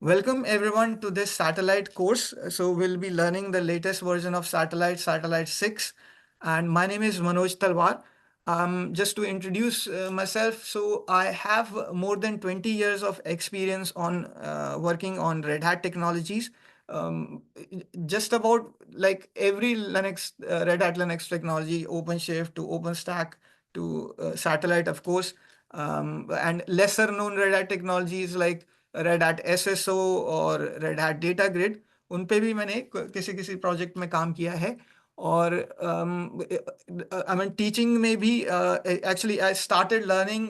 Welcome everyone to this satellite course. So we'll be learning the latest version of Satellite 6. And my name is Manoj Talwar. Just to introduce myself, so I have more than 20 years of experience on working on Red Hat technologies. Um, just about like every Red Hat Linux technology, OpenShift to OpenStack to Satellite, of course, and lesser known Red Hat technologies like red hat SSO और Red hat data grid उन पे भी मैंने किसी किसी project में काम किया है और आई मीन टीचिंग में भी actually I started learning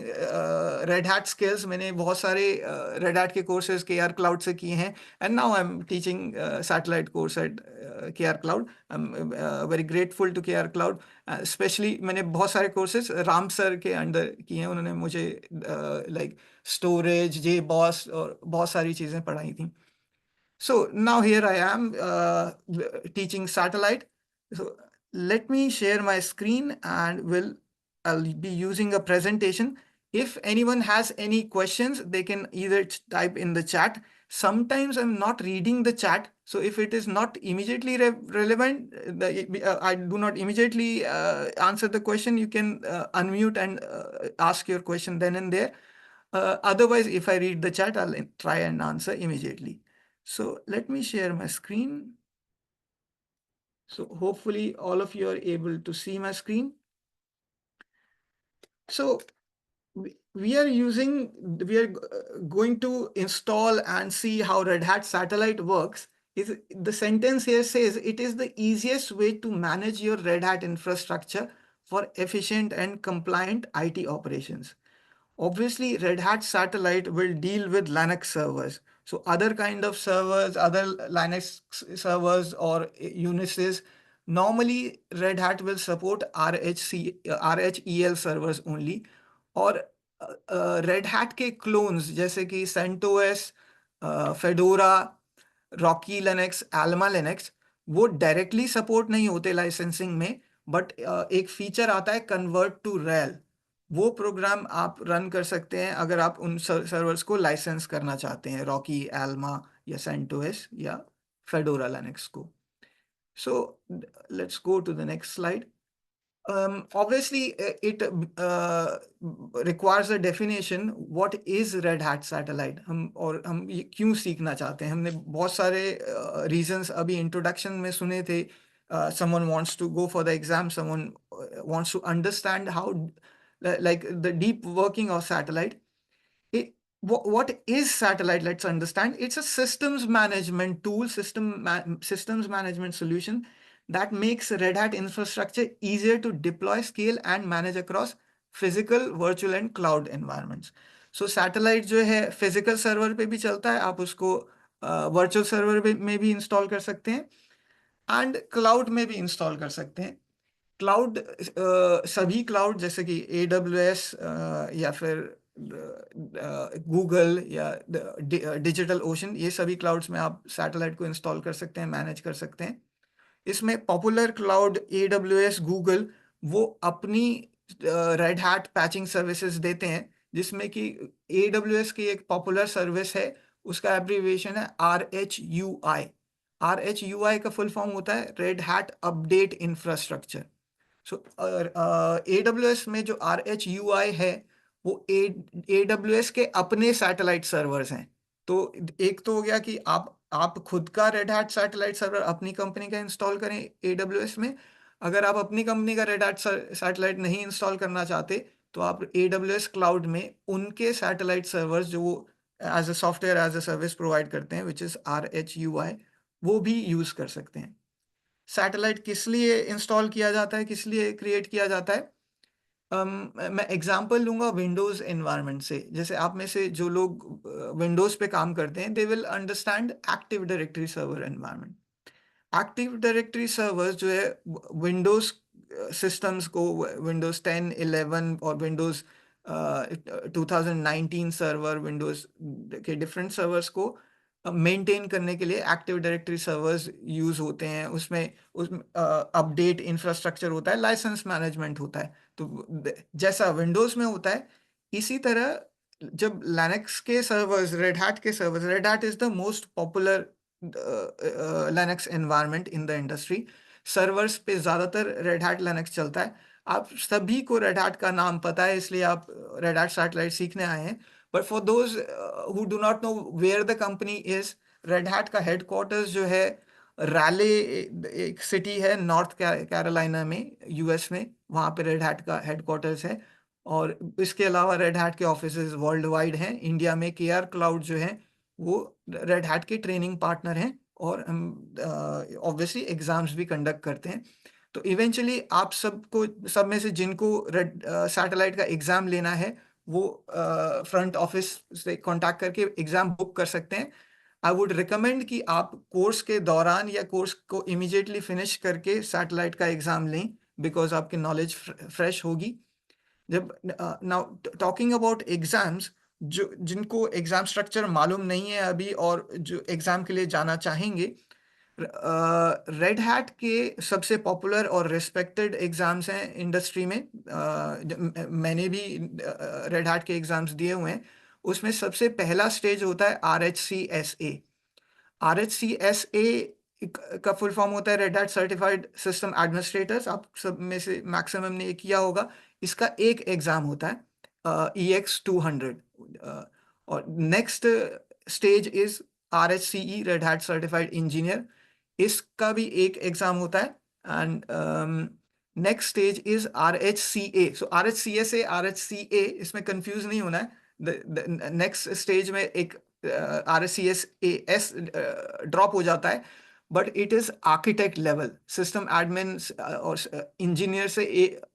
red hat skills मैंने बहुत सारे रेड हैट के कोर्सेज के आर क्लाउड से किए हैं and now I am teaching satellite course at K R cloud I am very grateful to K R cloud specially मैंने बहुत सारे कोर्सेज राम सर के अंडर किए हैं उन्होंने मुझे लाइक स्टोरेज जे बॉस और बहुत सारी चीज़ें पढ़ाई थी. So now here I am teaching satellite. So let me share my screen and I'll be using a presentation. If anyone has any questions, they can either type in the chat. Sometimes I'm not reading the chat. So if it is not immediately relevant, I do not immediately answer the question. You can unmute and ask your question then and there. Otherwise, if I read the chat, I'll try and answer immediately. So let me share my screen. So hopefully all of you are able to see my screen. So we are going to install and see how Red Hat Satellite works. The sentence here says it is the easiest way to manage your Red Hat infrastructure for efficient and compliant IT operations. Obviously, Red Hat Satellite will deal with Linux servers. So other kind of servers, other Linux servers or Unisys, normally Red Hat will support RHEL servers only. और Red hat के clones जैसे कि CentOS, Fedora, Rocky Linux, Alma Linux वो directly support नहीं होते licensing में, but एक feature आता है कन्वर्ट टू रेल. वो प्रोग्राम आप रन कर सकते हैं अगर आप उन सर्वर्स को लाइसेंस करना चाहते हैं, रॉकी, एल्मा या सेंटोस या फेडोरा लिनक्स को. So let's go to the next slide. Obviously, it requires a definition. What is Red Hat Satellite? हम ये क्यों सीखना चाहते हैं? हमने बहुत सारे reasons अभी introduction में सुने थे. Someone wants to go for the exam. Someone wants to understand how, like the deep working of satellite. What is satellite? Let's understand. It's a systems management tool, systems management solution that makes Red Hat infrastructure easier to deploy, scale, and manage across physical, virtual, and cloud environments. So satellite जो है physical server पे भी चलता है, आप उसको virtual server में भी install कर सकते हैं and cloud में भी install कर सकते हैं. क्लाउड सभी क्लाउड जैसे कि AWS या फिर गूगल या डिजिटल ओशन, ये सभी क्लाउड्स में आप सैटेलाइट को इंस्टॉल कर सकते हैं, मैनेज कर सकते हैं. इसमें पॉपुलर क्लाउड AWS, गूगल वो अपनी रेड हैट पैचिंग सर्विसेज देते हैं, जिसमें कि AWS की एक पॉपुलर सर्विस है, उसका एब्रीविएशन है RHUI. RHUI का फुल फॉर्म होता है रेड हैट अपडेट इंफ्रास्ट्रक्चर. सो AWS में जो RHUI है वो AWS के अपने सैटेलाइट सर्वर्स हैं. तो एक तो हो गया कि आप खुद का रेड हैट सैटेलाइट सर्वर अपनी कंपनी का इंस्टॉल करें AWS में. अगर आप अपनी कंपनी का रेड हैट सैटेलाइट नहीं इंस्टॉल करना चाहते तो आप AWS क्लाउड में उनके सैटेलाइट सर्वर्स जो वो as a software as a service provide करते हैं विच इज़ RHUI, वो भी यूज़ कर सकते हैं. सैटेलाइट किस लिए इंस्टॉल किया जाता है, किस लिए क्रिएट किया जाता है? मैं एग्जांपल लूंगा विंडोज़ एनवायरनमेंट से. जैसे आप में से जो लोग विंडोज़ पे काम करते हैं, they will understand active directory server environment. Active directory servers जो है विंडोज़ सिस्टम्स को, विंडोज़ 10, 11 और विंडोज़ 2019 सर्वर, विंडोज़ के डिफरेंट सर्वर्स को मेंटेन करने के लिए एक्टिव डायरेक्टरी सर्वर्स यूज़ होते हैं. उसमें अपडेट इंफ्रास्ट्रक्चर होता है, लाइसेंस मैनेजमेंट होता है. तो जैसा विंडोज़ में होता है, इसी तरह जब लिनक्स के सर्वर्स, रेड हैट के servers, red hat is the most popular Linux environment in the industry. Servers पे ज़्यादातर रेड हैट लिनक्स चलता है। आप सभी को रेड हैट का नाम पता है, इसलिए आप रेड हैट सैटेलाइट सीखने आए हैं। But for those who do not know where the company is, Red hat का हेडक्वार्टर्स जो है रैले, एक सिटी है नॉर्थ कैरोलिना में, यूएस में, वहाँ पे रेड हैट का हेडक्वार्टर्स है। और इसके अलावा रेड हैट के ऑफिसेज वर्ल्ड वाइड हैं। इंडिया में केआर क्लाउड जो है वो रेड हैट के ट्रेनिंग पार्टनर हैं, और हम ऑब्वियसली एग्जाम्स भी कंडक्ट करते हैं। तो इवेंचुअली आप सबको, सब में से जिनको रेड सैटेलाइट का एग्ज़ाम लेना है, वो फ्रंट ऑफिस से कांटेक्ट करके एग्ज़ाम बुक कर सकते हैं। आई वुड रिकमेंड कि आप कोर्स के दौरान या कोर्स को इमीडिएटली फिनिश करके सैटेलाइट का एग्ज़ाम लें, बिकॉज आपकी नॉलेज फ्रेश होगी। जब नाउ टॉकिंग अबाउट एग्जाम्स, जो जिनको एग्जाम स्ट्रक्चर मालूम नहीं है अभी और जो एग्जाम के लिए जाना चाहेंगे, रेड हैट के सबसे पॉपुलर और रिस्पेक्टेड एग्जाम्स हैं इंडस्ट्री में। मैंने भी रेड हैट के एग्जाम्स दिए हुए हैं। उसमें सबसे पहला स्टेज होता है RHCSA। RHCSA का फुल फॉर्म होता है red Hat certified system administrators. आप सब में से मैक्सिमम ने ये किया होगा। इसका एक एग्जाम होता है EX200। और next stage is RHCE, red Hat certified engineer. इसका भी एक एग्जाम होता है। And next stage is RHCA। So RHCSA, RHCA, इसमें कंफ्यूज नहीं होना है। नेक्स्ट स्टेज में एक RHCSAS ड्रॉप हो जाता है, but it is architect level, system admin और इंजीनियर से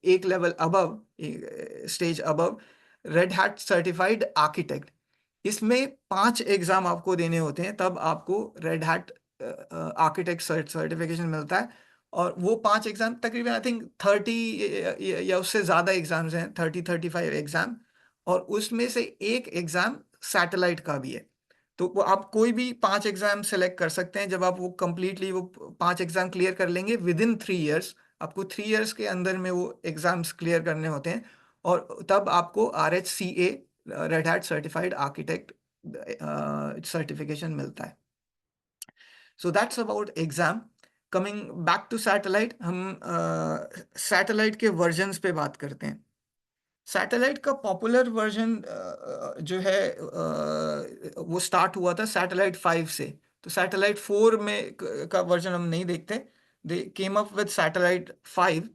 एक level above, stage above, red Hat certified architect. इसमें 5 एग्जाम आपको देने होते हैं, तब आपको रेड हैट आर्किटेक्ट सर्टिफिकेशन मिलता है। और वो 5 एग्जाम तकरीबन आई थिंक 30 या उससे ज़्यादा एग्जाम्स हैं, 35 एग्जाम। और उसमें से एक एग्जाम सैटेलाइट का भी है। तो वो आप कोई भी 5 एग्जाम सेलेक्ट कर सकते हैं। जब आप वो कंप्लीटली वो 5 एग्जाम क्लियर कर लेंगे विद इन 3 ईयर्स, आपको 3 ईयर्स के अंदर में वो एग्जाम्स क्लियर करने होते हैं, और तब आपको RHCA, Red Hat certified architect certification मिलता है। So that's about exam. Coming back to satellite, हम सैटेलाइट के वर्जन्स पे बात करते हैं। सैटेलाइट का पॉपुलर वर्जन जो है वो स्टार्ट हुआ था सैटेलाइट 5 से। तो सैटेलाइट 4 में का वर्जन हम नहीं देखते। दे केम अप विद सैटेलाइट 5।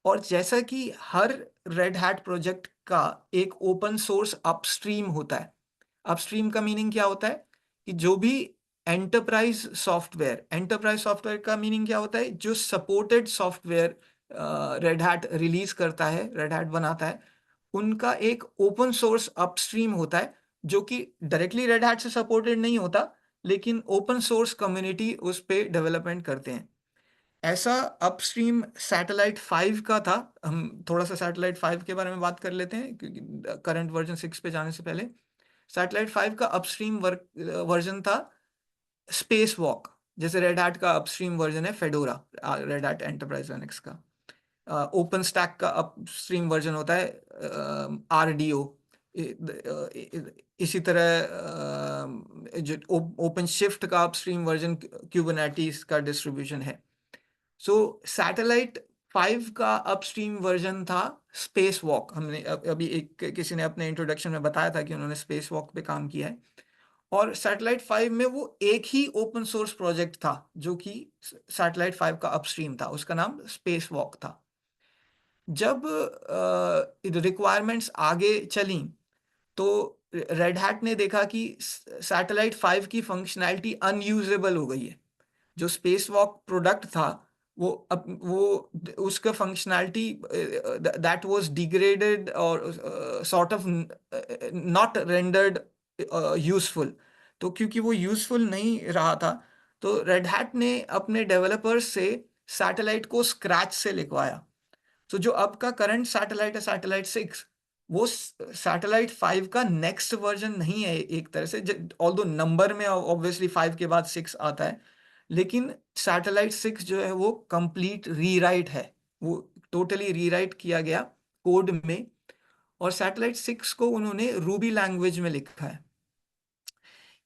और जैसा कि हर रेड हैट प्रोजेक्ट का एक ओपन सोर्स अपस्ट्रीम होता है। अपस्ट्रीम का मीनिंग क्या होता है कि जो भी एंटरप्राइज सॉफ्टवेयर का मीनिंग क्या होता है, जो supported software red hat release करता है, रेड हैट बनाता है, उनका एक ओपन सोर्स अपस्ट्रीम होता है, जो कि डायरेक्टली रेड हैट से सपोर्टेड नहीं होता, लेकिन ओपन सोर्स कम्युनिटी उस पे डेवलपमेंट करते हैं। ऐसा अपस्ट्रीम सैटेलाइट 5 का था। हम थोड़ा सा सैटेलाइट 5 के बारे में बात कर लेते हैं, क्योंकि करंट वर्जन 6 पे जाने से पहले। सैटेलाइट 5 का अपस्ट्रीम वर्जन था स्पेस वॉक। जैसे रेड हैट का अपस्ट्रीम वर्जन है fedora, red hat enterprise Linux का। ओपन स्टैक का अपस्ट्रीम वर्जन होता है RDO। इसी तरह जो ओपन शिफ्ट का अपस्ट्रीम वर्जन क्यूबरनेटिस का डिस्ट्रीब्यूशन है। सो सैटेलाइट 5 का अपस्ट्रीम वर्जन था स्पेस वॉक। हमने अभी एक किसी ने अपने इंट्रोडक्शन में बताया था कि उन्होंने स्पेस वॉक पे काम किया है। और सैटेलाइट 5 में वो एक ही ओपन सोर्स प्रोजेक्ट था जो कि सैटेलाइट 5 का अपस्ट्रीम था, उसका नाम स्पेस वॉक था। जब रिक्वायरमेंट्स आगे चली, तो रेड हैट ने देखा कि सैटेलाइट 5 की फंक्शनैलिटी अनयूजेबल हो गई है। जो स्पेस वॉक प्रोडक्ट था, वो उसका फंक्शनैलिटी दैट वाज डिग्रेडेड और sort of not rendered useful. तो क्योंकि वो यूजफुल नहीं रहा था, तो रेड हैट ने अपने डेवलपर्स से सैटेलाइट को स्क्रैच से लिखवाया। तो जो अब का करंट सैटेलाइट है, सैटेलाइट 6, वो सैटेलाइट 5 का नेक्स्ट वर्जन नहीं है एक तरह से। ऑल्दो नंबर में ऑब्वियसली 5 के बाद 6 आता है, लेकिन सैटेलाइट 6 जो है वो कंप्लीट रीराइट है। वो टोटली रीराइट किया गया कोड में। और सैटेलाइट 6 को उन्होंने रूबी लैंग्वेज में लिखा है।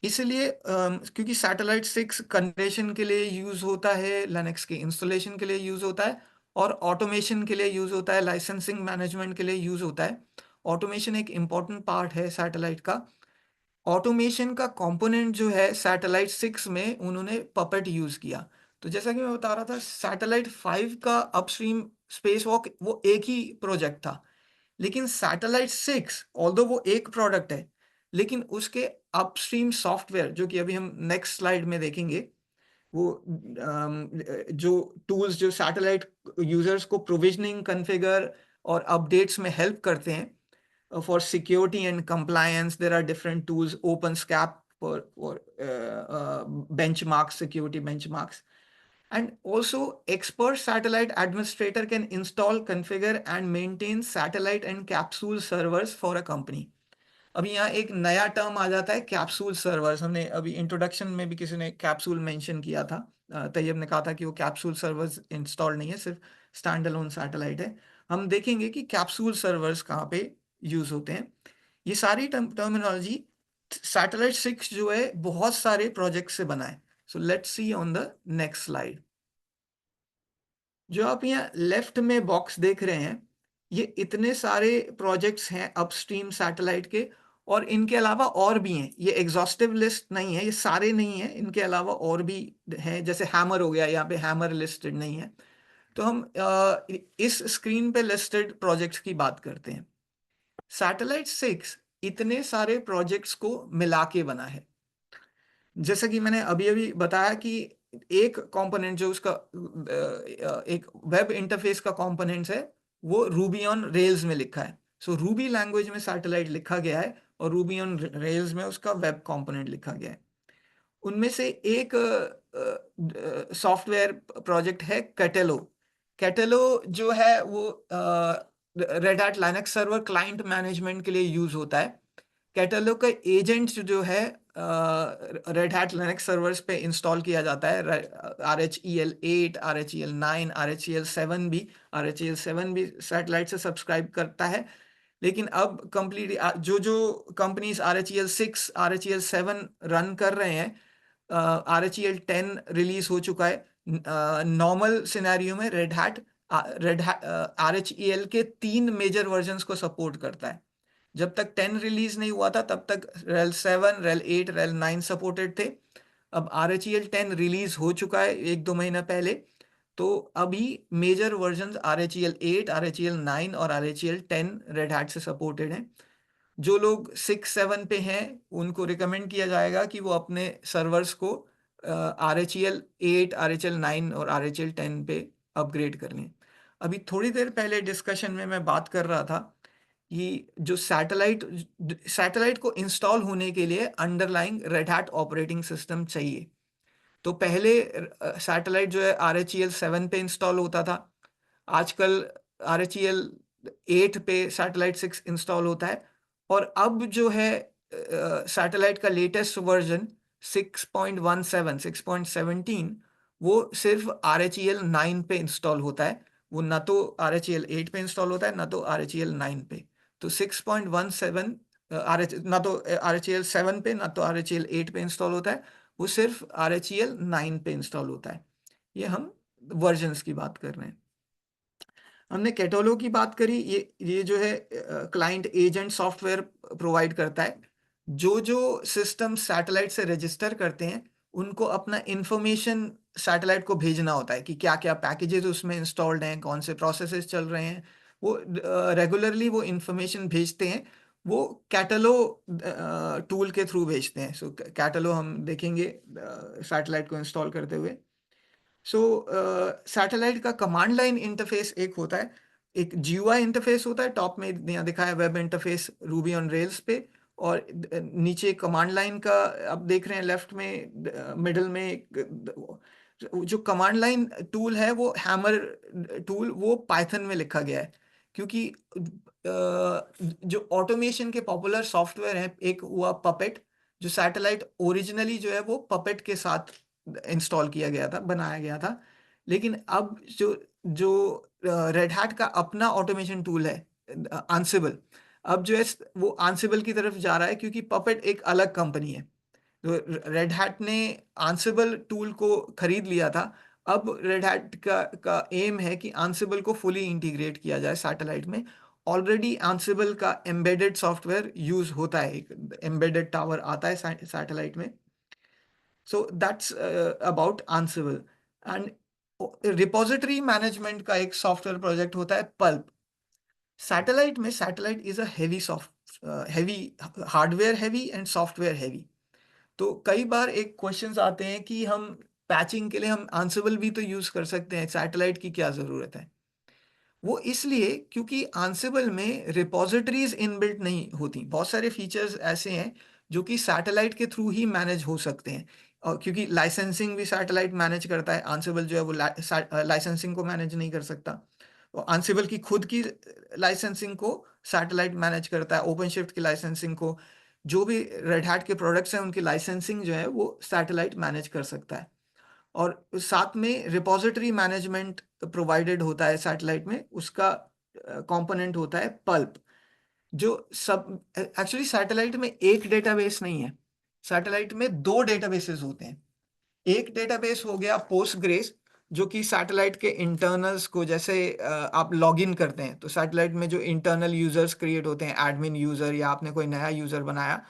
इसलिए क्योंकि सैटेलाइट 6 कंडेशन के लिए यूज होता है, लिनक्स के इंस्टॉलेशन के लिए यूज होता है, और ऑटोमेशन के लिए यूज होता है, लाइसेंसिंग मैनेजमेंट के लिए यूज होता है। ऑटोमेशन एक इम्पॉर्टेंट पार्ट है सैटेलाइट का। ऑटोमेशन का कंपोनेंट जो है सैटेलाइट 6 में उन्होंने पपेट यूज किया। तो जैसा कि मैं बता रहा था, सैटेलाइट 5 का अपस्ट्रीम स्पेस वॉक वो एक ही प्रोजेक्ट था, लेकिन सैटेलाइट 6 ऑल्दो वो एक प्रोडक्ट है, लेकिन उसके अपस्ट्रीम सॉफ्टवेयर जो कि अभी हम नेक्स्ट स्लाइड में देखेंगे, वो जो टूल्स जो सैटेलाइट यूजर्स को प्रोविजनिंग, कॉन्फ़िगर और अपडेट्स में हेल्प करते हैं, for security and compliance, there are different tools, OpenSCAP for benchmarks, security benchmarks. And also, expert satellite administrator can install, configure, and maintain satellite and capsule servers for a company. अभी यहाँ एक नया term आ जाता है, capsule servers. हमने अभी introduction में भी किसी ने कैप्सूल मेंशन किया था, तैयब ने कहा था कि वो कैप्सूल सर्वर्स इंस्टॉल नहीं है, सिर्फ स्टैंड अलोन सैटेलाइट है। हम देखेंगे कि कैप्सूल सर्वर्स कहाँ पे यूज होते हैं। ये सारी टर्मिनोलॉजी सैटेलाइट 6 जो है बहुत सारे प्रोजेक्ट से बना है। So let's see on the next slide. जो आप यहाँ लेफ्ट में बॉक्स देख रहे हैं, ये इतने सारे प्रोजेक्ट्स हैं अपस्ट्रीम सैटेलाइट के, और इनके अलावा और भी हैं। ये एग्जॉस्टिव लिस्ट नहीं है, ये सारे नहीं है, इनके अलावा और भी हैं। जैसे हैमर हो गया, यहाँ पे हैमर लिस्टेड नहीं है। तो हम इस स्क्रीन पे लिस्टेड प्रोजेक्ट्स की बात करते हैं। सैटेलाइट 6 इतने सारे प्रोजेक्ट्स को मिला के बना है। जैसा कि मैंने अभी अभी बताया कि एक कंपोनेंट जो उसका एक वेब इंटरफेस का कंपोनेंट्स है, वो रूबी ऑन रेल्स में लिखा है। सो रूबी लैंग्वेज में सैटेलाइट लिखा गया है, और रूबी ऑन रेल्स में उसका वेब कंपोनेंट लिखा गया है। उनमें से एक सॉफ्टवेयर प्रोजेक्ट है कैटेलो। कैटेलो जो है वो red hat Linux server client management के लिए यूज होता है। कैटेलो का एजेंट जो है रेड हैट लिनक्स सर्वर्स पे इंस्टॉल किया जाता है। RHEL 8, RHEL 9, RHEL 7 भी, RHEL 7 भी सैटेलाइट से सब्सक्राइब करता है। लेकिन अब कंप्लीट जो जो कंपनीज RHEL 6, RHEL 7 रन कर रहे हैं, RHEL 10 रिलीज हो चुका है। नॉर्मल सिनेरियो में रेड हैट RHEL के 3 मेजर वर्जन्स को सपोर्ट करता है। जब तक 10 रिलीज नहीं हुआ था तब तक RHEL 7, RHEL 8, RHEL 9 सपोर्टेड थे। अब RHEL 10 रिलीज हो चुका है 1-2 महीना पहले, तो अभी मेजर वर्जन RHEL 8, RHEL 9 और RHEL 10 रेड हैट से सपोर्टेड हैं। जो लोग 6-7 पे हैं उनको रिकमेंड किया जाएगा कि वो अपने सर्वर्स को RHEL 8, RHEL 9 और RHEL 10 पे अपग्रेड कर लें। अभी थोड़ी देर पहले डिस्कशन में मैं बात कर रहा था कि जो सैटेलाइट को इंस्टॉल होने के लिए underlying red hat operating system चाहिए। तो पहले सैटेलाइट जो है RHEL 7 पे इंस्टॉल होता था। आजकल RHEL 8 पे सैटेलाइट 6 इंस्टॉल होता है। और अब जो है सैटेलाइट का लेटेस्ट वर्जन 6.17, 6.17, वो सिर्फ RHEL 9 पे इंस्टॉल होता है। वो ना तो RHEL 8 पे इंस्टॉल होता है, ना तो RHEL 9 पे। तो 6.17 ना तो RHEL 7 पे, ना तो RHEL 8 पे इंस्टॉल होता है। वो सिर्फ RHEL 9 पे इंस्टॉल होता है। ये हम वर्जन्स की बात कर रहे हैं। हमने कैटोलो की बात करी। ये जो है क्लाइंट एजेंट सॉफ्टवेयर प्रोवाइड करता है। जो जो सिस्टम सैटेलाइट से रजिस्टर करते हैं उनको अपना इंफॉर्मेशन सैटेलाइट को भेजना होता है कि क्या क्या पैकेजेस उसमें इंस्टॉल्ड हैं, कौन से प्रोसेसेस चल रहे हैं। वो रेगुलरली वो इंफॉर्मेशन भेजते हैं। वो कैटलो टूल के थ्रू भेजते हैं। सो कैटलो हम देखेंगे सैटेलाइट को इंस्टॉल करते हुए। सो सैटेलाइट का कमांड लाइन इंटरफेस एक होता है, एक GUI इंटरफेस होता है। टॉप में यहाँ दिखा है web interface Ruby on rails पे, और नीचे कमांड लाइन का आप देख रहे हैं लेफ्ट में, मिडल में जो कमांड लाइन टूल है वो हैमर टूल, वो पाइथन में लिखा गया है। क्योंकि जो ऑटोमेशन के पॉपुलर सॉफ्टवेयर हैं, एक हुआ पपेट, जो सैटेलाइट ओरिजिनली जो है वो पपेट के साथ इंस्टॉल किया गया था, बनाया गया था। लेकिन अब जो जो रेड हैट का अपना ऑटोमेशन टूल है, अंसिबल। अब जो है वो आंसिबल की तरफ जा रहा है, क्योंकि पपेट एक अलग कंपनी है। तो रेड हैट ने आंसिबल टूल को खरीद लिया था। अब रेड हैट का एम है कि आंसिबल को फुली इंटीग्रेट किया जाए सैटेलाइट में। ऑलरेडी आंसिबल का एम्बेडेड सॉफ्टवेयर यूज होता है, एक एम्बेडेड टावर आता है सैटेलाइट में। So that's about ansible. And repository management का एक सॉफ्टवेयर प्रोजेक्ट होता है पल्प। सैटेलाइट में, satellite is a heavy soft heavy hardware heavy and software heavy. तो कई बार एक क्वेश्चंस आते हैं कि हम पैचिंग के लिए हम आंसिबल भी तो यूज कर सकते हैं, सैटेलाइट की क्या जरूरत है? वो इसलिए क्योंकि आंसिबल में रिपोजिटरीज इनबिल्ट नहीं होती। बहुत सारे फीचर्स ऐसे हैं जो कि सैटेलाइट के थ्रू ही मैनेज हो सकते हैं। और क्योंकि लाइसेंसिंग भी सैटेलाइट मैनेज करता है, आंसिबल जो है वो लाइसेंसिंग को मैनेज नहीं कर सकता। तो आंसिबल की खुद की लाइसेंसिंग को सैटेलाइट मैनेज करता है, ओपन शिफ्ट की लाइसेंसिंग को, जो भी रेड हैट के प्रोडक्ट्स हैं उनकी लाइसेंसिंग जो है वो सैटेलाइट मैनेज कर सकता है। और साथ में रिपोजिटरी मैनेजमेंट प्रोवाइडेड होता है सैटेलाइट में, उसका कंपोनेंट होता है पल्प। जो सब एक्चुअली सैटेलाइट में एक डेटाबेस नहीं है, सैटेलाइट में दो डेटाबेसेस होते हैं। एक डेटाबेस हो गया पोस्टग्रेस, जो कि सैटेलाइट के इंटरनल्स को, जैसे आप लॉगिन करते हैं तो सैटेलाइट में जो इंटरनल यूजर्स क्रिएट होते हैं, एडमिन यूजर या आपने कोई नया यूजर बनाया,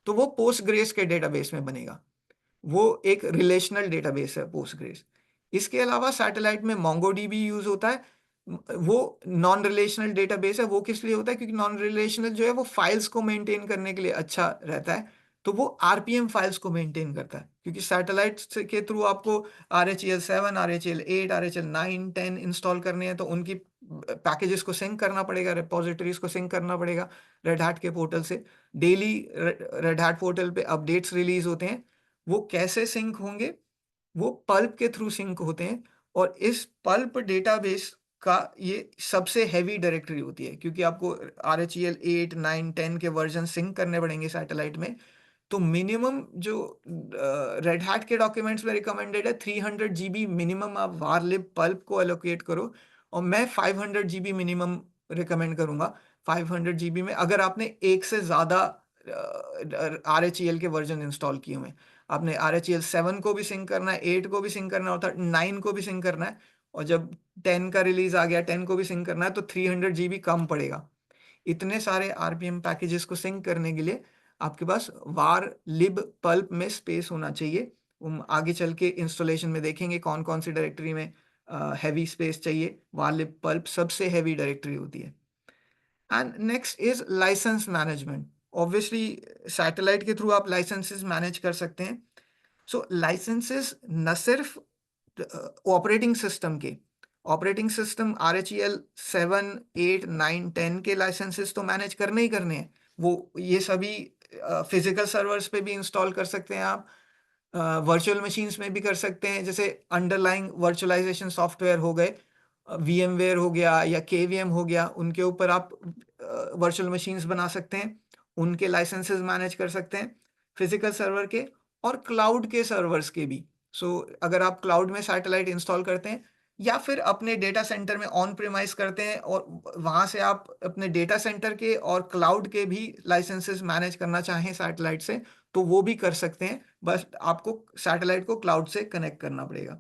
तो वो पोस्टग्रेस के डेटाबेस में बनेगा। वो एक रिलेशनल डेटाबेस है पोस्टग्रेस। इसके अलावा सैटेलाइट में मोंगोडीबी यूज होता है। वो नॉन रिलेशनल डेटाबेस है। वो किस लिए होता है? क्योंकि नॉन रिलेशनल जो है वो फाइल्स को मेंटेन करने के लिए अच्छा रहता है। तो वो आरपीएम फाइल्स को मेंटेन करता है, क्योंकि सैटेलाइट के थ्रू आपको RHEL 7, RHEL 8, RHEL 9, 10 इंस्टॉल करने हैं, तो उनकी पैकेजेस को सिंक करना पड़ेगा, रिपोजिटरीज को सिंक करना पड़ेगा रेड हैट के पोर्टल से। डेली रेड हैट पोर्टल पे अपडेट्स रिलीज होते हैं। वो कैसे सिंक होंगे? वो पल्प के थ्रू सिंक होते हैं। और इस पल्प डेटाबेस का ये सबसे हैवी डायरेक्टरी होती है, क्योंकि आपको RHEL 8, 9, 10 के वर्जन सिंक करने पड़ेंगे सैटेलाइट में। तो मिनिमम जो रेड हैट के डॉक्यूमेंट्स में रिकमेंडेड है, 300 GB मिनिमम आप वारलिब पल्प को एलोकेट करो। और मैं 500 GB मिनिमम रिकमेंड करूंगा। 500 GB में अगर आपने एक से ज्यादा RHEL के वर्जन इंस्टॉल किए हुए हैं, आपने RHEL 7 को भी सिंक करना है, 8 को भी सिंक करना है, और 9 को भी सिंक करना है, और जब 10 का रिलीज आ गया 10 को भी सिंक करना है, तो 300 GB कम पड़ेगा। इतने सारे आरपीएम पैकेजेस को सिंक करने के लिए आपके पास वार लिब पल्प में स्पेस होना चाहिए। हम आगे चल के इंस्टॉलेशन में देखेंगे कौन कौन सी डायरेक्टरी में हैवी स्पेस चाहिए। वार लिब पल्प सबसे हैवी डायरेक्टरी होती है। And next is license management. Obviously satellite के थ्रू आप लाइसेंसेस मैनेज कर सकते हैं। सो लाइसेंसेस न सिर्फ ऑपरेटिंग सिस्टम के, ऑपरेटिंग सिस्टम RHEL 7, 8, 9, 10 के लाइसेंसेस तो मैनेज करने ही करने हैं। वो ये सभी फिजिकल सर्वर्स पे भी इंस्टॉल कर सकते हैं आप, वर्चुअल मशीन्स में भी कर सकते हैं। जैसे अंडरलाइंग वर्चुअलाइजेशन सॉफ्टवेयर हो गए, VMware हो गया या KVM हो गया, उनके ऊपर आप वर्चुअल मशीन्स बना सकते हैं, उनके लाइसेंसेस मैनेज कर सकते हैं, फिजिकल सर्वर के और क्लाउड के सर्वर्स के भी। सो अगर आप क्लाउड में सैटेलाइट इंस्टॉल करते हैं या फिर अपने डेटा सेंटर में ऑन प्रीमाइज करते हैं, और वहां से आप अपने डेटा सेंटर के और क्लाउड के भी लाइसेंसेस मैनेज करना चाहें सैटेलाइट से, तो वो भी कर सकते हैं। बस आपको सैटेलाइट को क्लाउड से कनेक्ट करना पड़ेगा।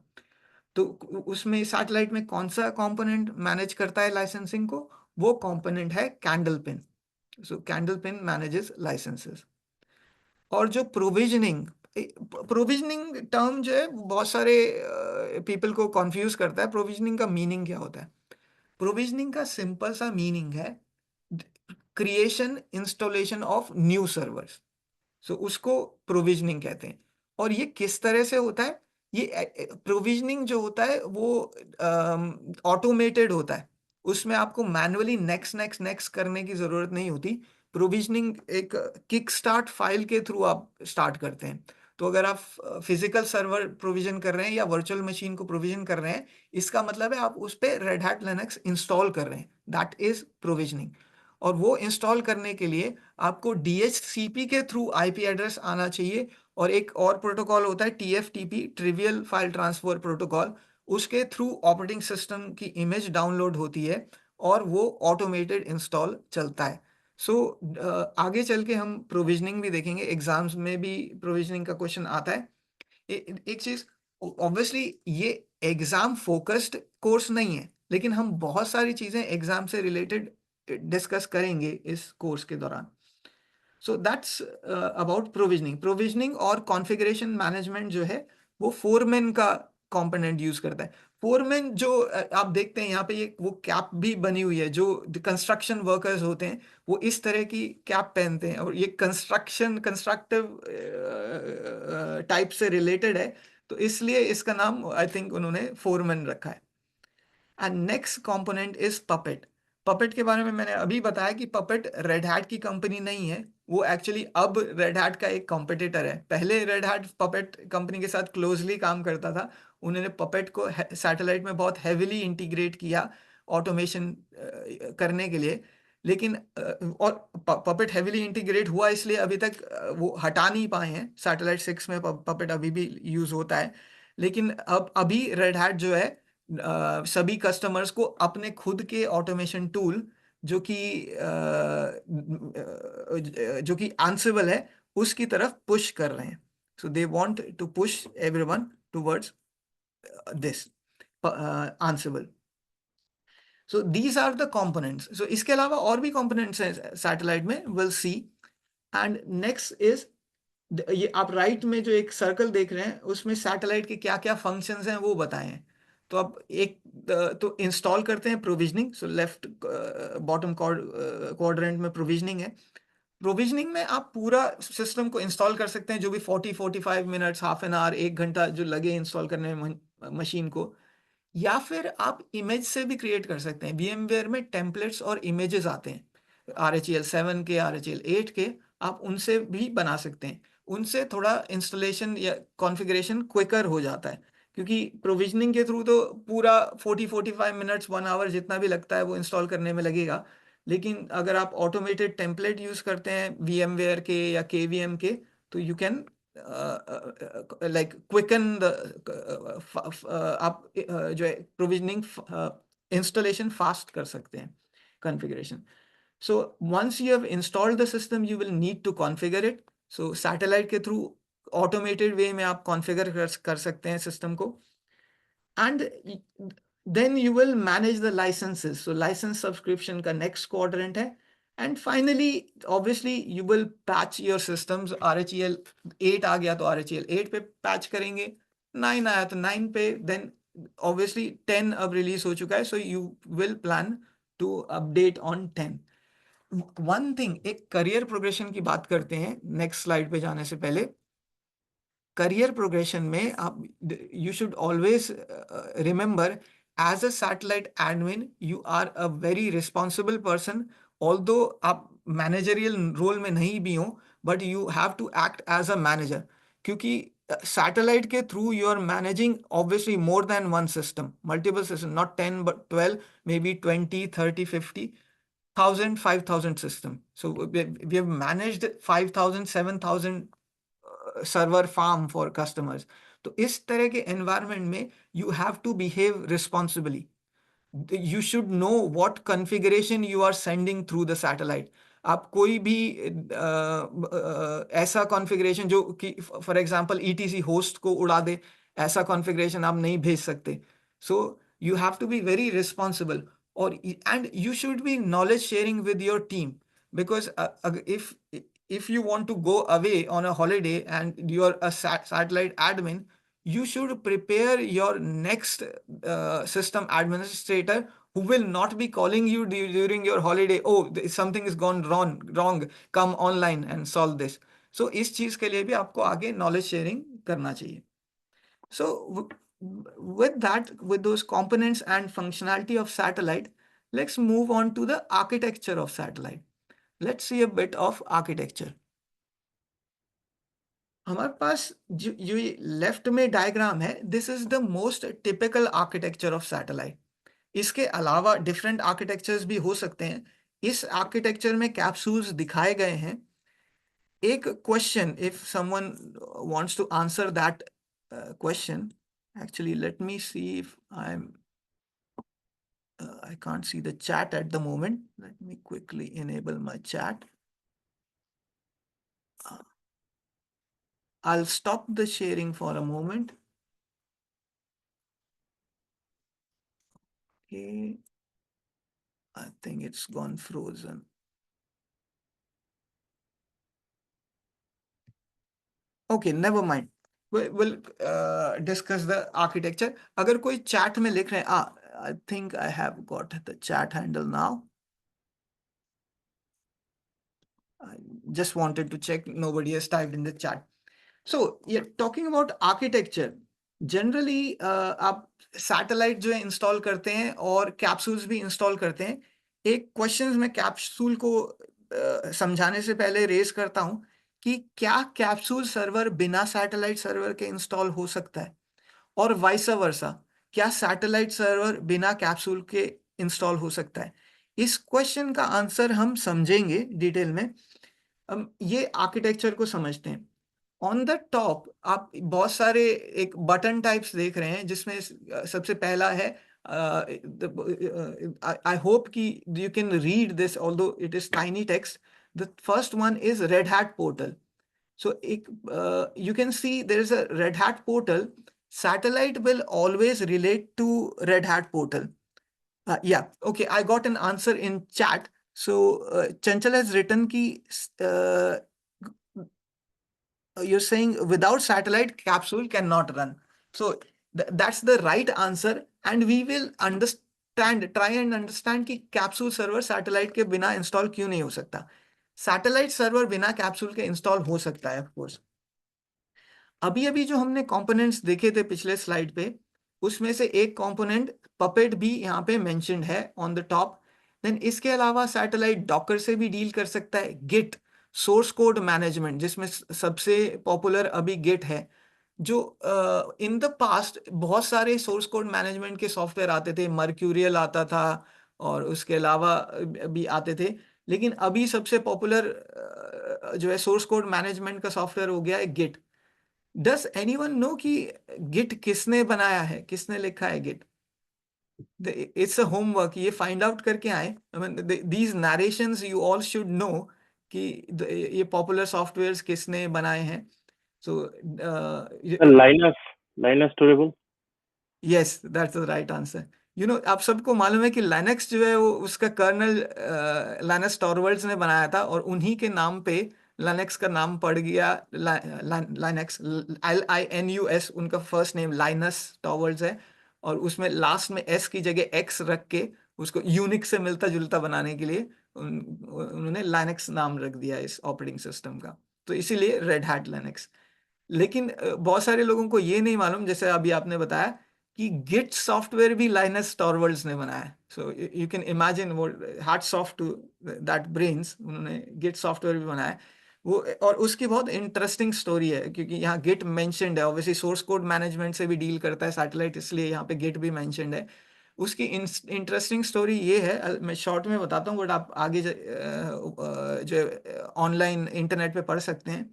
तो उसमें सैटेलाइट में कौन सा कंपोनेंट मैनेज करता है लाइसेंसिंग को? वो कंपोनेंट है कैंडल पिन। सो कैंडल पिन मैनेजेस लाइसेंसेस। और जो प्रोविजनिंग, प्रोविजनिंग टर्म जो है बहुत सारे पीपल को कंफ्यूज करता है। प्रोविजनिंग का मीनिंग क्या होता है? प्रोविजनिंग का सिंपल सा मीनिंग है creation installation of new servers. So उसको प्रोविजनिंग कहते हैं। और ये किस तरह से होता है? ये प्रोविजनिंग जो होता है वो ऑटोमेटेड होता है। उसमें आपको मैनुअली नेक्स्ट नेक्स्ट नेक्स्ट करने की जरूरत नहीं होती। प्रोविजनिंग एक किक स्टार्ट फाइल के थ्रू आप स्टार्ट करते हैं। तो अगर आप फिजिकल सर्वर प्रोविजन कर रहे हैं या वर्चुअल मशीन को प्रोविजन कर रहे हैं, इसका मतलब है आप उस पर रेड हैट लिनक्स इंस्टॉल कर रहे हैं। That is provisioning. और वो इंस्टॉल करने के लिए आपको DHCP के थ्रू IP एड्रेस आना चाहिए। और एक और प्रोटोकॉल होता है TFTP, trivial file transfer protocol. उसके थ्रू ऑपरेटिंग सिस्टम की इमेज डाउनलोड होती है और वो ऑटोमेटेड इंस्टॉल चलता है। सो आगे चल के हम प्रोविजनिंग भी देखेंगे, एग्जाम्स में भी प्रोविजनिंग का क्वेश्चन आता है। एक चीज, ऑब्वियसली ये एग्जाम फोकस्ड कोर्स नहीं है, लेकिन हम बहुत सारी चीजें एग्जाम से रिलेटेड डिस्कस करेंगे इस कोर्स के दौरान। सो दैट्स अबाउट प्रोविजनिंग। प्रोविजनिंग और कॉन्फ़िगरेशन मैनेजमेंट जो है वो फोरमैन का कंपोनेंट यूज करता है। फोरमैन जो आप देखते हैं यहाँ पे, ये वो कैप भी बनी हुई है, जो कंस्ट्रक्शन वर्कर्स होते हैं वो इस तरह की कैप पहनते हैं, और ये कंस्ट्रक्टिव टाइप से रिलेटेड है, तो इसलिए इसका नाम आई थिंक उन्होंने फोरमैन रखा है। And next component is puppet. Puppet के बारे में मैंने अभी बताया कि पपेट रेड हैट की कंपनी नहीं है, वो एक्चुअली अब रेड हैट का एक कॉम्पिटिटर है। पहले रेड हैट पपेट कंपनी के साथ क्लोजली काम करता था, उन्होंने पपेट को सैटेलाइट में बहुत हैविली इंटीग्रेट किया ऑटोमेशन करने के लिए। लेकिन और पपेट हैविली इंटीग्रेट हुआ इसलिए अभी तक वो हटा नहीं पाए हैं। सैटेलाइट 6 में पपेट अभी भी यूज होता है, लेकिन अब अभी रेड हैट जो है सभी कस्टमर्स को अपने खुद के ऑटोमेशन टूल जो कि आंसरेबल है उसकी तरफ पुश कर रहे हैं। So they want to push everyone towards this ansible. So these are the components. So इसके अलावा और भी कंपोनेंट्स हैं सैटेलाइट में, will see. And next is, ये आप राइट में जो एक सर्कल देख रहे हैं उसमें सैटेलाइट के क्या क्या फंक्शंस हैं वो बताए हैं। तो अब एक तो इंस्टॉल करते हैं provisioning. So left bottom quadrant में प्रोविजनिंग है। प्रोविजनिंग में आप पूरा सिस्टम को इंस्टॉल कर सकते हैं, जो भी 40-45 मिनट्स, हाफ एन आवर, 1 घंटा जो लगे इंस्टॉल करने में मशीन को। या फिर आप इमेज से भी क्रिएट कर सकते हैं। VMware में टेम्पलेट्स और इमेजेस आते हैं, RHEL 7 के, RHEL 8 के, आप उनसे भी बना सकते हैं। उनसे थोड़ा इंस्टॉलेशन या कॉन्फ़िगरेशन क्विकर हो जाता है, क्योंकि प्रोविजनिंग के थ्रू तो पूरा 40-45 मिनट्स, 1 आवर जितना भी लगता है वो इंस्टॉल करने में लगेगा। लेकिन अगर आप ऑटोमेटेड टेम्पलेट यूज करते हैं VMware के या KVM के, तो you can like quicken the आप जो है प्रोविजनिंग इंस्टॉलेशन फास्ट कर सकते हैं, configuration. So once you have installed the system you will need to configure it. So satellite के थ्रू ऑटोमेटेड वे में आप कॉन्फ़िगर कर सकते हैं सिस्टम को। And then you will manage the licenses. So license subscription का next quadrant है. And finally, obviously, you will patch your systems. RHEL 8 आ गया तो RHEL 8 पे patch करेंगे, 9 आया तो 9 पे, then obviously 10 अब रिलीज हो चुका है, so you will plan to update on 10. One thing, एक करियर प्रोग्रेशन की बात करते हैं नेक्स्ट स्लाइड पे जाने से पहले। करियर प्रोग्रेशन में आप, you should always remember, as a satellite admin you are a very responsible person. Although आप मैनेजरियल रोल में नहीं भी हो, but you have to act as a manager, क्योंकि सैटेलाइट के through you are managing obviously more than one system, multiple system, not 10 but 12, maybe 20, 30, 50,000, 5,000 system. So we have managed 5,000, 7,000 server farm for customers. तो इस तरह के environment में you have to behave responsibly. You should know what configuration you are sending through the satellite. आप कोई भी ऐसा configuration जो कि फॉर एग्जांपल ETC होस्ट को उड़ा दे, ऐसा कॉन्फ़िगरेशन आप नहीं भेज सकते। So you have to be very responsible, और and you should be knowledge sharing with your team, because if you want to go away on a holiday and you're a satellite admin, you should prepare your next system administrator who will not be calling you during your holiday, oh something is gone wrong, come online and solve this. So इस चीज के लिए भी आपको आगे knowledge sharing करना चाहिए। So with that, with those components and functionality of satellite, let's move on to the architecture of satellite. Let's see a bit of architecture. हमारे पास जो लेफ्ट में डायग्राम है, this is the most typical architecture of satellite. इसके अलावा different architectures भी हो सकते हैं। इस आर्किटेक्चर में कैप्सूल्स दिखाए गए हैं। एक question, if someone wants to answer that question, actually let me see if I am I can't see the chat at the moment. Let me quickly enable my chat. I'll stop the sharing for a moment. Okay. I think it's gone frozen. Okay, never mind. We'll discuss the architecture. अगर कोई chat में लिख रहे हैं, I think I have got the chat handle now. I just wanted to check nobody has typed in the chat. So, yeah, talking about architecture, generally आप satellite जो है install करते हैं और कैप्सूल्स भी इंस्टॉल करते हैं। एक क्वेश्चन मैं कैप्सूल को समझाने से पहले रेज करता हूं कि क्या कैप्सूल सर्वर बिना सैटेलाइट सर्वर के इंस्टॉल हो सकता है, और वाइस वर्सा, क्या सैटेलाइट सर्वर बिना कैप्सूल के इंस्टॉल हो सकता है। इस क्वेश्चन का आंसर हम समझेंगे डिटेल में। हम ये आर्किटेक्चर को समझते हैं। ऑन द टॉप आप बहुत सारे एक बटन टाइप्स देख रहे हैं, जिसमें सबसे पहला है, आई होप कि you can read this although it is tiny text. The first one is Red hat portal. So you can see there is a Red Hat portal. Satellite will always relate to Red Hat portal. Yeah, okay. I got an answer in chat. So Chanchal has written ki you're saying without satellite capsule cannot run. So that's the right answer, and we will try and understand कि capsule server satellite के बिना install क्यों नहीं हो सकता। Satellite server बिना capsule के install हो सकता है ऑफ कोर्स। अभी अभी जो हमने कंपोनेंट्स देखे थे पिछले स्लाइड पे, उसमें से एक कंपोनेंट पपेट भी यहाँ पे मेंशन्ड है ऑन द टॉप। देन इसके अलावा सैटेलाइट डॉकर से भी डील कर सकता है। गिट सोर्स कोड मैनेजमेंट, जिसमें सबसे पॉपुलर अभी गिट है। जो इन द पास्ट बहुत सारे सोर्स कोड मैनेजमेंट के सॉफ्टवेयर आते थे, मर्क्यूरियल आता था और उसके अलावा भी आते थे, लेकिन अभी सबसे पॉपुलर जो है सोर्स कोड मैनेजमेंट का सॉफ्टवेयर हो गया है गिट। डस एनीवन नो कि गिट किसने बनाया है, किसने लिखा है गिट। इट्स अ होमवर्क, ये फाइंड आउट करके आए। These narrations you all should know कि ये पॉपुलर सॉफ्टवेयर्स किसने बनाए हैं। सो Linus Torvalds. Yes, that's the right answer. आप सबको मालूम है कि लाइनक्स जो है वो उसका कर्नल लाइनस टॉरवर्ल्ड्स ने बनाया था, और उन्हीं के नाम पे लाइनक्स का नाम पड़ गया लाइनक्स। LINUS उनका फर्स्ट नेम लाइनस टॉरवर्ल्ड्स है, और उसमें लास्ट में एस की जगह एक्स रख के उसको यूनिक्स से मिलता जुलता बनाने के लिए उन्होंने लाइनक्स नाम रख दिया इस ऑपरेटिंग सिस्टम का। तो इसीलिए रेड हैट लाइनक्स। लेकिन बहुत सारे लोगों को ये नहीं मालूम, जैसे अभी आपने बताया कि गिट सॉफ्टवेयर भी लाइनस टॉरवर्ल्ड्स ने बनाया है। सो यू कैन इमेजिन वो hats off to that brains, उन्होंने गिट सॉफ्टवेयर भी बनाया है वो। और उसकी बहुत इंटरेस्टिंग स्टोरी है, क्योंकि यहाँ गिट मेंशन्ड है। ऑब्वियसली सोर्स कोड मैनेजमेंट से भी डील करता है सैटेलाइट, इसलिए यहाँ पे गिट भी मेंशन्ड है। उसकी इंटरेस्टिंग स्टोरी ये है, मैं शॉर्ट में बताता हूँ, बट आप आगे जो ऑनलाइन इंटरनेट पे पढ़ सकते हैं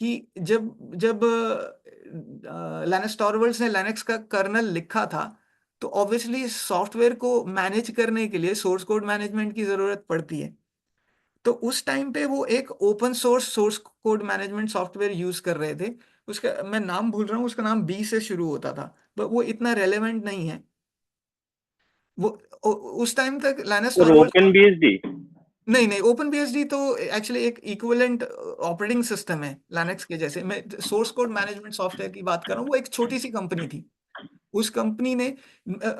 कि जब जब लाइनस टॉरवल्ड्स ने लाइनक्स का कर्नल लिखा था, तो ऑब्वियसली सॉफ्टवेयर को मैनेज करने के लिए सोर्स कोड मैनेजमेंट की जरूरत पड़ती है। तो उस टाइम पे वो एक open source code management software use कर रहे थे। उसका मैं नाम भूल रहा हूँ, उसका नाम बी से शुरू होता था, पर वो इतना रेलेवेंट नहीं है। वो उस टाइम तक लाइनस और टॉरवल्ड्स, OpenBSD. नहीं नहीं, ओपन बीएसडी तो एक्चुअली एक इक्विवेलेंट ऑपरेटिंग सिस्टम है लिनक्स के जैसे। मैं सोर्स कोड मैनेजमेंट सॉफ्टवेयर की बात कर रहा हूँ, वो एक छोटी सी कंपनी थी। उस कंपनी ने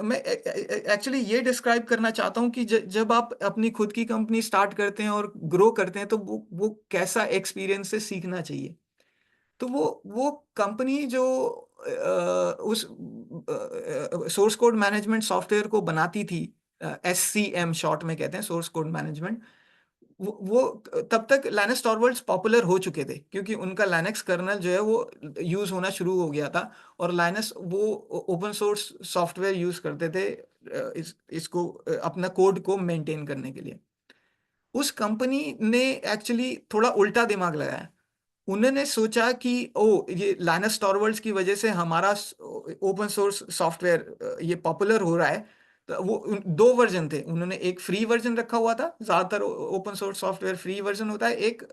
मैं एक्चुअली ये डिस्क्राइब करना चाहता हूँ कि जब आप अपनी खुद की कंपनी स्टार्ट करते हैं और ग्रो करते हैं, तो वो कैसा एक्सपीरियंस से सीखना चाहिए। तो वो कंपनी जो उस सोर्स कोड मैनेजमेंट सॉफ्टवेयर को बनाती थी, SCM शॉर्ट में कहते हैं, सोर्स कोड मैनेजमेंट, वो तब तक लाइनस टॉरवल्ड्स पॉपुलर हो चुके थे, क्योंकि उनका लाइनक्स कर्नल जो है वो यूज होना शुरू हो गया था, और लाइनस वो ओपन सोर्स सॉफ्टवेयर यूज करते थे इसको अपना कोड को मेंटेन करने के लिए। उस कंपनी ने एक्चुअली थोड़ा उल्टा दिमाग लगाया। उन्होंने सोचा कि ओ, ये लाइनस टॉरवल्ड्स की वजह से हमारा ओपन सोर्स सॉफ्टवेयर ये पॉपुलर हो रहा है, तो वो दो वर्जन थे, उन्होंने एक फ्री वर्जन रखा हुआ था, ज्यादातर open source software free version होता है, एक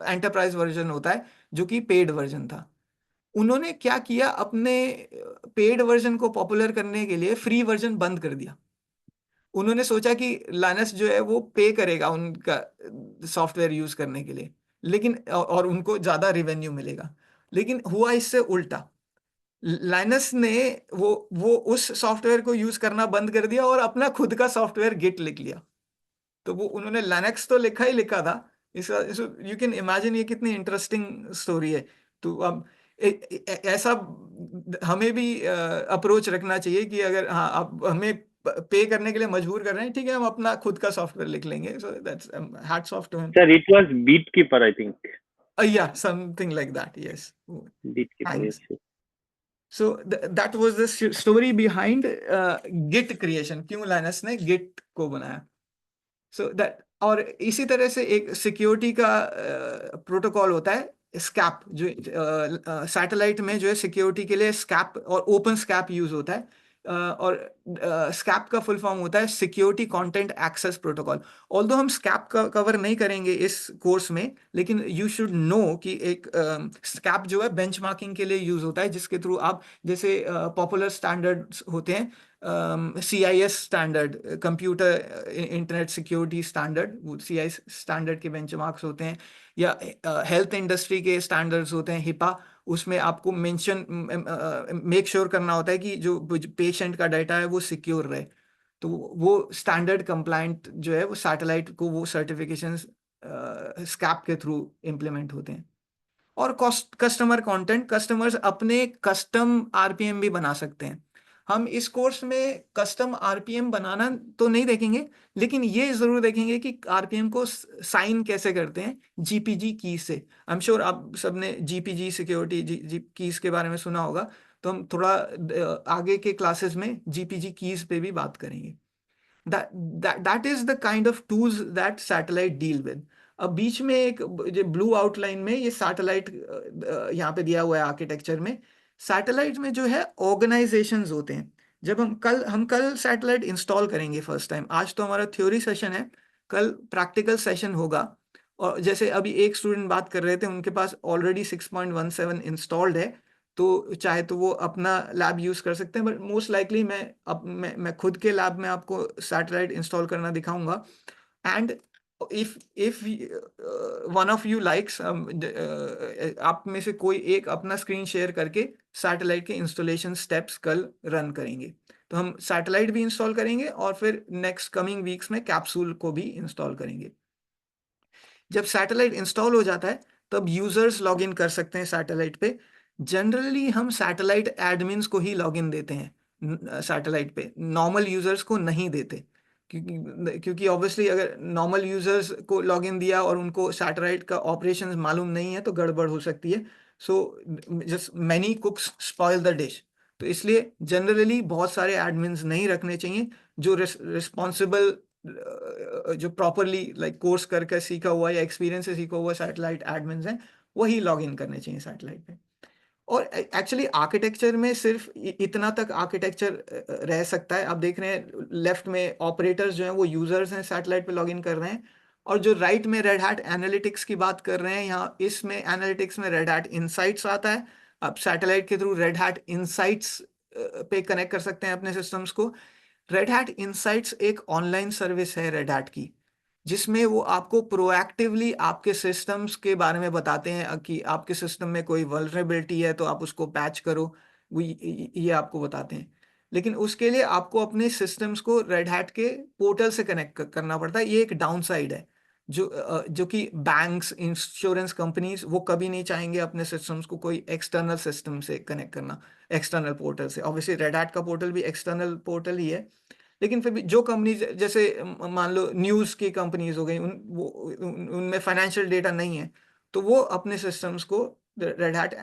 एंटरप्राइज वर्जन होता है जो कि पेड वर्जन था। उन्होंने क्या किया, अपने पेड वर्जन को पॉपुलर करने के लिए फ्री वर्जन बंद कर दिया। उन्होंने सोचा कि लाइनस जो है वो पे करेगा उनका सॉफ्टवेयर यूज करने के लिए, लेकिन और उनको ज्यादा रिवेन्यू मिलेगा। लेकिन हुआ इससे उल्टा, लाइनस ने वो उस सॉफ्टवेयर को यूज करना बंद कर दिया और अपना खुद का सॉफ्टवेयर गिट लिख लिया। तो वो उन्होंने लिनक्स तो लिखा ही लिखा था। इस यू कैन इमेजिन ये कितनी इंटरेस्टिंग स्टोरी है। तो अब ऐसा हमें भी अप्रोच रखना चाहिए कि अगर हाँ आप हमें पे करने के लिए मजबूर कर रहे हैं, ठीक है, हम अपना खुद का सॉफ्टवेयर लिख लेंगे। So that's hats off to him. Sir, it was Beatkeeper, I think. या something like that, yes. Beatkeeper, yes. Thanks. So that was the story behind git creation, क्यों लाइनस ने गिट को बनाया। सो दैट, और इसी तरह से एक सिक्योरिटी का प्रोटोकॉल होता है स्कैप, जो सैटेलाइट में जो है सिक्योरिटी के लिए स्कैप और ओपन स्कैप यूज होता है। और स्कैप का फुल फॉर्म होता है security content access protocol. Although हम स्कैप का कवर नहीं करेंगे इस कोर्स में, लेकिन यू शुड नो कि एक स्कैप जो है बेंचमार्किंग के लिए यूज होता है, जिसके थ्रू आप जैसे पॉपुलर स्टैंडर्ड्स होते हैं, CIS standard, computer internet security standard, वो CIS स्टैंडर्ड के बेंचमार्क्स होते हैं, या हेल्थ इंडस्ट्री के स्टैंडर्ड्स होते हैं, HIPAA। उसमें आपको मेंशन मेक श्योर करना होता है कि जो पेशेंट का डाटा है वो सिक्योर रहे। तो वो स्टैंडर्ड कंप्लायंट जो है वो सैटेलाइट को वो सर्टिफिकेशन स्कैप के थ्रू इम्प्लीमेंट होते हैं। और कॉस्ट कस्टमर कंटेंट, कस्टमर्स अपने कस्टम RPM भी बना सकते हैं। हम इस कोर्स में कस्टम RPM बनाना तो नहीं देखेंगे, लेकिन ये जरूर देखेंगे कि RPM को साइन कैसे करते हैं GPG की से। आई एम श्योर आप सबने GPG सिक्योरिटी जी कीज के बारे में सुना होगा। तो हम थोड़ा आगे के क्लासेस में GPG कीज पे भी बात करेंगे। that is the kind of tools that satellite deal with। अब बीच में एक जो ब्लू आउटलाइन में ये सैटेलाइट यहाँ पे दिया हुआ है आर्किटेक्चर में। सैटेलाइट में जो है ऑर्गेनाइजेशंस होते हैं। जब हम कल सैटेलाइट इंस्टॉल करेंगे फर्स्ट टाइम। आज तो हमारा थ्योरी सेशन है, कल प्रैक्टिकल सेशन होगा। और जैसे अभी एक स्टूडेंट बात कर रहे थे, उनके पास ऑलरेडी 6.17 इंस्टॉल्ड है, तो चाहे तो वो अपना लैब यूज कर सकते हैं। बट मोस्ट लाइकली मैं खुद के लैब में आपको सैटेलाइट इंस्टॉल करना दिखाऊंगा। And if one of you likes, आप में से कोई एक अपना स्क्रीन शेयर करके सैटेलाइट के इंस्टॉलेशन स्टेप्स कल रन करेंगे। तो हम सैटेलाइट भी इंस्टॉल करेंगे और फिर नेक्स्ट कमिंग वीक्स में कैप्सूल को भी इंस्टॉल करेंगे। जब सैटेलाइट इंस्टॉल हो जाता है तब यूजर्स लॉग इन कर सकते हैं सैटेलाइट पे। जनरली हम सैटेलाइट एडमिन्स को ही लॉग इन देते हैं सैटेलाइट पे, नॉर्मल यूजर्स को नहीं देते। क्योंकि ऑब्वियसली अगर नॉर्मल यूजर्स को लॉग इन दिया और उनको सैटेलाइट का ऑपरेशन मालूम नहीं है तो गड़बड़ हो सकती है। So just many कुक्स spoil the dish. तो इसलिए जनरली बहुत सारे एडमिन्स नहीं रखने चाहिए। जो रिस्पॉन्सिबल, जो प्रॉपरली लाइक कोर्स करके सीखा हुआ या एक्सपीरियंस से सीखा हुआ सैटेलाइट एडमिन्स हैं, वही लॉग इन करने चाहिए सैटेलाइट पे। और एक्चुअली आर्किटेक्चर में सिर्फ इतना तक आर्किटेक्चर रह सकता है। आप देख रहे हैं लेफ्ट में ऑपरेटर्स जो हैं वो यूजर्स हैं, सैटेलाइट पे लॉग इन कर रहे हैं। और जो राइट में रेड हैट एनालिटिक्स की बात कर रहे हैं, यहाँ इसमें एनालिटिक्स में रेड हैट इनसाइट्स आता है। आप सैटेलाइट के थ्रू रेड हैट इनसाइट्स पे कनेक्ट कर सकते हैं अपने सिस्टम्स को। रेड हैट इनसाइट्स एक ऑनलाइन सर्विस है रेड हैट की, जिसमें वो आपको प्रोएक्टिवली आपके सिस्टम्स के बारे में बताते हैं कि आपके सिस्टम में कोई वल्नरेबिलिटी है तो आप उसको पैच करो। वो ये आपको बताते हैं। लेकिन उसके लिए आपको अपने सिस्टम्स को रेड हैट के पोर्टल से कनेक्ट करना पड़ता है। ये एक डाउन साइड है, जो कि बैंक्स, इंश्योरेंस कंपनीज वो कभी नहीं चाहेंगे अपने सिस्टम्स को कोई एक्सटर्नल सिस्टम से कनेक्ट करना, एक्सटर्नल पोर्टल से। ऑब्वियसली रेड हैट का पोर्टल भी एक्सटर्नल पोर्टल ही है, लेकिन फिर भी जो कंपनीज जैसे मान लो न्यूज़ की कंपनीज हो गई, उनमें फाइनेंशियल डेटा नहीं है, तो वो अपने सिस्टम्स को रेड हैट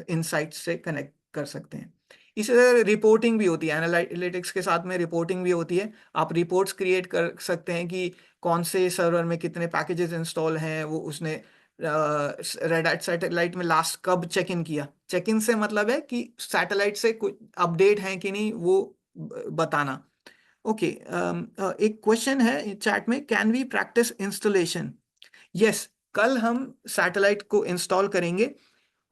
इनसाइट्स से कनेक्ट कर सकते हैं। इसी तरह रिपोर्टिंग भी होती है, एनालिटिक्स के साथ में रिपोर्टिंग भी होती है। आप रिपोर्ट्स क्रिएट कर सकते हैं कि कौन से सर्वर में कितने पैकेजेस इंस्टॉल हैं, वो उसने रेड हैट सैटेलाइट में लास्ट कब चेक इन किया। चेक इन से मतलब है कि सैटेलाइट से कुछ अपडेट है कि नहीं वो बताना। ओके, एक क्वेश्चन है चैट में, can we practice installation? Yes, कल हम सैटेलाइट को इंस्टॉल करेंगे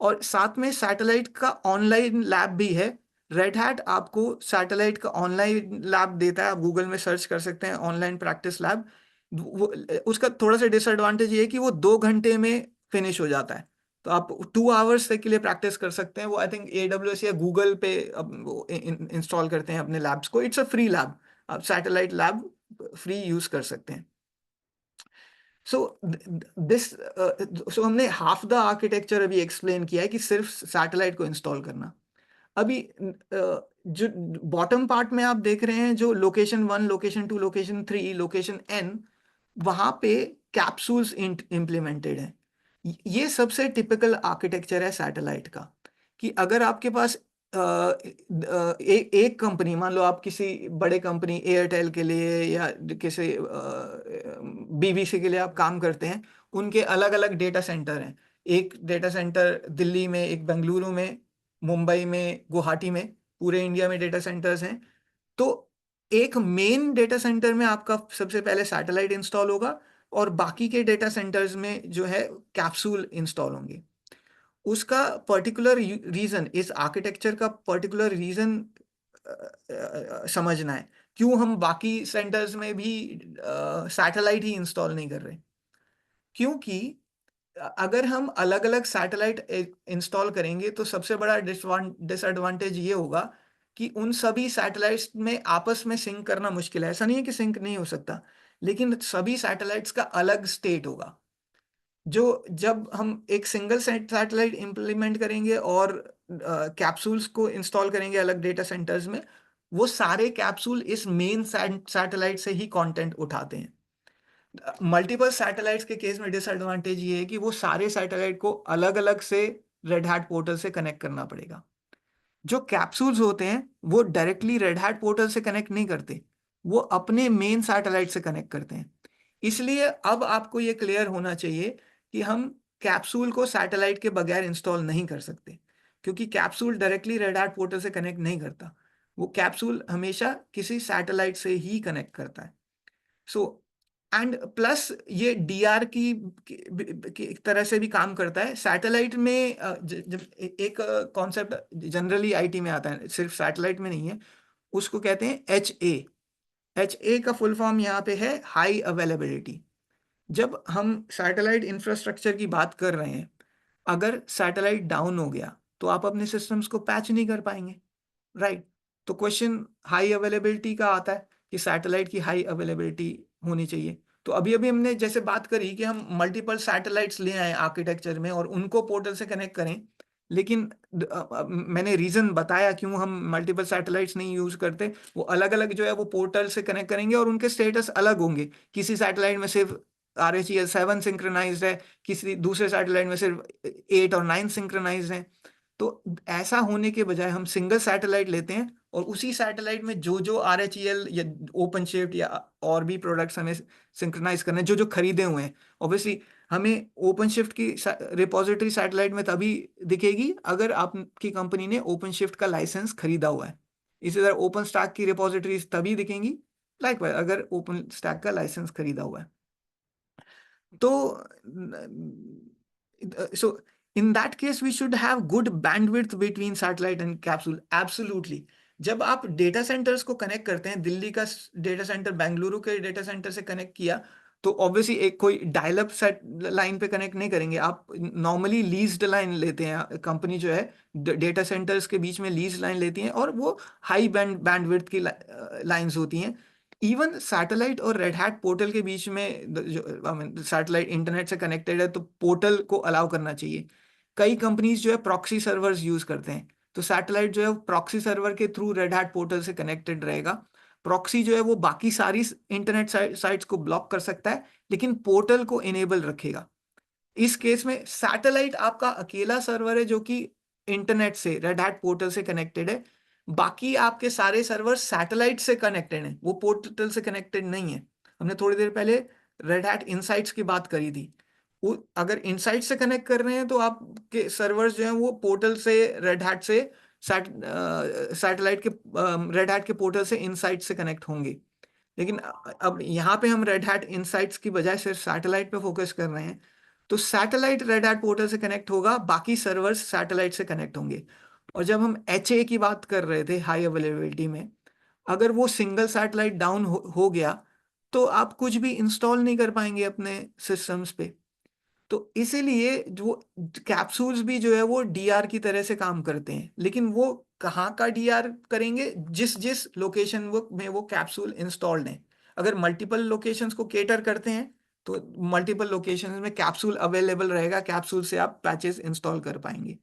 और साथ में सैटेलाइट का ऑनलाइन लैब भी है। रेड हैट आपको सैटेलाइट का ऑनलाइन लैब देता है, आप गूगल में सर्च कर सकते हैं ऑनलाइन प्रैक्टिस लैब। वो, उसका थोड़ा सा डिसएडवांटेज ये है कि वो 2 घंटे में फिनिश हो जाता है, तो आप 2 आवर्स तक के लिए प्रैक्टिस कर सकते हैं। वो आई थिंक AWS या गूगल पे इंस्टॉल करते हैं अपने लैब्स को। इट्स अ फ्री लैब, आप सैटेलाइट लैब फ्री यूज कर सकते हैं। सो दिस सो हमने हाफ द आर्किटेक्चर अभी एक्सप्लेन किया है कि सिर्फ सैटेलाइट को इंस्टॉल करना। अभी जो बॉटम पार्ट में आप देख रहे हैं, जो location 1, location 2, location 3, location N, वहां पे कैप्सूल्स इंप्लीमेंटेड हैं। ये सबसे टिपिकल आर्किटेक्चर है सैटेलाइट का, कि अगर आपके पास एक कंपनी, मान लो आप किसी बड़े कंपनी एयरटेल के लिए या किसी BBC के लिए आप काम करते हैं, उनके अलग अलग डेटा सेंटर हैं। एक डेटा सेंटर दिल्ली में, एक बेंगलुरु में, मुंबई में, गुवाहाटी में, पूरे इंडिया में डेटा सेंटर्स हैं। तो एक मेन डेटा सेंटर में आपका सबसे पहले सैटेलाइट इंस्टॉल होगा और बाकी के डेटा सेंटर्स में जो है कैप्सूल इंस्टॉल होंगे। उसका पर्टिकुलर रीजन, इस आर्किटेक्चर का पर्टिकुलर रीजन समझना है, क्यों हम बाकी सेंटर्स में भी सैटेलाइट ही इंस्टॉल नहीं कर रहे। क्योंकि अगर हम अलग अलग सैटेलाइट इंस्टॉल करेंगे तो सबसे बड़ा डिसएडवांटेज ये होगा कि उन सभी सैटेलाइट्स में आपस में सिंक करना मुश्किल है। ऐसा नहीं है कि सिंक नहीं हो सकता, लेकिन सभी सैटेलाइट्स का अलग स्टेट होगा। जो जब हम एक सिंगल सैटेलाइट इंप्लीमेंट करेंगे और कैप्सूल्स को इंस्टॉल करेंगे अलग डेटा सेंटर्स में, वो सारे कैप्सूल इस मेन सैटेलाइट से ही कंटेंट उठाते हैं। मल्टीपल सैटेलाइट्स के केस में डिसएडवांटेज ये है कि वो सारे सैटेलाइट को अलग अलग से रेड हैट पोर्टल से कनेक्ट करना पड़ेगा। जो कैप्सूल्स होते हैं वो डायरेक्टली रेड हैट पोर्टल से कनेक्ट नहीं करते, वो अपने मेन सैटेलाइट से कनेक्ट करते हैं। इसलिए अब आपको ये क्लियर होना चाहिए कि हम कैप्सूल को सैटेलाइट के बगैर इंस्टॉल नहीं कर सकते, क्योंकि capsule directly red hat portal से कनेक्ट नहीं करता, वो कैप्सूल हमेशा किसी सैटेलाइट से ही कनेक्ट करता है। सो एंड प्लस ये DR की एक तरह से भी काम करता है सैटेलाइट में। जब एक कॉन्सेप्ट जनरली IT में आता है, सिर्फ सैटेलाइट में नहीं है, उसको कहते हैं HA का फुल फॉर्म यहाँ पे है हाई अवेलेबिलिटी। जब हम सैटेलाइट इंफ्रास्ट्रक्चर की बात कर रहे हैं, अगर सैटेलाइट डाउन हो गया तो आप अपने सिस्टम्स को पैच नहीं कर पाएंगे, राइट? तो क्वेश्चन हाई अवेलेबिलिटी का आता है कि सैटेलाइट की हाई अवेलेबिलिटी होनी चाहिए। तो अभी अभी हमने जैसे बात करी कि हम मल्टीपल सैटेलाइट्स ले आए आर्किटेक्चर में और उनको पोर्टल से कनेक्ट करें, लेकिन मैंने रीजन बताया क्यों हम मल्टीपल सैटेलाइट्स नहीं यूज करते। वो अलग अलग जो है वो पोर्टल से कनेक्ट करेंगे और उनके स्टेटस अलग होंगे। किसी सैटेलाइट में सिर्फ RHEL 7 सिंक्रोनाइज्ड है, किसी दूसरे सैटेलाइट में सिर्फ 8 और 9 सिंक्रोनाइज्ड है। तो ऐसा होने के बजाय हम सिंगल सैटेलाइट लेते हैं और उसी सैटेलाइट में जो जो RHEL या ओपन शिफ्ट या और भी प्रोडक्ट्स हमें सिंक्रोनाइज करने हैं, जो जो खरीदे हुए हैं, ऑब्वियसली हमें ओपन शिफ्ट की रिपोजिटरी सैटेलाइट में तभी दिखेगी अगर आपकी कंपनी ने ओपन शिफ्ट का लाइसेंस खरीदा हुआ है। इसी तरह ओपन स्टैक की रिपोजिटरीज तभी दिखेंगी लाइकवाइज अगर ओपन स्टैक का लाइसेंस खरीदा हुआ है। तो so in that case we should have good bandwidth between satellite and capsule, absolutely। जब आप डेटा सेंटर्स को कनेक्ट करते हैं, दिल्ली का डेटा सेंटर बेंगलुरु के डेटा सेंटर से कनेक्ट किया, तो ऑब्वियसली एक कोई डायल अप सेट लाइन पे कनेक्ट नहीं करेंगे आप, नॉर्मली लीज्ड लाइन लेते हैं। कंपनी जो है डेटा सेंटर्स के बीच में लीज लाइन लेती हैं और वो हाई बैंडविड्थ की लाइंस होती हैं। इवन सैटेलाइट और रेड हैट पोर्टल के बीच में जो सैटेलाइट इंटरनेट से कनेक्टेड है तो पोर्टल को अलाउ करना चाहिए। कई कंपनीज जो है प्रॉक्सी सर्वर्स यूज करते हैं, तो सैटेलाइट जो है प्रॉक्सी सर्वर के थ्रू रेड हैट पोर्टल से कनेक्टेड रहेगा। प्रॉक्सी जो है वो बाकी सारी इंटरनेट साइट्स को ब्लॉक कर सकता है, लेकिन पोर्टल को इनेबल रखेगा। इस केस में सैटेलाइट आपका अकेला सर्वर है जो कि इंटरनेट से रेड हैट पोर्टल से कनेक्टेड है। बाकी आपके सारे सर्वर सैटेलाइट से कनेक्टेड हैं, वो पोर्टल से कनेक्टेड नहीं है। हमने थोड़ी देर पहले रेड हैट इनसाइट्स की बात करी थी। वो अगर इनसाइट से कनेक्ट कर रहे हैं तो आपके सर्वर्स जो हैं वो पोर्टल से रेड हैट से सैटेलाइट के रेड हैट के पोर्टल से इनसाइट से कनेक्ट होंगे। लेकिन अब यहाँ पे हम रेड हैट इनसाइट्स की बजाय सिर्फ सैटेलाइट पे फोकस कर रहे हैं। तो सैटेलाइट रेड हैट पोर्टल से कनेक्ट होगा, बाकी सर्वर्स सैटेलाइट से कनेक्ट होंगे। और जब हम HA की बात कर रहे थे हाई अवेलेबिलिटी में, अगर वो सिंगल सैटेलाइट डाउन हो गया तो आप कुछ भी इंस्टॉल नहीं कर पाएंगे अपने सिस्टम्स पे। तो इसीलिए जो कैप्सूल्स भी जो है वो डीआर की तरह से काम करते हैं, लेकिन वो कहाँ का डीआर करेंगे, जिस जिस लोकेशन वो में वो कैप्सूल इंस्टॉल्ड है। अगर मल्टीपल लोकेशंस को केटर करते हैं तो मल्टीपल लोकेशंस में कैप्सूल अवेलेबल रहेगा, कैप्सूल से आप पैचेस इंस्टॉल कर पाएंगे।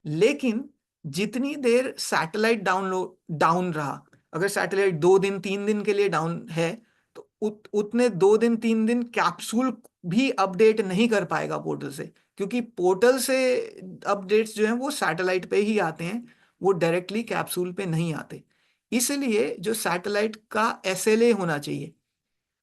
लेकिन जितनी देर सैटेलाइट डाउन रहा, अगर सैटेलाइट 2 दिन 3 दिन के लिए डाउन है, तो उतने 2 दिन 3 दिन कैप्सूल भी अपडेट नहीं कर पाएगा पोर्टल से, क्योंकि पोर्टल से अपडेट्स जो हैं वो सैटेलाइट पे ही आते हैं, वो डायरेक्टली कैप्सूल पे नहीं आते। इसलिए जो सैटेलाइट का SLA होना चाहिए।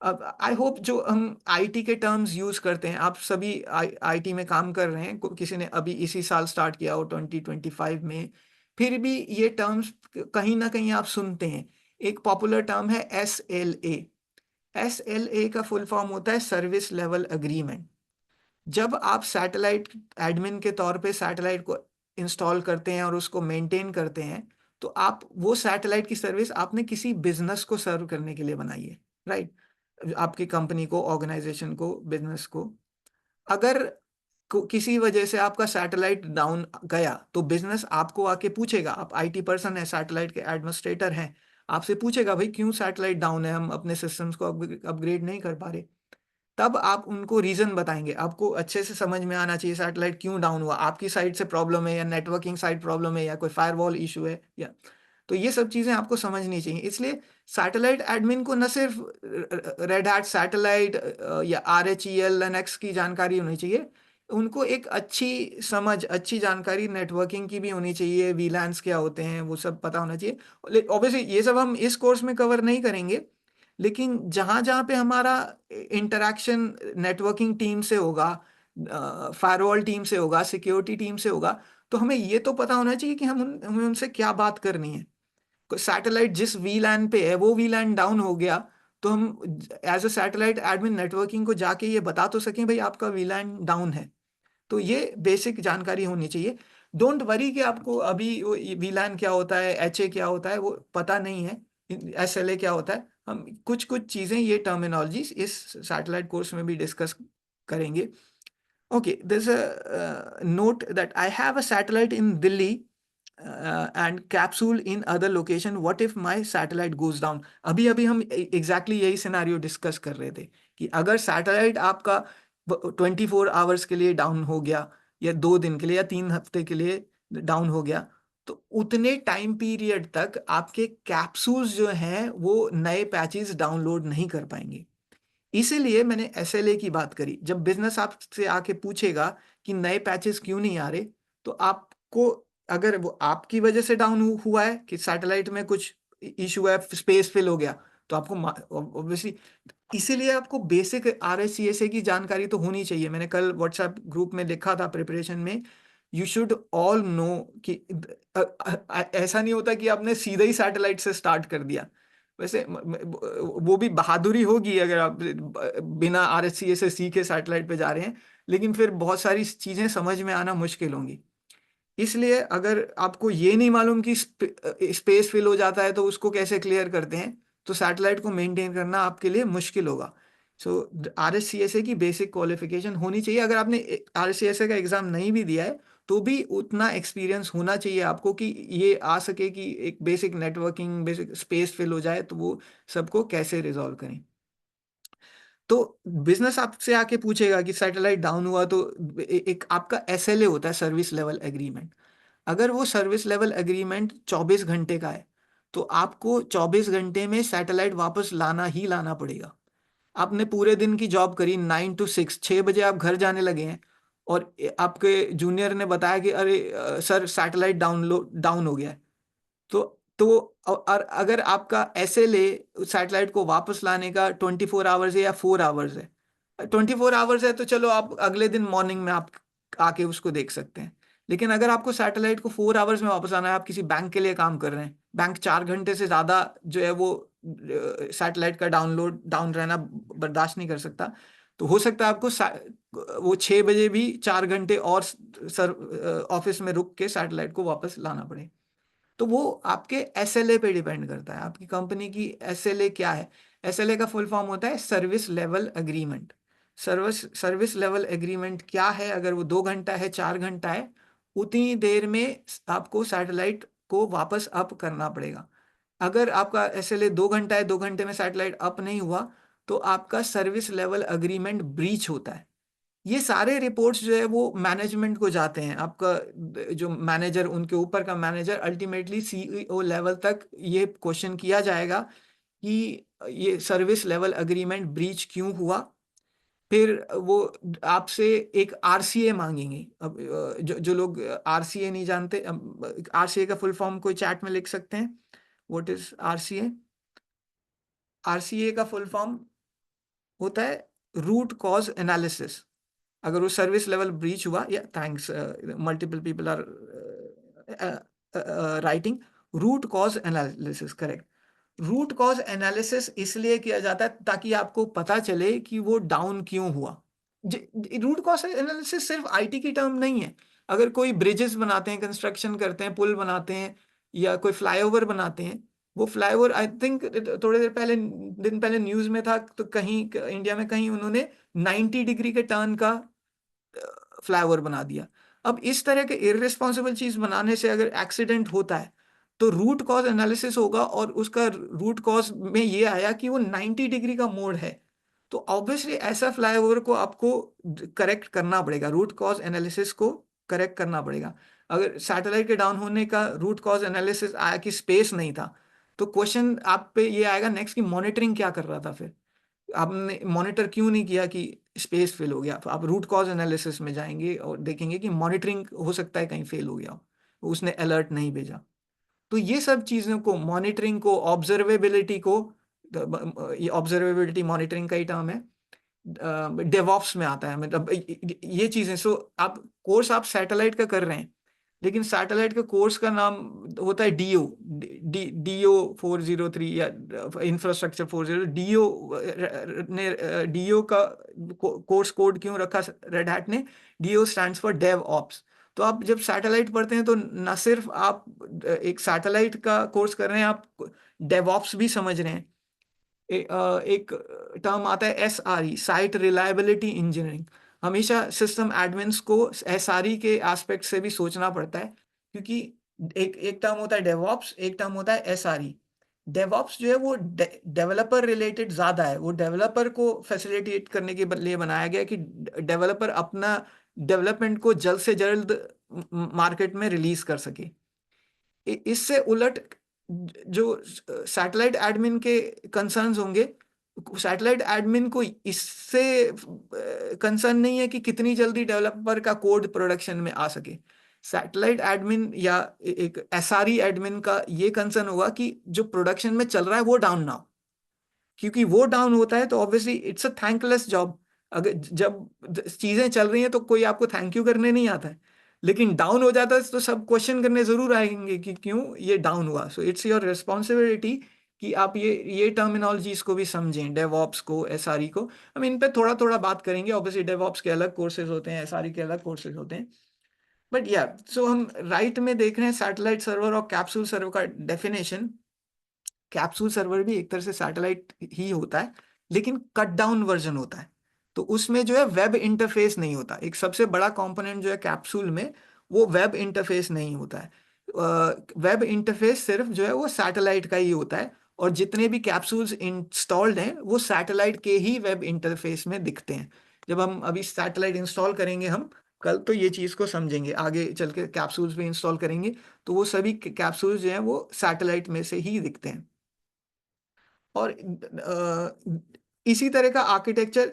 अब आई होप जो हम आईटी के टर्म्स यूज करते हैं, आप सभी आईटी में काम कर रहे हैं, किसी ने अभी इसी साल स्टार्ट किया हो 2025 में, फिर भी ये टर्म्स कहीं ना कहीं आप सुनते हैं। एक पॉपुलर टर्म है SLA। SLA का फुल फॉर्म होता है सर्विस लेवल अग्रीमेंट। जब आप सैटेलाइट एडमिन के तौर पे सैटेलाइट को इंस्टॉल करते हैं और उसको मेंटेन करते हैं, तो आप वो सैटेलाइट की सर्विस आपने किसी बिजनेस को सर्व करने के लिए बनाई है, राइट? आपकी कंपनी को, ऑर्गेनाइजेशन को, बिजनेस को। अगर किसी वजह से आपका सैटेलाइट डाउन गया तो बिजनेस आपको आके पूछेगा, आप आईटी पर्सन है, सैटेलाइट के एडमिनिस्ट्रेटर हैं, आपसे पूछेगा भाई क्यों सैटेलाइट डाउन है, हम अपने सिस्टम्स को अपग्रेड नहीं कर पा रहे। तब आप उनको रीजन बताएंगे, आपको अच्छे से समझ में आना चाहिए सैटेलाइट क्यों डाउन हुआ, आपकी साइड से प्रॉब्लम है या नेटवर्किंग साइड प्रॉब्लम है या कोई फायरवॉल इशू है, या तो ये सब चीजें आपको समझनी चाहिए। इसलिए सैटेलाइट एडमिन को न सिर्फ रेड हैट सैटेलाइट या RHEL लिनक्स की जानकारी होनी चाहिए, उनको एक अच्छी समझ, अच्छी जानकारी नेटवर्किंग की भी होनी चाहिए, वीलैन्स क्या होते हैं वो सब पता होना चाहिए। ऑब्वियसली ये सब हम इस कोर्स में कवर नहीं करेंगे, लेकिन जहां जहां पे हमारा इंटरेक्शन नेटवर्किंग टीम से होगा, फायरवॉल टीम से होगा, सिक्योरिटी टीम से होगा, तो हमें ये तो पता होना चाहिए कि हमें उनसे क्या बात करनी है। सैटेलाइट जिस वीलैन पे है वो वीलैन डाउन हो गया, तो हम as a satellite admin networking को जाके ये बता तो सकें भाई आपका वीलैन डाउन है। तो ये बेसिक जानकारी होनी चाहिए। डोंट वरी कि आपको अभी वीलैन क्या होता है, HA क्या होता है वो पता नहीं है, SLA क्या होता है। हम कुछ कुछ चीजें, ये टर्मिनोलॉजी इस सैटेलाइट कोर्स में भी डिस्कस करेंगे। Okay, this note that I have a satellite in Delhi and capsule in other location, what if my satellite goes down. अभी अभी हम एग्जैक्टली यही सिनारियो डिस्कस कर रहे थे कि अगर सैटेलाइट आपका 24 आवर्स के लिए डाउन हो गया, या 2 दिन के लिए या 3 हफ्ते के लिए डाउन हो गया, तो उतने टाइम पीरियड तक आपके कैप्सूल्स जो हैं वो नए पैचेस डाउनलोड नहीं कर पाएंगे। इसीलिए मैंने SLA की बात करी। जब बिजनेस आपसे आके पूछेगा कि नए पैचेस क्यों नहीं आ रहे, तो आपको, अगर वो आपकी वजह से डाउन हुआ है कि सैटेलाइट में कुछ इशू है, स्पेस फिल हो गया, तो आपको ऑब्वियसली, इसीलिए आपको बेसिक RSCSA की जानकारी तो होनी चाहिए। मैंने कल व्हाट्सएप ग्रुप में लिखा था प्रिपरेशन में, यू शुड ऑल नो कि ऐसा नहीं होता कि आपने सीधा ही सैटेलाइट से स्टार्ट कर दिया। वैसे वो भी बहादुरी होगी अगर आप बिना RSCSA सीखे सैटेलाइट पे जा रहे हैं, लेकिन फिर बहुत सारी चीजें समझ में आना मुश्किल होंगी। इसलिए अगर आपको ये नहीं मालूम कि स्पेस फिल हो जाता है तो उसको कैसे क्लियर करते हैं, तो सैटेलाइट को मेंटेन करना आपके लिए मुश्किल होगा। सो RSCSA की बेसिक क्वालिफिकेशन होनी चाहिए। अगर आपने RSCSA का एग्जाम नहीं भी दिया है तो भी उतना एक्सपीरियंस होना चाहिए आपको कि ये आ सके कि एक basic networking, basic space fill हो जाए तो वो सबको कैसे रिजॉल्व करें। तो बिजनेस आपसे आके पूछेगा कि सैटेलाइट डाउन हुआ, तो एक आपका SLA होता है, सर्विस लेवल एग्रीमेंट। अगर वो सर्विस लेवल एग्रीमेंट 24 घंटे का है, तो आपको 24 घंटे में सैटेलाइट वापस लाना ही लाना पड़ेगा। आपने पूरे दिन की जॉब करी, 9 to 6, 6 बजे आप घर जाने लगे हैं, और आपके जूनियर ने बताया कि अरे सर सैटेलाइट डाउन हो गया है। तो और अगर आपका SLA सैटेलाइट को वापस लाने का 24 आवर्स है या 4 आवर्स है, 24 आवर्स है तो चलो आप अगले दिन मॉर्निंग में आप आके उसको देख सकते हैं। लेकिन अगर आपको सैटेलाइट को 4 आवर्स में वापस आना है, आप किसी बैंक के लिए काम कर रहे हैं, बैंक 4 घंटे से ज्यादा जो है वो सैटेलाइट का डाउन रहना बर्दाश्त नहीं कर सकता, तो हो सकता है आपको वो 6 बजे भी 4 घंटे और सर ऑफिस में रुक के सैटेलाइट को वापस लाना पड़े। तो वो आपके एसएलए पे डिपेंड करता है, आपकी कंपनी की एसएलए क्या है। एसएलए का फुल फॉर्म होता है service level agreement. Service level agreement क्या है? अगर वो 2 घंटा है, 4 घंटा है, उतनी देर में आपको सैटेलाइट को वापस अप करना पड़ेगा। अगर आपका एसएलए 2 घंटा है, 2 घंटे में सैटेलाइट अप नहीं हुआ, तो आपका सर्विस लेवल एग्रीमेंट ब्रीच होता है। ये सारे रिपोर्ट्स जो है वो मैनेजमेंट को जाते हैं, आपका जो मैनेजर, उनके ऊपर का मैनेजर, अल्टीमेटली सीईओ लेवल तक ये क्वेश्चन किया जाएगा कि ये सर्विस लेवल एग्रीमेंट ब्रीच क्यों हुआ। फिर वो आपसे एक आरसीए मांगेंगे। अब जो लोग आरसीए नहीं जानते, आरसीए का फुल फॉर्म कोई चैट में लिख सकते हैं? What is RCA? आरसीए का फुल फॉर्म होता है रूट कॉज एनालिसिस। अगर वो सर्विस लेवल ब्रीच हुआ, या thanks, multiple people are writing root cause analysis, correct. Root cause analysis इसलिए किया जाता है ताकि आपको पता चले कि वो डाउन क्यों हुआ। रूट कॉज एनालिसिस सिर्फ आईटी की टर्म नहीं है। अगर कोई ब्रिजेस बनाते हैं, कंस्ट्रक्शन करते हैं, पुल बनाते हैं, या कोई फ्लाईओवर बनाते हैं, वो फ्लाईओवर आई थिंक थोड़े दिन पहले न्यूज में था, तो कहीं इंडिया में कहीं उन्होंने 90 डिग्री के टर्न का फ्लाईओवर बना दिया। अब इस तरह के इररिस्पॉन्सिबल चीज बनाने से अगर एक्सीडेंट होता है, तो रूट कॉज एनालिसिस होगा, और उसका रूट कॉज में ये आया कि वो 90 डिग्री का मोड़ है, तो ऑब्वियसली ऐसा फ्लाईओवर को आपको करेक्ट करना पड़ेगा, रूट कॉज एनालिसिस को करेक्ट करना पड़ेगा। अगर सैटेलाइट के डाउन होने का रूट कॉज एनालिसिस आया कि स्पेस नहीं था, तो क्वेश्चन आप पे ये आएगा नेक्स्ट की मॉनिटरिंग क्या कर रहा था, फिर आपने मॉनिटर क्यों नहीं किया कि स्पेस फेल हो गया। तो आप रूट कॉज एनालिसिस में जाएंगे और देखेंगे कि मॉनिटरिंग हो सकता है कहीं फेल हो गया हो, उसने अलर्ट नहीं भेजा। तो ये सब चीज़ों को, मॉनिटरिंग को, ऑब्जर्वेबिलिटी को, ये ऑब्जर्वेबिलिटी मॉनिटरिंग का ही टर्म है, डेवॉप्स में आता है। मतलब ये चीज़ें, सो आप कोर्स आप सैटेलाइट का कर रहे हैं, लेकिन सैटेलाइट के कोर्स का नाम होता है डीओ, डीओ 403, या इंफ्रास्ट्रक्चर 40। डीओ ने डीओ का कोर्स कोड क्यों रखा रेड हैट ने? DO stands for DevOps. तो आप जब सैटेलाइट पढ़ते हैं, तो ना सिर्फ आप एक सैटेलाइट का कोर्स कर रहे हैं, आप डेवऑप्स भी समझ रहे हैं। एक टर्म आता है एसआरई, साइट रिलायबिलिटी इंजीनियरिंग। हमेशा सिस्टम एडमिन्स को एसआरई के एस्पेक्ट से भी सोचना पड़ता है, क्योंकि एक एक टर्म होता है डेवऑप्स, एक टर्म होता है एसआरई। डेवऑप्स जो है वो डेवलपर रिलेटेड ज्यादा है, वो डेवलपर को फैसिलिटेट करने के लिए बनाया गया है कि डेवलपर अपना डेवलपमेंट को जल्द से जल्द मार्केट में रिलीज कर सके। इससे उलट जो सैटेलाइट एडमिन के कंसर्न्स होंगे, सैटेलाइट एडमिन को इससे कंसर्न नहीं है कि कितनी जल्दी डेवलपर का कोड प्रोडक्शन में आ सके। सैटेलाइट एडमिन या एक एसआरई एडमिन का ये कंसर्न होगा कि जो प्रोडक्शन में चल रहा है वो डाउन ना हो, क्योंकि वो डाउन होता है तो obviously it's a thankless job. अगर जब चीजें चल रही हैं तो कोई आपको थैंक यू करने नहीं आता है, लेकिन डाउन हो जाता है तो सब क्वेश्चन करने जरूर आएंगे कि क्यों ये डाउन हुआ। सो इट्स योर रिस्पॉन्सिबिलिटी कि आप ये टर्मिनोलॉजीज को भी समझें, डेवऑप्स को, एसआरई को। हम इन पे थोड़ा थोड़ा बात करेंगे। ऑब्वियसली डेवऑप्स के अलग कोर्सेज होते हैं, एसआरई के अलग कोर्सेज होते हैं, बट या सो हम राइट में देख रहे हैं सैटेलाइट सर्वर और कैप्सूल सर्वर का डेफिनेशन। कैप्सूल सर्वर भी एक तरह से सैटेलाइट ही होता है, लेकिन कट डाउन वर्जन होता है। तो उसमें जो है वेब इंटरफेस नहीं होता। एक सबसे बड़ा कंपोनेंट जो है कैप्सूल में, वो वेब इंटरफेस नहीं होता है। वेब इंटरफेस सिर्फ जो है वो सैटेलाइट का ही होता है, और जितने भी कैप्सूल्स इंस्टॉल्ड हैं वो सैटेलाइट के ही वेब इंटरफेस में दिखते हैं। जब हम अभी सैटेलाइट इंस्टॉल करेंगे हम कल, तो ये चीज़ को समझेंगे, आगे चल के कैप्सूल्स भी इंस्टॉल करेंगे तो वो सभी कैप्सूल्स जो हैं वो सैटेलाइट में से ही दिखते हैं। और इसी तरह का आर्किटेक्चर,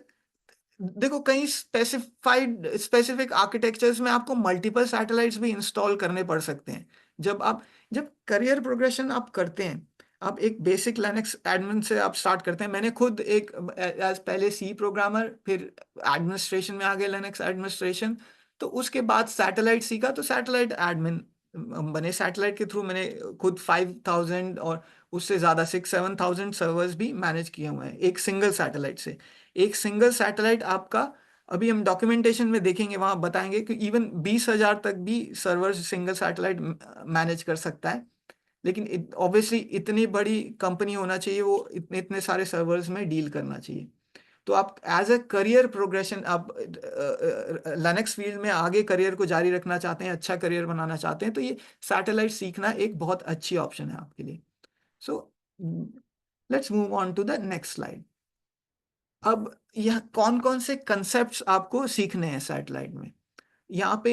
देखो कई स्पेसिफिक आर्किटेक्चर्स में आपको मल्टीपल सैटेलाइट्स भी इंस्टॉल करने पड़ सकते हैं। जब करियर प्रोग्रेशन आप करते हैं, आप एक बेसिक लिनक्स एडमिन से आप स्टार्ट करते हैं। मैंने खुद एक एज पहले सी प्रोग्रामर, फिर एडमिनिस्ट्रेशन में आ गए, लिनक्स एडमिनिस्ट्रेशन, तो उसके बाद सैटेलाइट सीखा, तो सैटेलाइट एडमिन बने। सैटेलाइट के थ्रू मैंने खुद 5,000 और उससे ज़्यादा 6-7,000 सर्वर्स भी मैनेज किए हुए हैं एक सिंगल सैटेलाइट से। एक सिंगल सैटेलाइट आपका, अभी हम डॉक्यूमेंटेशन में देखेंगे, वहाँ बताएंगे कि इवन 20,000 तक भी सर्वर्स सिंगल सैटेलाइट मैनेज कर सकता है। लेकिन ऑब्वियसली इतनी बड़ी कंपनी होना चाहिए, वो इतने इतने सारे सर्वर्स में डील करना चाहिए। तो आप एज ए करियर प्रोग्रेशन, आप लिनक्स फील्ड में आगे करियर को जारी रखना चाहते हैं, अच्छा करियर बनाना चाहते हैं, तो ये सैटेलाइट सीखना एक बहुत अच्छी ऑप्शन है आपके लिए। So let's move on to the next slide. अब यह कौन कौन से कंसेप्ट्स आपको सीखने हैं सैटेलाइट में। यहाँ पे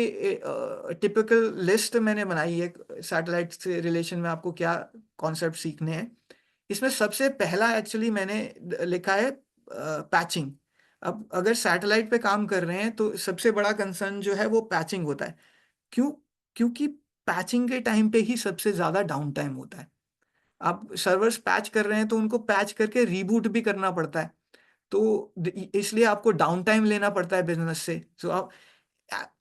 टिपिकल लिस्ट मैंने बनाई है सैटेलाइट से रिलेशन में आपको क्या कॉन्सेप्ट सीखने हैं। इसमें सबसे पहला एक्चुअली मैंने लिखा है पैचिंग। अब अगर सैटेलाइट पे काम कर रहे हैं तो सबसे बड़ा कंसर्न जो है वो पैचिंग होता है। क्यों? क्योंकि पैचिंग के टाइम पे ही सबसे ज़्यादा डाउन टाइम होता है। आप सर्वर्स पैच कर रहे हैं तो उनको पैच करके रीबूट भी करना पड़ता है, तो इसलिए आपको डाउन टाइम लेना पड़ता है बिजनेस से। सो आप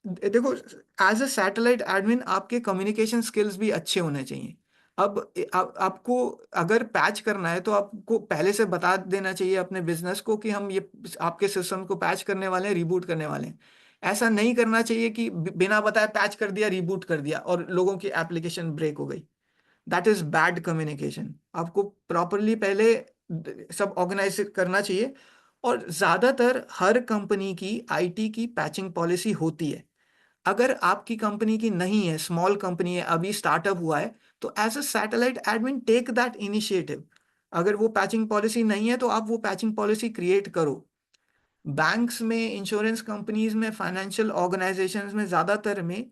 देखो, एज अ सैटेलाइट एडमिन आपके कम्युनिकेशन स्किल्स भी अच्छे होने चाहिए। अब आपको अगर पैच करना है तो आपको पहले से बता देना चाहिए अपने बिजनेस को कि हम ये आपके सिस्टम को पैच करने वाले हैं, रिबूट करने वाले हैं। ऐसा नहीं करना चाहिए कि बिना बताए पैच कर दिया, रिबूट कर दिया और लोगों की एप्लीकेशन ब्रेक हो गई। That is bad communication. आपको प्रॉपरली पहले सब ऑर्गेनाइज करना चाहिए। और ज्यादातर हर कंपनी की आईटी की पैचिंग पॉलिसी होती है। अगर आपकी कंपनी की नहीं है, स्मॉल कंपनी है, अभी स्टार्टअप हुआ है, तो as a satellite admin take that initiative. अगर वो पैचिंग पॉलिसी नहीं है तो आप वो पैचिंग पॉलिसी क्रिएट करो। बैंक्स में, इंश्योरेंस कंपनीज में, फाइनेंशियल ऑर्गेनाइजेशंस में ज्यादातर में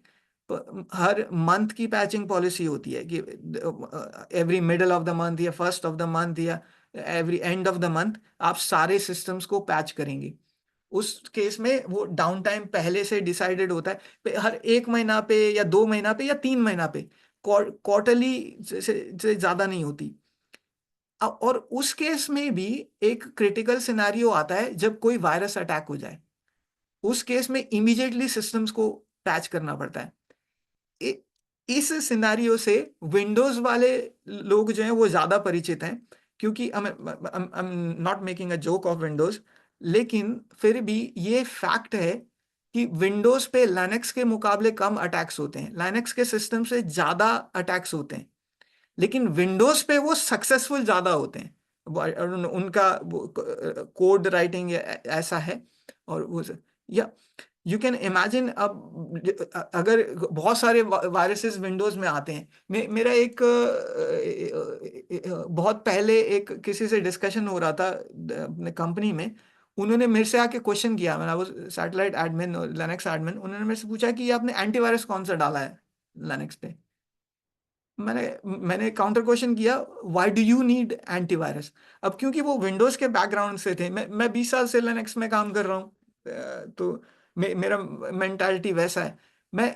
हर मंथ की पैचिंग पॉलिसी होती है कि every middle of the month या फर्स्ट ऑफ द मंथ या every end of the month आप सारे सिस्टम्स को पैच करेंगे। उस केस में वो डाउन टाइम पहले से डिसाइडेड होता है, हर 1 महीना पे या 2 महीना पे या 3 महीना पे, क्वार्टरली से ज्यादा नहीं होती। और उस केस में भी एक क्रिटिकल सिनेरियो आता है जब कोई वायरस अटैक हो जाए। उस केस में इमीडिएटली सिस्टम्स को पैच करना पड़ता है। इ- इस सिनेरियो से विंडोज वाले लोग जो हैं वो ज्यादा परिचित हैं, क्योंकि I am not making a joke of Windows, लेकिन फिर भी ये फैक्ट है कि विंडोज पे लाइनक्स के मुकाबले कम अटैक्स होते हैं, लाइनक्स के सिस्टम से ज्यादा अटैक्स होते हैं, लेकिन विंडोज पे वो सक्सेसफुल ज्यादा होते हैं। उनका कोड राइटिंग ऐसा है। और वो, या यू कैन इमेजिन, अब अगर बहुत सारे वायरसेस विंडोज में आते हैं। मेरा एक बहुत पहले एक किसी से डिस्कशन हो रहा था अपने कंपनी में। उन्होंने मेरे से आके क्वेश्चन किया, मैंने वो सैटेलाइट एडमिन और लिनक्स एडमिन, उन्होंने मेरे से पूछा कि ये आपने एंटीवायरस कौन सा डाला है लिनक्स पे। मैंने मैंने काउंटर क्वेश्चन किया, why do you need antivirus. अब क्योंकि वो विंडोज के बैकग्राउंड से थे, मैं 20 साल से लिनक्स में काम कर रहा हूँ, तो मेरा मेंटालिटी वैसा है। मैं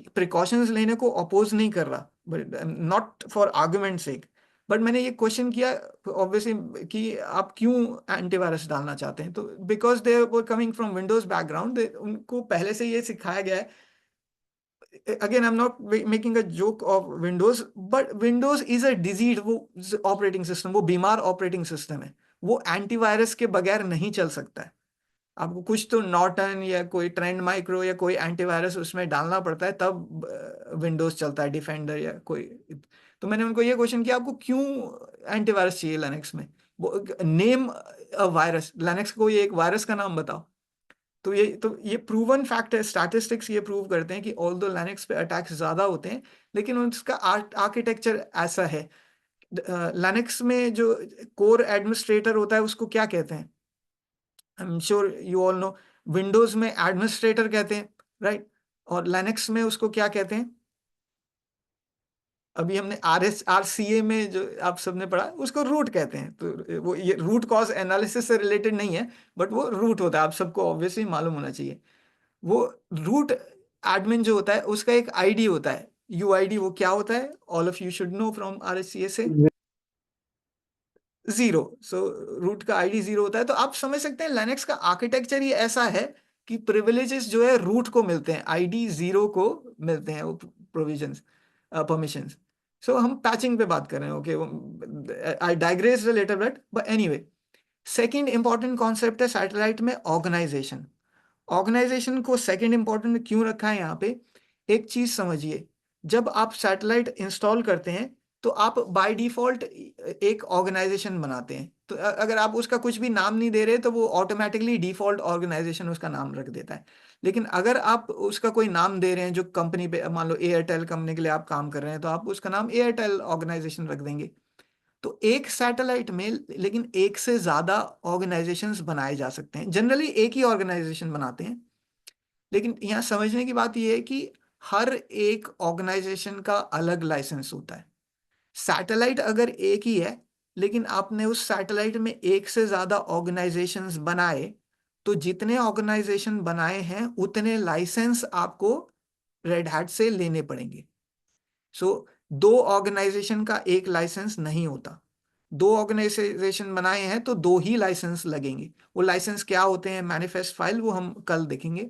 प्रिकॉशंस लेने को अपोज नहीं कर रहा, but not for argument sake. But मैंने ये क्वेश्चन किया ऑब्वियसली कि आप क्यों एंटीवायरस डालना चाहते हैं, तो because they were coming from Windows background, उनको पहले से ये सिखाया गया है। Again, I'm not making a joke of Windows, but Windows is a diseased वो ऑपरेटिंग सिस्टम, वो बीमार ऑपरेटिंग सिस्टम है। वो एंटीवायरस के बगैर नहीं चल सकता है। आपको कुछ तो नॉर्टन या कोई ट्रेंड माइक्रो या कोई एंटीवायरस उसमें डालना पड़ता है, तब विंडोज चलता है, डिफेंडर या कोई। तो मैंने उनको ये क्वेश्चन किया, आपको क्यों एंटीवायरस चाहिए लिनक्स में। वो नेम अ वायरस, लिनक्स को ये एक वायरस का नाम बताओ। तो ये प्रूवन फैक्ट है, स्टैटिस्टिक्स ये प्रूव करते हैं कि ऑल्दो लिनक्स पे अटैक्स ज्यादा होते हैं, लेकिन उसका आर्किटेक्चर ऐसा है। लिनक्स में जो कोर एडमिनिस्ट्रेटर होता है उसको क्या कहते हैं? I am sure you all know. Windows में एडमिनिस्ट्रेटर कहते हैं, राइट? और लिनक्स में उसको क्या कहते हैं? अभी हमने RCA में जो आप सबने पढ़ा उसको रूट कहते हैं। तो वो ये रूट कॉज एनालिसिस से रिलेटेड नहीं है, बट वो रूट होता है, आप सबको ऑब्वियसली मालूम होना चाहिए। वो रूट एडमिन जो होता है उसका एक आईडी होता है, UID। वो क्या होता है? All of you should know from RSCA से। जीरो। सो रूट का आईडी जीरो होता है। तो आप समझ सकते हैं लिनक्स का आर्किटेक्चर ही ऐसा है कि प्रिविलेजेस जो है रूट को मिलते हैं, आईडी 0 को मिलते हैं वो प्रोविजंस, परमिशंस। सो हम पैचिंग पे बात कर रहे हैं, okay, I digress a little bit, but anyway. Second important concept है सैटेलाइट में ऑर्गेनाइजेशन। ऑर्गेनाइजेशन को सेकंड इंपॉर्टेंट क्यों रखा है यहाँ पे? एक चीज समझिए, जब आप सैटेलाइट इंस्टॉल करते हैं तो आप बाय डिफॉल्ट एक ऑर्गेनाइजेशन बनाते हैं। तो अगर आप उसका कुछ भी नाम नहीं दे रहे तो वो ऑटोमेटिकली डिफॉल्ट ऑर्गेनाइजेशन उसका नाम रख देता है। लेकिन अगर आप उसका कोई नाम दे रहे हैं, जो कंपनी पे, मान लो एयरटेल कंपनी के लिए आप काम कर रहे हैं, तो आप उसका नाम एयरटेल ऑर्गेनाइजेशन रख देंगे। तो एक सैटेलाइट में लेकिन एक से ज्यादा ऑर्गेनाइजेशंस बनाए जा सकते हैं। जनरली एक ही ऑर्गेनाइजेशन बनाते हैं, लेकिन यहाँ समझने की बात यह है कि हर एक ऑर्गेनाइजेशन का अलग लाइसेंस होता है। सैटेलाइट अगर एक ही है, लेकिन आपने उस सैटेलाइट में एक से ज्यादा ऑर्गेनाइजेशंस बनाए, तो जितने ऑर्गेनाइजेशन बनाए हैं उतने लाइसेंस आपको रेड हैट से लेने पड़ेंगे। सो दो ऑर्गेनाइजेशन का एक लाइसेंस नहीं होता। दो ऑर्गेनाइजेशन बनाए हैं तो दो ही लाइसेंस लगेंगे। वो लाइसेंस क्या होते हैं, मैनिफेस्ट फाइल, वो हम कल देखेंगे।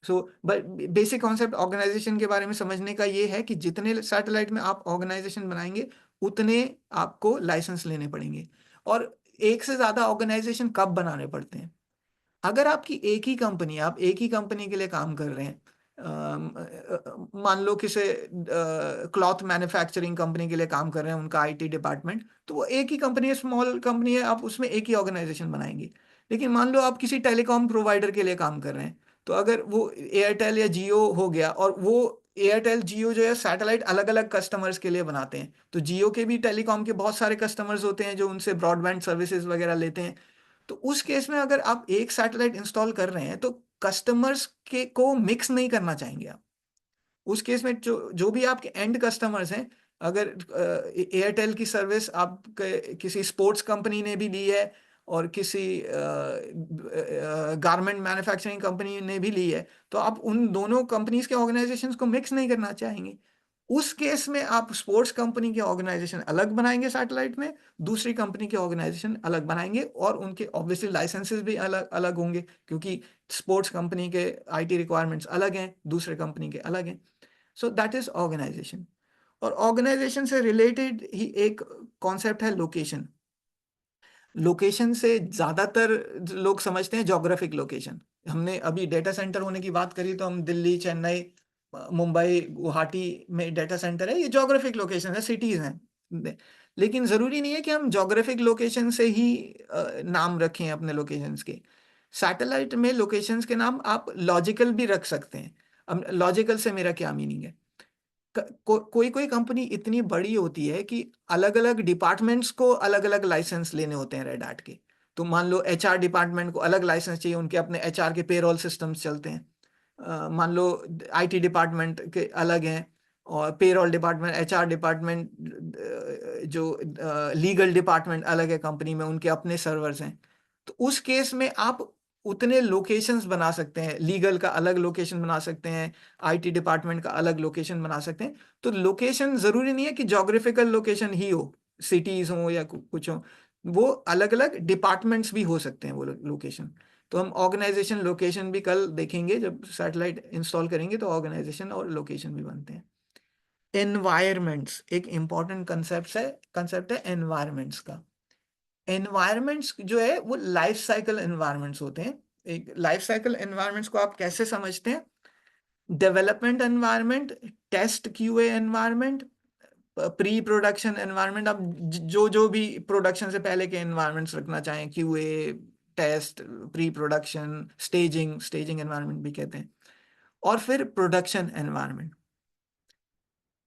सो बेसिक कॉन्सेप्ट ऑर्गेनाइजेशन के बारे में समझने का ये है कि जितने सैटेलाइट में आप ऑर्गेनाइजेशन बनाएंगे उतने आपको लाइसेंस लेने पड़ेंगे। और एक से ज्यादा ऑर्गेनाइजेशन कब बनाने पड़ते हैं? अगर आपकी एक ही कंपनी, आप एक ही कंपनी के लिए काम कर रहे हैं, मान लो किसी क्लॉथ मैन्युफैक्चरिंग कंपनी के लिए काम कर रहे हैं, उनका आईटी डिपार्टमेंट, तो वो एक ही कंपनी है, स्मॉल कंपनी है, आप उसमें एक ही ऑर्गेनाइजेशन बनाएंगे। लेकिन मान लो आप किसी टेलीकॉम प्रोवाइडर के लिए काम कर रहे हैं, तो अगर वो एयरटेल या जियो हो गया, और वो एयरटेल जियो जो है सैटेलाइट अलग अलग कस्टमर्स के लिए बनाते हैं, तो जियो के भी टेलीकॉम के बहुत सारे कस्टमर्स होते हैं जो उनसे ब्रॉडबैंड सर्विसेज वगैरह लेते हैं। तो उस केस में अगर आप एक सैटेलाइट इंस्टॉल कर रहे हैं तो कस्टमर्स के को मिक्स नहीं करना चाहेंगे आप। उस केस में जो जो भी आपके एंड कस्टमर्स हैं, अगर एयरटेल की सर्विस आप किसी स्पोर्ट्स कंपनी ने भी ली है और किसी गारमेंट मैन्युफैक्चरिंग कंपनी ने भी ली है, तो आप उन दोनों कंपनीज के ऑर्गेनाइजेशंस को मिक्स नहीं करना चाहेंगे। उस केस में आप स्पोर्ट्स कंपनी के ऑर्गेनाइजेशन अलग बनाएंगे सैटेलाइट में, दूसरी कंपनी के ऑर्गेनाइजेशन अलग बनाएंगे, और उनके ऑब्वियसली लाइसेंसेस भी अलग अलग होंगे, क्योंकि स्पोर्ट्स कंपनी के आईटी रिक्वायरमेंट्स अलग हैं, दूसरे कंपनी के अलग हैं। So that is organisation. और ऑर्गेनाइजेशन से रिलेटेड ही एक कॉन्सेप्ट है लोकेशन। लोकेशन से ज्यादातर लोग समझते हैं जोग्राफिक लोकेशन। हमने अभी डेटा सेंटर होने की बात करी, तो हम दिल्ली, चेन्नई, मुंबई, गुवाहाटी में डेटा सेंटर है, ये जोग्राफिक लोकेशन है, सिटीज हैं। लेकिन जरूरी नहीं है कि हम जोग्राफिक लोकेशन से ही नाम रखें अपने लोकेशंस के। सैटेलाइट में लोकेशंस के नाम आप लॉजिकल भी रख सकते हैं। अब लॉजिकल से मेरा क्या मीनिंग है? कोई कोई कंपनी इतनी बड़ी होती है कि अलग अलग डिपार्टमेंट्स को अलग अलग लाइसेंस लेने होते हैं रेड हैट के। तो मान लो एचआर डिपार्टमेंट को अलग लाइसेंस चाहिए, उनके अपने एचआर के पेरोल सिस्टम्स चलते हैं। मान लो आईटी डिपार्टमेंट के अलग हैं, और पेरोल डिपार्टमेंट, एचआर डिपार्टमेंट, जो लीगल डिपार्टमेंट अलग है कंपनी में, उनके अपने सर्वर्स हैं। तो उस केस में आप उतने लोकेशंस बना सकते हैं, लीगल का अलग लोकेशन बना सकते हैं, आईटी डिपार्टमेंट का अलग लोकेशन बना सकते हैं। तो लोकेशन जरूरी नहीं है कि जोग्राफिकल लोकेशन ही हो, सिटीज हो या कुछ हो, वो अलग अलग डिपार्टमेंट्स भी हो सकते हैं वो लोकेशन। तो हम ऑर्गेनाइजेशन लोकेशन भी कल देखेंगे, जब सैटेलाइट इंस्टॉल करेंगे तो ऑर्गेनाइजेशन और लोकेशन भी बनते हैं। एनवायरमेंट्स एक इंपॉर्टेंट कंसेप्ट है एनवायरमेंट्स का। एनवायरमेंट्स जो है वो लाइफ साइकिल एनवायरमेंट्स होते हैं। एक लाइफ साइकिल एनवायरमेंट्स को आप कैसे समझते हैं? Development environment, test QA environment, pre production environment. आप जो जो भी प्रोडक्शन से पहले के एनवायरमेंट्स रखना चाहें, QA, test, pre production, staging, staging environment भी कहते हैं। और फिर प्रोडक्शन एनवायरमेंट।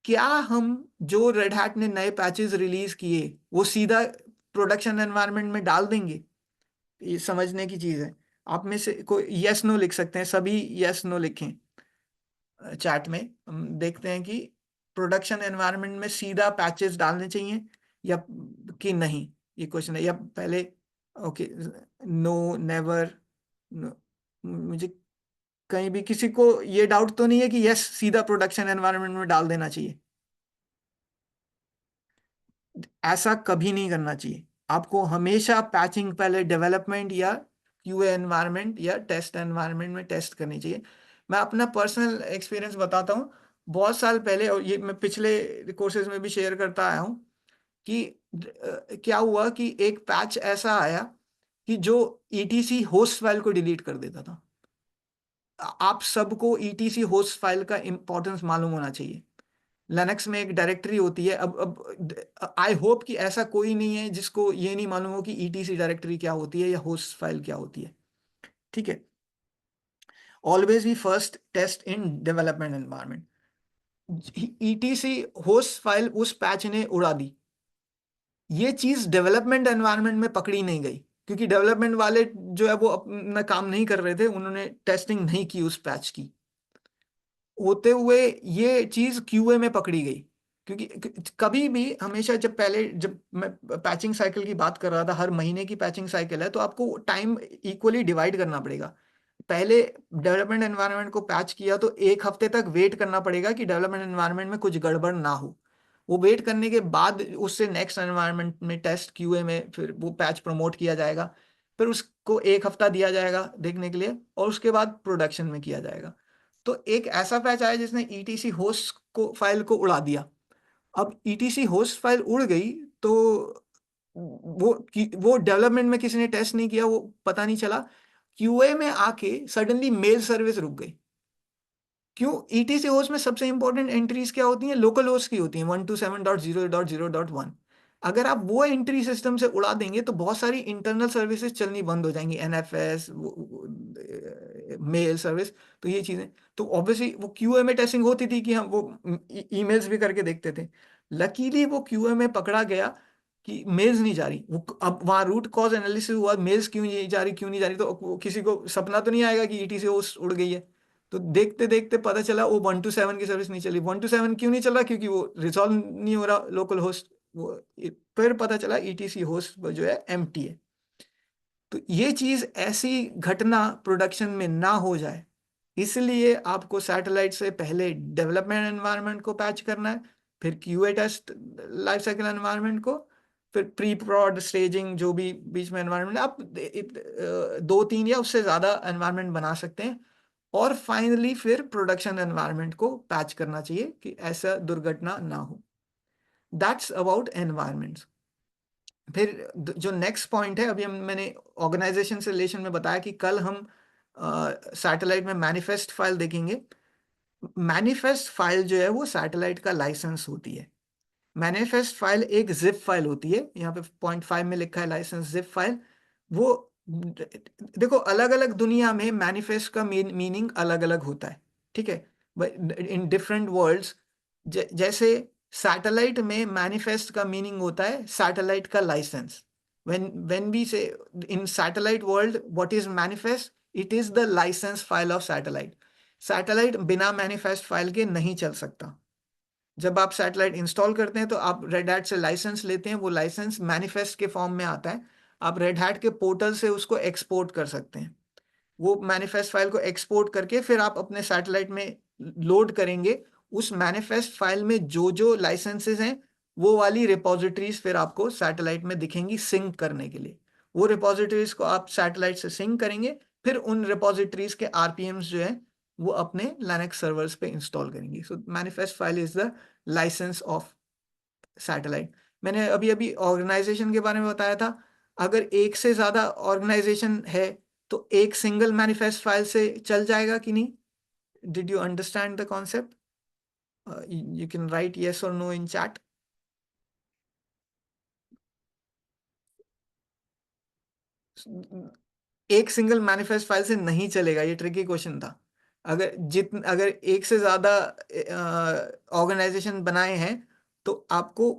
क्या हम जो रेड हैट ने नए पैचेस रिलीज किए वो सीधा प्रोडक्शन एनवायरमेंट में डाल देंगे? ये समझने की चीज है। आप में से कोई यस नो लिख सकते हैं, सभी यस नो लिखें चैट में। हम देखते हैं कि प्रोडक्शन एनवायरनमेंट में सीधा पैचेस डालने चाहिए या कि नहीं, ये क्वेश्चन है। या पहले ओके, नो, नेवर, मुझे कहीं भी किसी को ये डाउट तो नहीं है कि यस सीधा प्रोडक्शन एनवायरनमेंट में डाल देना चाहिए? ऐसा कभी नहीं करना चाहिए। आपको हमेशा पैचिंग पहले डेवलपमेंट या QA एनवायरनमेंट या टेस्ट एनवायरनमेंट में टेस्ट करनी चाहिए। मैं अपना पर्सनल एक्सपीरियंस बताता हूँ। बहुत साल पहले, और ये मैं पिछले कोर्सेज में भी शेयर करता आया हूँ, कि क्या हुआ कि एक पैच ऐसा आया कि जो ETC होस्ट फाइल को डिलीट कर देता था। आप सबको ETC होस्ट फाइल का इंपॉर्टेंस मालूम होना चाहिए। लिनक्स में एक डायरेक्टरी होती है। अब आई होप कि ऐसा कोई नहीं है जिसको ये नहीं मालूम हो कि ETC डायरेक्टरी क्या होती है या होस्ट फाइल क्या होती है। ठीक है। Always we first test in development environment. ETC host file उस पैच ने उड़ा दी। ये चीज डेवलपमेंट एनवायरनमेंट में पकड़ी नहीं गई, क्योंकि डेवलपमेंट वाले जो है वो अपना काम नहीं कर रहे थे, उन्होंने टेस्टिंग नहीं की उस पैच की। होते हुए ये चीज QA में पकड़ी गई। क्योंकि कभी भी हमेशा, जब पहले जब मैं पैचिंग साइकिल की बात कर रहा था, हर महीने की पैचिंग साइकिल है, तो आपको टाइम इक्वली डिवाइड करना पड़ेगा। पहले डेवलपमेंट एनवायरनमेंट को पैच किया तो एक हफ्ते तक वेट करना पड़ेगा कि डेवलपमेंट एनवायरनमेंट में कुछ गड़बड़ ना हो। वो वेट करने के बाद उससे नेक्स्ट एनवायरनमेंट में टेस्ट QA में फिर वो पैच प्रमोट किया जाएगा। फिर उसको एक हफ्ता दिया जाएगा देखने के लिए, और उसके बाद प्रोडक्शन में किया जाएगा। तो एक ऐसा पैच आया जिसने ETC होस्ट को फाइल को उड़ा दिया। अब ETC होस्ट फाइल उड़ गई तो वो डेवलपमेंट में किसी ने टेस्ट नहीं किया, वो पता नहीं चला। QA में आके सडनली मेल सर्विस रुक गई। क्यों? ETC होस्ट में सबसे इंपॉर्टेंट एंट्रीज क्या होती हैं? लोकल होस्ट की होती हैं, 127.0.0.1। अगर आप वो एंट्री सिस्टम से उड़ा देंगे तो बहुत सारी इंटरनल सर्विसेज चलनी बंद हो जाएंगी, NFS, मेल सर्विस। तो ये चीजें, तो ऑब्वियसली वो QA में टेस्टिंग होती थी कि हम वो ईमेल्स भी करके देखते थे। लकीली वो QA में पकड़ा गया कि मेल्स नहीं जा रही। वो अब वहाँ रूट कॉज एनालिसिस हुआ, मेल्स क्यों नहीं जा रही, क्यों नहीं जा रही, तो किसी को सपना तो नहीं आएगा कि ETC होस्ट उड़ गई है। तो देखते देखते पता चला वो 127 की सर्विस नहीं चली। 127 क्यों नहीं चल रहा? क्योंकि वो रिजॉल्व नहीं हो रहा लोकल होस्ट। वो फिर पता चला ETC होस्ट जो है एम्प्टी है। तो ये चीज, ऐसी घटना प्रोडक्शन में ना हो जाए, इसलिए आपको सैटेलाइट से पहले डेवलपमेंट एनवायरनमेंट को पैच करना है, फिर QA test life cycle environment को, फिर प्री प्रोड स्टेजिंग जो भी बीच में एनवायरनमेंट आप दो तीन या उससे ज्यादा एनवायरनमेंट बना सकते हैं, और फाइनली फिर प्रोडक्शन एनवायरनमेंट को पैच करना चाहिए कि ऐसा दुर्घटना ना हो। That's about environment. फिर जो नेक्स्ट पॉइंट है, अभी मैंने ऑर्गेनाइजेशन से रिलेशन में बताया कि कल हम सैटेलाइट में मैनिफेस्ट फाइल देखेंगे। मैनिफेस्ट फाइल जो है वो सैटेलाइट का लाइसेंस होती है। मैनिफेस्ट फाइल एक जिप फाइल होती है, यहाँ पे 0.5 में लिखा है लाइसेंस जिप फाइल। वो देखो, अलग अलग दुनिया में मैनिफेस्ट का मीनिंग अलग अलग होता है। ठीक है, इन डिफरेंट वर्ल्ड्स। जैसे सैटेलाइट में मैनिफेस्ट का मीनिंग होता है सैटेलाइट का license. When we say in satellite world what is manifest, it is the license file of satellite. Satellite बिना मैनिफेस्ट फाइल के नहीं चल सकता। जब आप सैटेलाइट इंस्टॉल करते हैं तो आप रेड हैट से लाइसेंस लेते हैं, वो लाइसेंस मैनिफेस्ट के फॉर्म में आता है। आप रेड हैट के पोर्टल से उसको एक्सपोर्ट कर सकते हैं। वो मैनिफेस्ट फाइल को एक्सपोर्ट करके फिर आप अपने सैटेलाइट में लोड करेंगे। उस मैनिफेस्ट फाइल में जो जो लाइसेंसेस हैं, वो वाली रिपोजिटरीज फिर आपको सैटेलाइट में दिखेंगी सिंक करने के लिए। वो रिपोजिटरीज को आप सैटेलाइट से सिंक करेंगे, फिर उन रिपोजिटरीज के RPMs जो है वो अपने लिनक्स सर्वर्स पे इंस्टॉल करेंगी। So manifest file is the license of satellite. मैंने अभी अभी ऑर्गेनाइजेशन के बारे में बताया था। अगर एक से ज्यादा ऑर्गेनाइजेशन है तो एक सिंगल मैनिफेस्ट फाइल से चल जाएगा कि नहीं? Did you understand the concept? You can write yes और नो इन चैट। एक सिंगल मैनिफेस्ट फाइल से नहीं चलेगा, ये ट्रिकी क्वेश्चन था। अगर एक से ज्यादा ऑर्गेनाइजेशन बनाए हैं तो आपको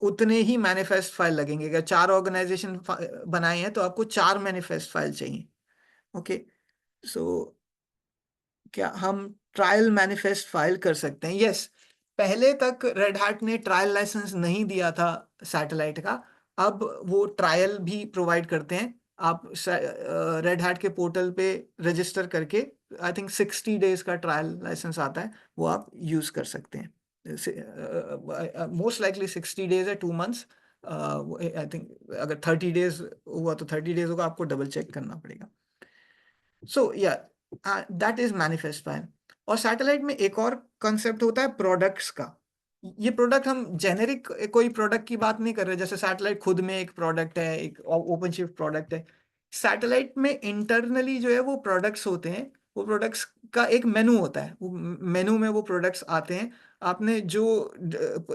उतने ही मैनिफेस्ट फाइल लगेंगे। अगर 4 ऑर्गेनाइजेशन बनाए हैं तो आपको 4 मैनिफेस्ट फाइल चाहिए। ओके, सो क्या हम ट्रायल मैनिफेस्ट फाइल कर सकते हैं? यस। पहले तक रेड हैट ने ट्रायल लाइसेंस नहीं दिया था सैटेलाइट का। अब वो ट्रायल भी प्रोवाइड करते हैं। आप रेड हैट के पोर्टल पे रजिस्टर करके, आई थिंक 60 डेज का ट्रायल लाइसेंस आता है, वो आप यूज कर सकते हैं। मोस्ट लाइकली 60 डेज है, 2 मंथ्स। आई थिंक अगर 30 डेज हुआ तो 30 डेज होगा, आपको डबल चेक करना पड़ेगा। सो या दैट इज मैनिफेस्ट प्लान। और सैटेलाइट में एक और कंसेप्ट होता है प्रोडक्ट्स का। ये प्रोडक्ट हम जेनेरिक कोई प्रोडक्ट की बात नहीं कर रहे, जैसे सैटेलाइट खुद में एक प्रोडक्ट है, एक ओपन शिफ्ट प्रोडक्ट है। सैटेलाइट में इंटरनली जो है वो प्रोडक्ट्स होते हैं, वो प्रोडक्ट्स का एक मेनू होता है, वो मेनू में वो प्रोडक्ट्स आते हैं। आपने जो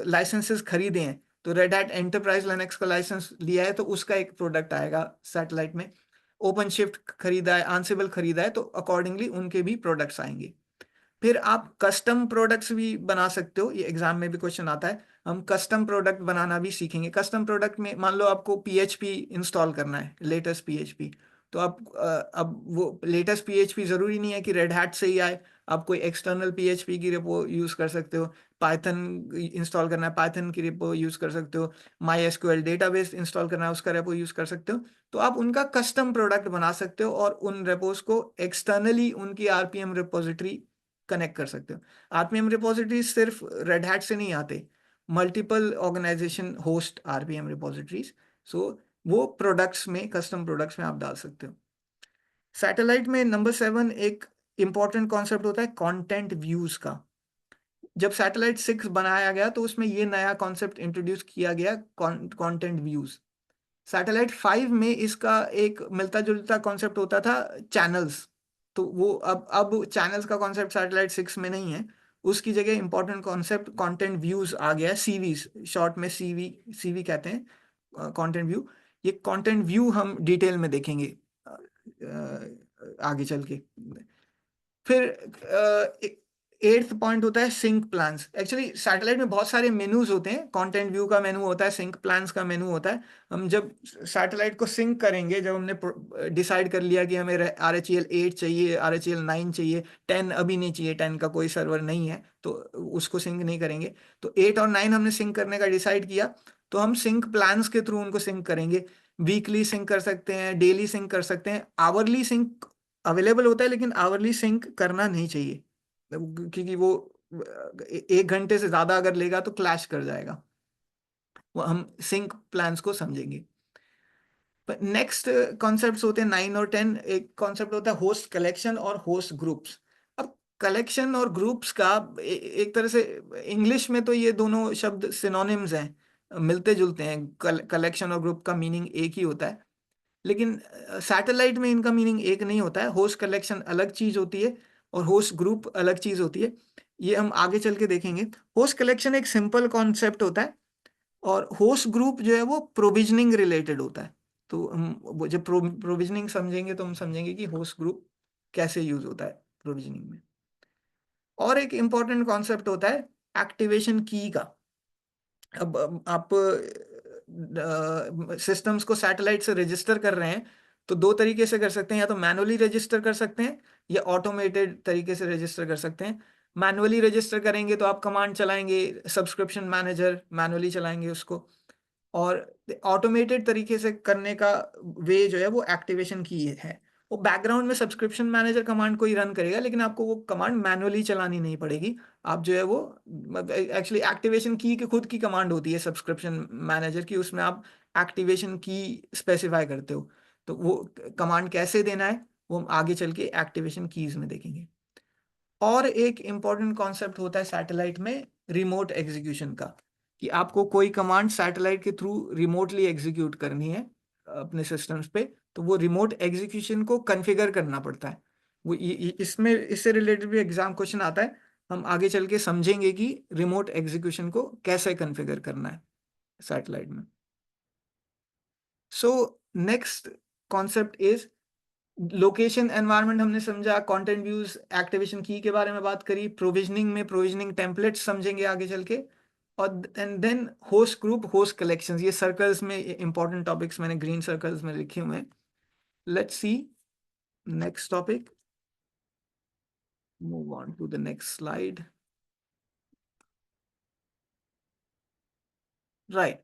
लाइसेंसेस खरीदे हैं, तो रेड हैट एंटरप्राइज लिनक्स का लाइसेंस लिया है तो उसका एक प्रोडक्ट आएगा सैटेलाइट में। ओपन शिफ्ट खरीदा है, आंसिबल खरीदा है, तो अकॉर्डिंगली उनके भी प्रोडक्ट्स आएंगे। फिर आप कस्टम प्रोडक्ट्स भी बना सकते हो, ये एग्जाम में भी क्वेश्चन आता है। हम कस्टम प्रोडक्ट बनाना भी सीखेंगे। कस्टम प्रोडक्ट में मान लो आपको पीएचपी इंस्टॉल करना है, लेटेस्ट पीएचपी, तो आप अब वो लेटेस्ट पीएचपी जरूरी नहीं है कि रेड हैट से ही आए, आप कोई एक्सटर्नल पीएचपी की रिपो यूज कर सकते हो। पाइथन इंस्टॉल करना है, पाइथन की रिपो यूज कर सकते हो। माई एसक्यूएल डेटाबेस इंस्टॉल करना है, उसका रेपो यूज कर सकते हो। तो आप उनका कस्टम प्रोडक्ट बना सकते हो और उन रेपोज को एक्सटर्नली उनकी आरपीएम रिपोजिटरी कनेक्ट कर सकते हो। आरपीएम रिपोजिटरीज सिर्फ रेड हैट से नहीं आते, multiple organization host RPM repositories. So वो प्रोडक्ट्स में, कस्टम प्रोडक्ट्स में आप डाल सकते हो। सैटेलाइट में नंबर 7 एक इंपॉर्टेंट कॉन्सेप्ट होता है कंटेंट व्यूज का। जब सैटेलाइट 6 बनाया गया तो उसमें ये नया कॉन्सेप्ट इंट्रोड्यूस किया गया, कंटेंट व्यूज। सैटेलाइट 5 में इसका एक मिलता जुलता कॉन्सेप्ट होता था, चैनल्स। तो वो अब चैनल्स का कॉन्सेप्ट सैटेलाइट 6 में नहीं है, उसकी जगह इंपॉर्टेंट कॉन्सेप्ट कंटेंट व्यूज आ गया है, सीवीज, शॉर्ट में सीवी, सीवी कहते हैं कंटेंट व्यू। ये कंटेंट व्यू हम डिटेल में देखेंगे आगे चल के। फिर 8th पॉइंट होता है सिंक प्लान्स। एक्चुअली सैटेलाइट में बहुत सारे मेनूज होते हैं, कंटेंट व्यू का मेनू होता है, सिंक प्लान्स का मेनू होता है। हम जब सैटेलाइट को सिंक करेंगे, जब हमने डिसाइड कर लिया कि हमें RHEL 8 चाहिए, RHEL 9 चाहिए, 10 अभी नहीं चाहिए, 10 का कोई सर्वर नहीं है तो उसको सिंक नहीं करेंगे। तो 8 और 9 हमने सिंक करने का डिसाइड किया, तो हम सिंक प्लान्स के थ्रू उनको सिंक करेंगे। वीकली सिंक कर सकते हैं, डेली सिंक कर सकते हैं, आवरली सिंक अवेलेबल होता है, लेकिन आवरली सिंक करना नहीं चाहिए क्योंकि वो 1 घंटे से ज्यादा अगर लेगा तो क्लैश कर जाएगा। वो हम सिंक प्लान्स को समझेंगे। नेक्स्ट कॉन्सेप्ट्स होते हैं 9 और 10। एक कॉन्सेप्ट होता है होस्ट कलेक्शन और होस्ट ग्रुप्स। अब कलेक्शन और ग्रुप्स का एक तरह से इंग्लिश में तो ये दोनों शब्द सिनोनिम्स हैं, मिलते जुलते हैं। कलेक्शन और ग्रुप का मीनिंग एक ही होता है, लेकिन सैटेलाइट में इनका मीनिंग एक नहीं होता है। होस्ट कलेक्शन अलग चीज होती है और होस्ट ग्रुप अलग चीज होती है, ये हम आगे चल के देखेंगे। होस्ट कलेक्शन एक सिंपल कॉन्सेप्ट होता है और होस्ट ग्रुप जो है वो प्रोविजनिंग रिलेटेड होता है। तो हम जब प्रोविजनिंग समझेंगे तो हम समझेंगे कि होस्ट ग्रुप कैसे यूज होता है प्रोविजनिंग में। और एक इंपॉर्टेंट कॉन्सेप्ट होता है एक्टिवेशन की का। अब आप सिस्टम्स को सैटेलाइट से रजिस्टर कर रहे हैं तो दो तरीके से कर सकते हैं, या तो मैनुअली रजिस्टर कर सकते हैं या ऑटोमेटेड तरीके से रजिस्टर कर सकते हैं। मैनुअली रजिस्टर करेंगे तो आप कमांड चलाएंगे, सब्सक्रिप्शन मैनेजर मैनुअली चलाएंगे उसको। और ऑटोमेटेड तरीके से करने का वे जो है वो एक्टिवेशन की है। वो बैकग्राउंड में सब्सक्रिप्शन मैनेजर कमांड को ही रन करेगा, लेकिन आपको वो कमांड मैनुअली चलानी नहीं पड़ेगी। आप जो है वो एक्चुअली एक्टिवेशन की खुद की कमांड होती है सब्सक्रिप्शन मैनेजर की, उसमें आप एक्टिवेशन की स्पेसिफाई करते हो। तो वो कमांड कैसे देना है वो हम आगे चल के एक्टिवेशन कीज में देखेंगे। और एक इंपॉर्टेंट कॉन्सेप्ट होता है सैटेलाइट में रिमोट एग्जीक्यूशन का, कि आपको कोई कमांड सैटेलाइट के थ्रू रिमोटली एग्जीक्यूट करनी है अपने सिस्टम्स पे, तो वो रिमोट एग्जीक्यूशन को कॉन्फ़िगर करना पड़ता है। वो इसमें इससे रिलेटेड भी एग्जाम क्वेश्चन आता है। हम आगे चल के समझेंगे कि रिमोट एग्जीक्यूशन को कैसे कॉन्फ़िगर करना है सैटेलाइट में। So next concept is location environment. हमने समझा, कंटेंट व्यूज, एक्टिवेशन की के बारे में बात करी, प्रोविजनिंग में प्रोविजनिंग टेम्पलेट्स समझेंगे आगे चल के। और and then host group, host collections, ये सर्कल्स में इंपॉर्टेंट टॉपिक्स मैंने ग्रीन सर्कल्स में लिखे हुए हैं। Let's see next topic, move on to the next slide. Right,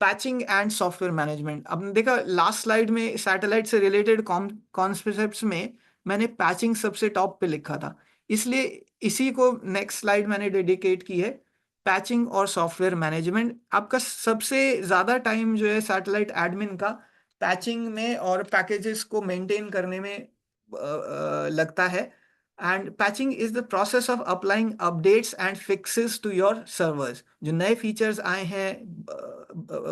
patching and software management. आपने देखा लास्ट स्लाइड में सैटेलाइट से रिलेटेड कॉन्सेप्ट्स में मैंने पैचिंग सबसे टॉप पे लिखा था, इसलिए इसी को नेक्स्ट स्लाइड मैंने डेडिकेट की है। पैचिंग और सॉफ्टवेयर मैनेजमेंट, आपका सबसे ज्यादा टाइम जो है सैटेलाइट एडमिन का पैचिंग में और पैकेजेस को मेंटेन करने में लगता है। And patching is the process of applying updates and fixes to your servers. जो नए फीचर्स आए हैं,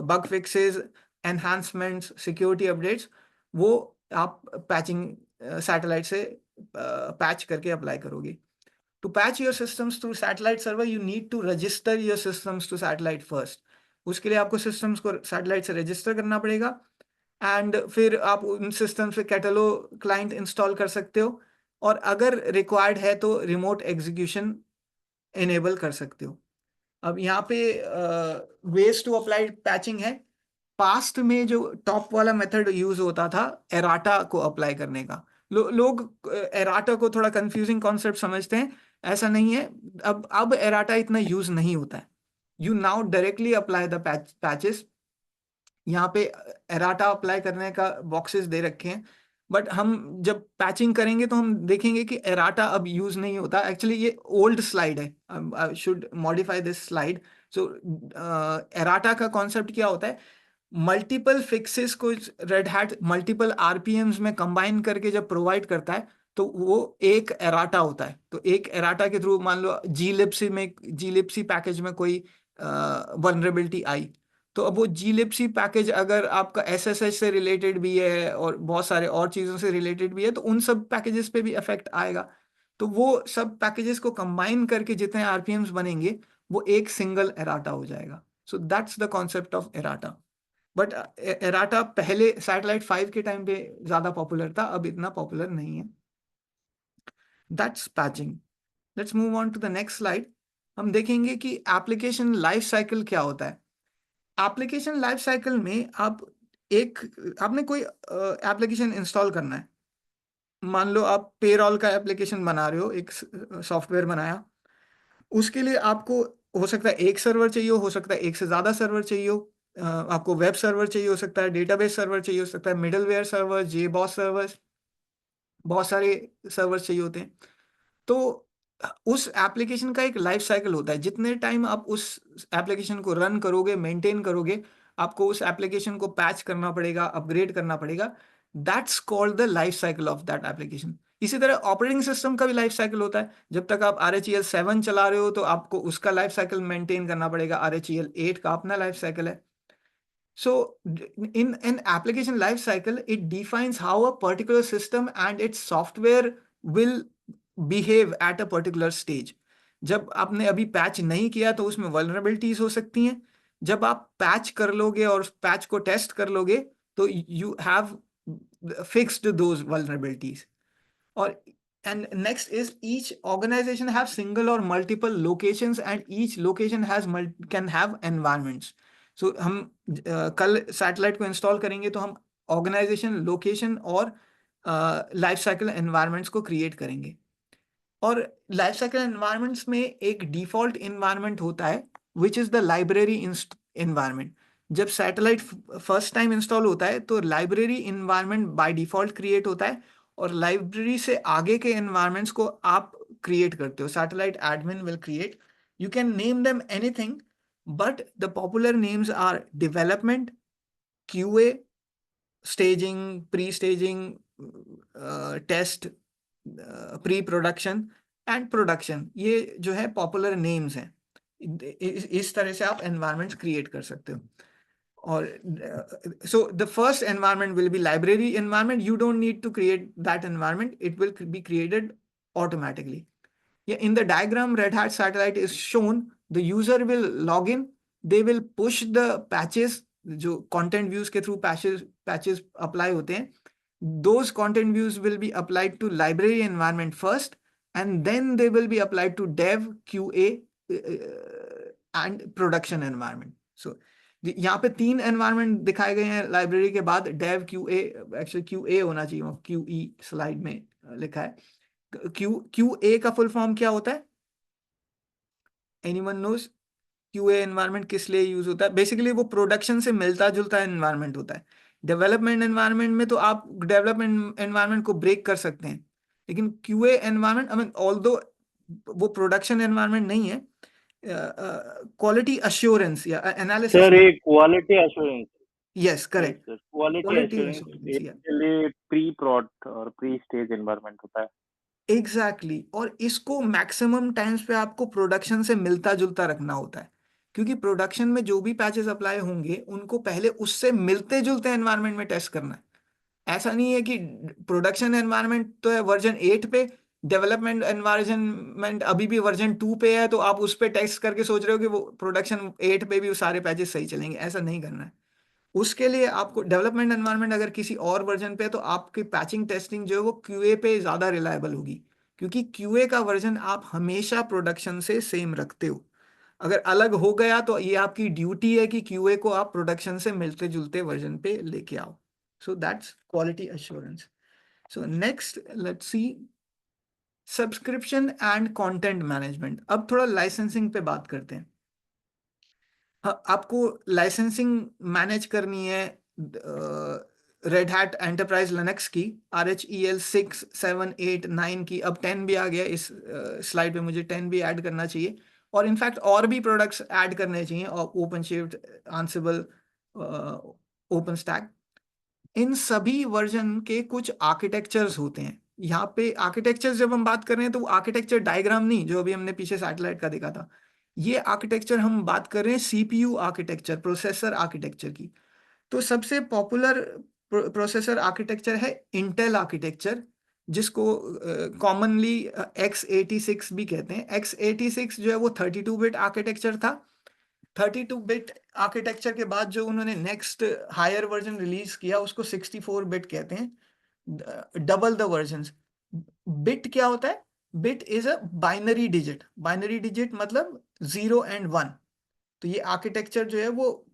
bug fixes, enhancements, security updates, वो आप पैचिंग सैटेलाइट से पैच करके अप्लाई करोगे। To patch your systems through satellite server, you need to register your systems to satellite first. उसके लिए आपको systems को satellite से register करना पड़ेगा, and फिर आप उन systems पे Catalog client install कर सकते हो, और अगर required है तो remote execution enable कर सकते हो। अब यहाँ पे ways to apply patching है। पास्ट में जो टॉप वाला मेथड यूज होता था एराटा को अप्लाई करने का, लोग एराटा को थोड़ा कंफ्यूजिंग कॉन्सेप्ट समझते हैं, ऐसा नहीं है। अब एराटा इतना यूज नहीं होता है। You now directly apply the patches. यहाँ पे एराटा अप्लाई करने का बॉक्सेस दे रखे हैं, बट हम जब पैचिंग करेंगे तो हम देखेंगे कि एराटा अब यूज नहीं होता। एक्चुअली ये ओल्ड स्लाइड है, I should modify this slide. So errata का कॉन्सेप्ट क्या होता है, मल्टीपल फिक्सेस को रेड हैट मल्टीपल आरपीएम्स में कंबाइन करके जब प्रोवाइड करता है तो वो एक एराटा होता है। तो एक एराटा के थ्रू मान लो जीलिप्सी पैकेज में कोई वल्नरेबिलिटी आई, तो अब वो जीलिप्सी पैकेज अगर आपका एसएसएच से रिलेटेड भी है और बहुत सारे और चीज़ों से रिलेटेड भी है, तो उन सब पैकेजेस पे भी इफेक्ट आएगा। तो वो सब पैकेजेस को कंबाइन करके जितने आरपीएम्स बनेंगे वो एक सिंगल एराटा हो जाएगा। So that's the concept of errata. But errata पहले सैटेलाइट 5 के टाइम पे ज्यादा पॉपुलर था, अब इतना पॉपुलर नहीं है। That's patching. Let's move on to the next slide. हम देखेंगे कि एप्लीकेशन लाइफ साइकिल क्या होता है। एप्लीकेशन लाइफ साइकिल में आपने कोई एप्लीकेशन इंस्टॉल करना है। मान लो आप पेरोल का एप्लीकेशन बना रहे हो, एक सॉफ्टवेयर बनाया, उसके लिए आपको हो सकता है एक सर्वर चाहिए, हो सकता है एक से ज्यादा सर्वर चाहिए हो। आपको वेब सर्वर चाहिए हो सकता है, डेटाबेस सर्वर चाहिए हो सकता है, मिडलवेयर सर्वर, जेबॉस सर्वर्स, बहुत सारे सर्वर्स चाहिए होते हैं। तो उस एप्लीकेशन का एक लाइफ साइकिल होता है। जितने टाइम आप उस एप्लीकेशन को रन करोगे, मेंटेन करोगे, आपको उस एप्लीकेशन को पैच करना पड़ेगा, अपग्रेड करना पड़ेगा। That's called the life cycle of that application. इसी तरह ऑपरेटिंग सिस्टम का भी लाइफ साइकिल होता है। जब तक आप RHEL 7 चला रहे हो तो आपको उसका लाइफ साइकिल मेंटेन करना पड़ेगा। RHEL 8 का अपना लाइफ साइकिल है। So, in an application life cycle, it defines how a particular system and its software will behave at a particular stage. जब आपने अभी पैच नहीं किया तो उसमें वल्नरेबिलिटीज हो सकती हैं। जब आप पैच कर लोगे और पैच को टेस्ट कर लोगे तो you have fixed those vulnerabilities. और and next is each organization have single or multiple locations and each location can have environments. So हम कल सैटेलाइट को इंस्टॉल करेंगे तो हम ऑर्गेनाइजेशन, लोकेशन और लाइफ साइकिल एनवायरनमेंट्स को क्रिएट करेंगे। और लाइफ साइकिल एनवायरनमेंट्स में एक डिफॉल्ट एनवायरनमेंट होता है which is the library environment. जब सैटेलाइट फर्स्ट टाइम इंस्टॉल होता है तो library environment by default create होता है, और लाइब्रेरी से आगे के एनवायरनमेंट्स को आप क्रिएट करते हो। Satellite admin will create, you can name them anything, but the popular names are development, QA, staging, pre staging, test, pre production and production. ये जो है पॉपुलर नेम्स हैं। इस तरह से आप एनवायरनमेंट्स क्रिएट कर सकते हो। और so the first environment will be library environment. You don't need to create that environment, it will be created automatically. Yeah, in the diagram Red Hat satellite is shown. The user will log in, they will push the patches, जो content views के through patches apply होते हैं, those content views will be applied to library environment first, and then they will be applied to dev, QA and production environment. So यहाँ पे 3 environment दिखाए गए हैं library के बाद, डेव, QA, एक्चुअली QA होना चाहिए, QE स्लाइड में लिखा है। QA का फुल फॉर्म क्या होता है? Anyone knows? QA एनवायरनमेंट किस लिए यूज होता है? बेसिकली वो प्रोडक्शन से मिलता जुलता एनवायरनमेंट होता है। डेवलपमेंट एनवायरनमेंट में तो आप डेवलपमेंट एनवायरनमेंट को ब्रेक कर सकते हैं, लेकिन QA environment, I mean although वो प्रोडक्शन एनवायरनमेंट नहीं है, क्वालिटी अश्योरेंस या एनालिसिस। सर ये quality assurance yes, right correct, sir, quality quality assurance assurance, या इसके लिए प्री प्रोड और प्री स्टेज एनवायरनमेंट होता है। एग्जैक्टली और इसको मैक्सिमम टाइम्स पे आपको प्रोडक्शन से मिलता जुलता रखना होता है, क्योंकि प्रोडक्शन में जो भी पैचेस अप्लाई होंगे उनको पहले उससे मिलते जुलते एनवायरनमेंट में टेस्ट करना है। ऐसा नहीं है कि प्रोडक्शन एनवायरनमेंट तो है वर्जन 8 पे, डेवलपमेंट एनवायरनमेंट अभी भी वर्जन 2 पे है, तो आप उस पे टेस्ट करके सोच रहे हो कि वो प्रोडक्शन 8 पे भी वो सारे पैचेस सही चलेंगे। ऐसा नहीं करना है। उसके लिए आपको डेवलपमेंट एनवायरनमेंट अगर किसी और वर्जन पे है तो आपकी पैचिंग टेस्टिंग जो है वो क्यूए पे ज़्यादा रिलायबल होगी, क्योंकि क्यूए का वर्जन आप हमेशा प्रोडक्शन से सेम रखते हो। अगर अलग हो गया तो ये आपकी ड्यूटी है कि क्यूए को आप प्रोडक्शन से मिलते जुलते वर्जन पे लेके आओ। So that's quality assurance. So next let's see subscription and content management. अब थोड़ा लाइसेंसिंग पे बात करते हैं। हाँ, आपको लाइसेंसिंग मैनेज करनी है रेड हैट एंटरप्राइज लिनक्स की, RHEL 6, 7, 8, 9 की। अब 10 भी आ गया इस स्लाइड पे, मुझे 10 भी ऐड करना चाहिए, और इनफैक्ट और भी प्रोडक्ट्स ऐड करने चाहिए, और ओपन शिफ्ट, आंसिबल, ओपन स्टैक। इन सभी वर्जन के कुछ आर्किटेक्चर्स होते हैं। यहाँ पे आर्किटेक्चर जब हम बात कर रहे हैं तो वो आर्किटेक्चर डायग्राम नहीं जो अभी हमने पीछे सैटेलाइट का देखा था, ये आर्किटेक्चर हम बात कर रहे हैं सीपीयू आर्किटेक्चर, प्रोसेसर आर्किटेक्चर की। तो सबसे पॉपुलर प्रोसेसर आर्किटेक्चर है इंटेल आर्किटेक्चर, जिसको कॉमनली x86 भी कहते हैं। x86 जो है वो 32 बिट आर्किटेक्चर था। 32 बिट आर्किटेक्चर के बाद जो उन्होंने नेक्स्ट हायर वर्जन रिलीज किया उसको 64 बिट कहते हैं, डबल द वर्जन्स। बिट क्या होता है? Bit is a binary digit. Binary digit मतलब 0 और 1। तो ये आर्किटेक्चर जो है वो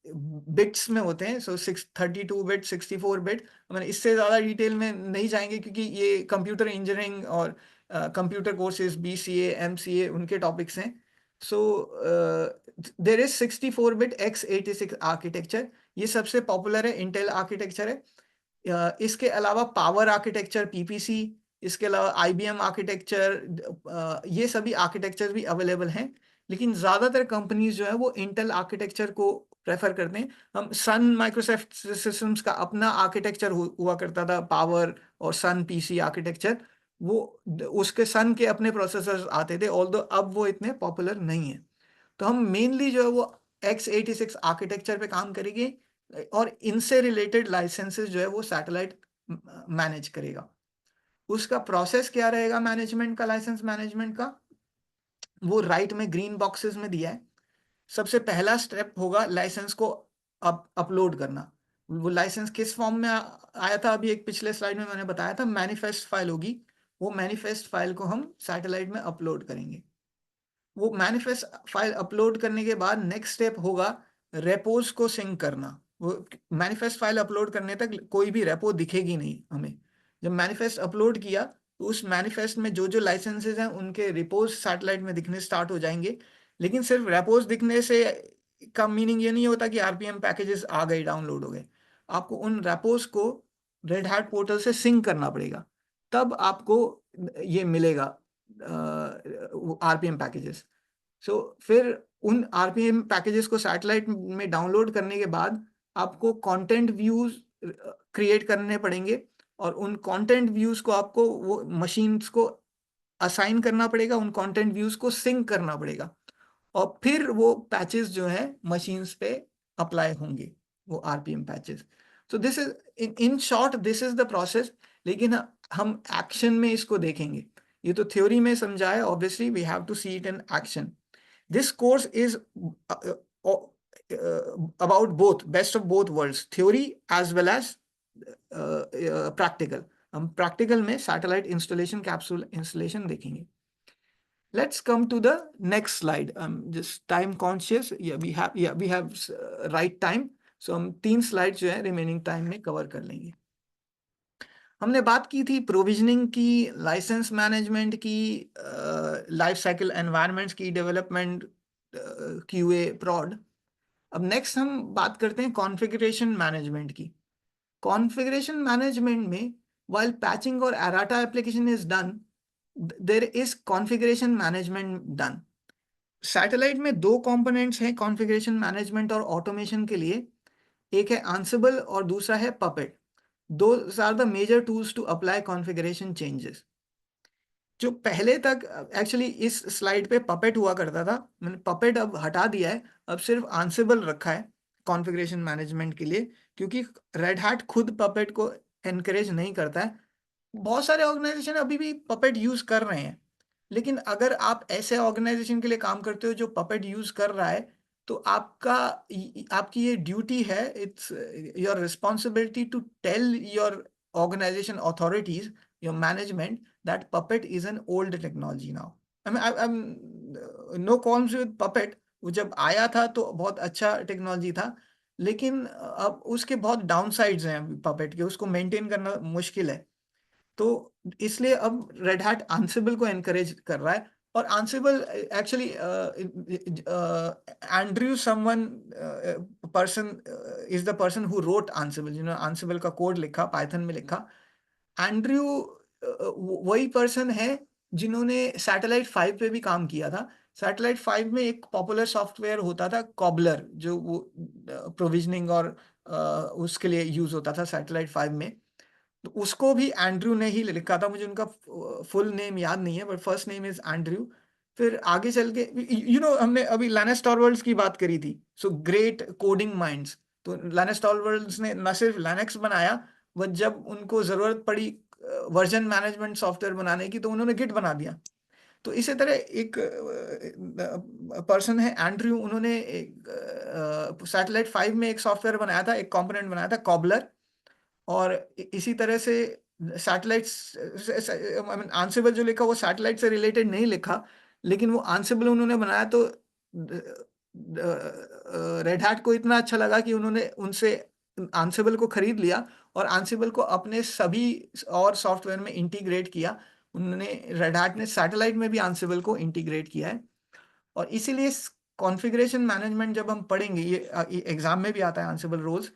बिट्स में होते हैं। So 32 bit, 64 bit. मैंने इससे ज़्यादा डिटेल में नहीं जाएंगे क्योंकि ये कंप्यूटर इंजीनियरिंग और कंप्यूटर कोर्सेज BCA MCA उनके टॉपिक्स हैं। So there is 64 bit x86 architecture, ये सबसे पॉपुलर है, इंटेल आर्किटेक्चर है। इसके अलावा पावर आर्किटेक्चर PPC, इसके अलावा IBM आर्किटेक्चर, ये सभी आर्किटेक्चर भी अवेलेबल हैं। लेकिन ज़्यादातर कंपनीज जो है वो इंटेल आर्किटेक्चर को प्रेफर करते हैं। हम सन माइक्रोसॉफ्ट सिस्टम्स का अपना आर्किटेक्चर हुआ करता था, पावर और सन PC आर्किटेक्चर। वो उसके सन के अपने प्रोसेसर्स आते थे, ऑल्दो अब वो इतने पॉपुलर नहीं है। तो हम मेनली जो है वो x86 आर्किटेक्चर पे काम करेंगे, और इनसे रिलेटेड लाइसेंसेस जो है वो सैटेलाइट मैनेज करेगा। उसका प्रोसेस क्या रहेगा मैनेजमेंट का, लाइसेंस मैनेजमेंट का? वो राइट में ग्रीन बॉक्सेस में दिया है। सबसे पहला स्टेप होगा लाइसेंस को अपलोड करना। वो लाइसेंस किस फॉर्म में आया था? अभी एक पिछले स्लाइड में मैंने बताया था, मैनिफेस्ट फाइल होगी। वो मैनिफेस्ट फाइल को हम सैटेलाइट में अपलोड करेंगे। वो मैनिफेस्ट फाइल अपलोड करने के बाद नेक्स्ट स्टेप होगा रेपोज को सिंक करना। वो मैनिफेस्ट फाइल अपलोड करने तक कोई भी रेपो दिखेगी नहीं हमें। जब मैनिफेस्ट अपलोड किया तो उस मैनिफेस्ट में जो जो लाइसेंसेज हैं उनके रिपोज सैटेलाइट में दिखने स्टार्ट हो जाएंगे। लेकिन सिर्फ रेपोज दिखने से का मीनिंग ये नहीं होता कि RPM पैकेजेस आ गए, डाउनलोड हो गए। आपको उन रेपोज को रेड हैट पोर्टल से सिंक करना पड़ेगा, तब आपको ये मिलेगा RPM पैकेजेस। सो फिर उन RPM पैकेजेस को सैटेलाइट में डाउनलोड करने के बाद आपको कंटेंट व्यूज क्रिएट करने पड़ेंगे, और उन कंटेंट व्यूज को आपको वो मशीन्स को असाइन करना पड़ेगा, उन कंटेंट व्यूज को सिंक करना पड़ेगा, और फिर वो पैचेस जो है मशीन्स पे अप्लाई होंगे, वो RPM patches. So this is in short this is the process. लेकिन हम एक्शन में इसको देखेंगे। ये तो थ्योरी में समझा है, obviously we have to see it in action. This course is about both, best of both worlds, theory as well as practical. हम practical में satellite installation, capsule installation देखेंगे। Let's come to the next slide. I'm just time conscious. We have right time. So हम 3 slides जो है remaining time में cover कर लेंगे। हमने बात की थी प्रोविजनिंग की, लाइसेंस मैनेजमेंट की, लाइफ साइकिल एनवायरनमेंट्स की, डेवलपमेंट, QA, प्रॉड। अब नेक्स्ट हम बात करते हैं कॉन्फ़िगरेशन मैनेजमेंट की। कॉन्फ़िगरेशन मैनेजमेंट में while पैचिंग और errata application is done, there is configuration management done. Satellite में 2 कंपोनेंट्स हैं कॉन्फ़िगरेशन मैनेजमेंट और ऑटोमेशन के लिए। एक है Ansible और दूसरा है Puppet. Those are the major tools to apply configuration changes. जो पहले तक एक्चुअली इस स्लाइड पे पपेट हुआ करता था, मैंने पपेट अब हटा दिया है, अब सिर्फ आंसिबल रखा है कॉन्फ़िगरेशन मैनेजमेंट के लिए, क्योंकि रेड हैट खुद पपेट को एनकरेज नहीं करता है। बहुत सारे ऑर्गेनाइजेशन अभी भी पपेट यूज कर रहे हैं, लेकिन अगर आप ऐसे ऑर्गेनाइजेशन के लिए काम करते हो जो पपेट यूज कर रहा है, तो आपकी ये ड्यूटी है, it's your responsibility to tell your organisation authorities, your management, that puppet is an old technology now. I know calls with puppet, वो जब आया था तो बहुत अच्छा टेक्नोलॉजी था, लेकिन अब उसके बहुत डाउन साइड्स हैं पपेट के, उसको मेंटेन करना मुश्किल है। तो इसलिए अब रेड हैट आंसिबल को एनकरेज कर रहा है। और ansible actually Andrew someone person is the person who wrote ansible, जिन्होंने आंसिबल का कोड लिखा, पाइथन में लिखा। एंड्रयू वही पर्सन है जिन्होंने सैटेलाइट 5 पे भी काम किया था। सैटेलाइट 5 में एक पॉपुलर सॉफ्टवेयर होता था कॉबलर, जो वो प्रोविजनिंग और उसके लिए यूज होता था सैटेलाइट 5 में। तो उसको भी एंड्रयू ने ही लिखा था। मुझे उनका फुल नेम याद नहीं है, but first name is Andrew. फिर आगे चल के हमने अभी लिनस टॉरवल्ड्स की बात करी थी, सो ग्रेट कोडिंग माइंड्स। तो लिनस टॉरवल्ड्स ने न सिर्फ लिनक्स बनाया, बट जब उनको जरूरत पड़ी वर्जन मैनेजमेंट सॉफ्टवेयर बनाने की, तो उन्होंने गिट बना दिया। तो इसी तरह एक पर्सन है एंड्रयू, उन्होंने सैटेलाइट 5 में एक सॉफ्टवेयर बनाया था, एक कंपोनेंट बनाया था कॉबलर। और इसी तरह से सैटेलाइट्स, आई मीन आंसिबल जो लिखा वो सैटेलाइट से रिलेटेड नहीं लिखा, लेकिन वो आंसिबल उन्होंने बनाया, तो रेड हैट को इतना अच्छा लगा कि उन्होंने उनसे आंसिबल को खरीद लिया और आंसिबल को अपने सभी और सॉफ्टवेयर में इंटीग्रेट किया। उन्होंने, रेड हैट ने सैटेलाइट में भी आंसिबल को इंटीग्रेट किया है। और इसीलिए कॉन्फ़िगरेशन मैनेजमेंट जब हम पढ़ेंगे, ये एग्जाम में भी आता है आंसिबल रोल्स,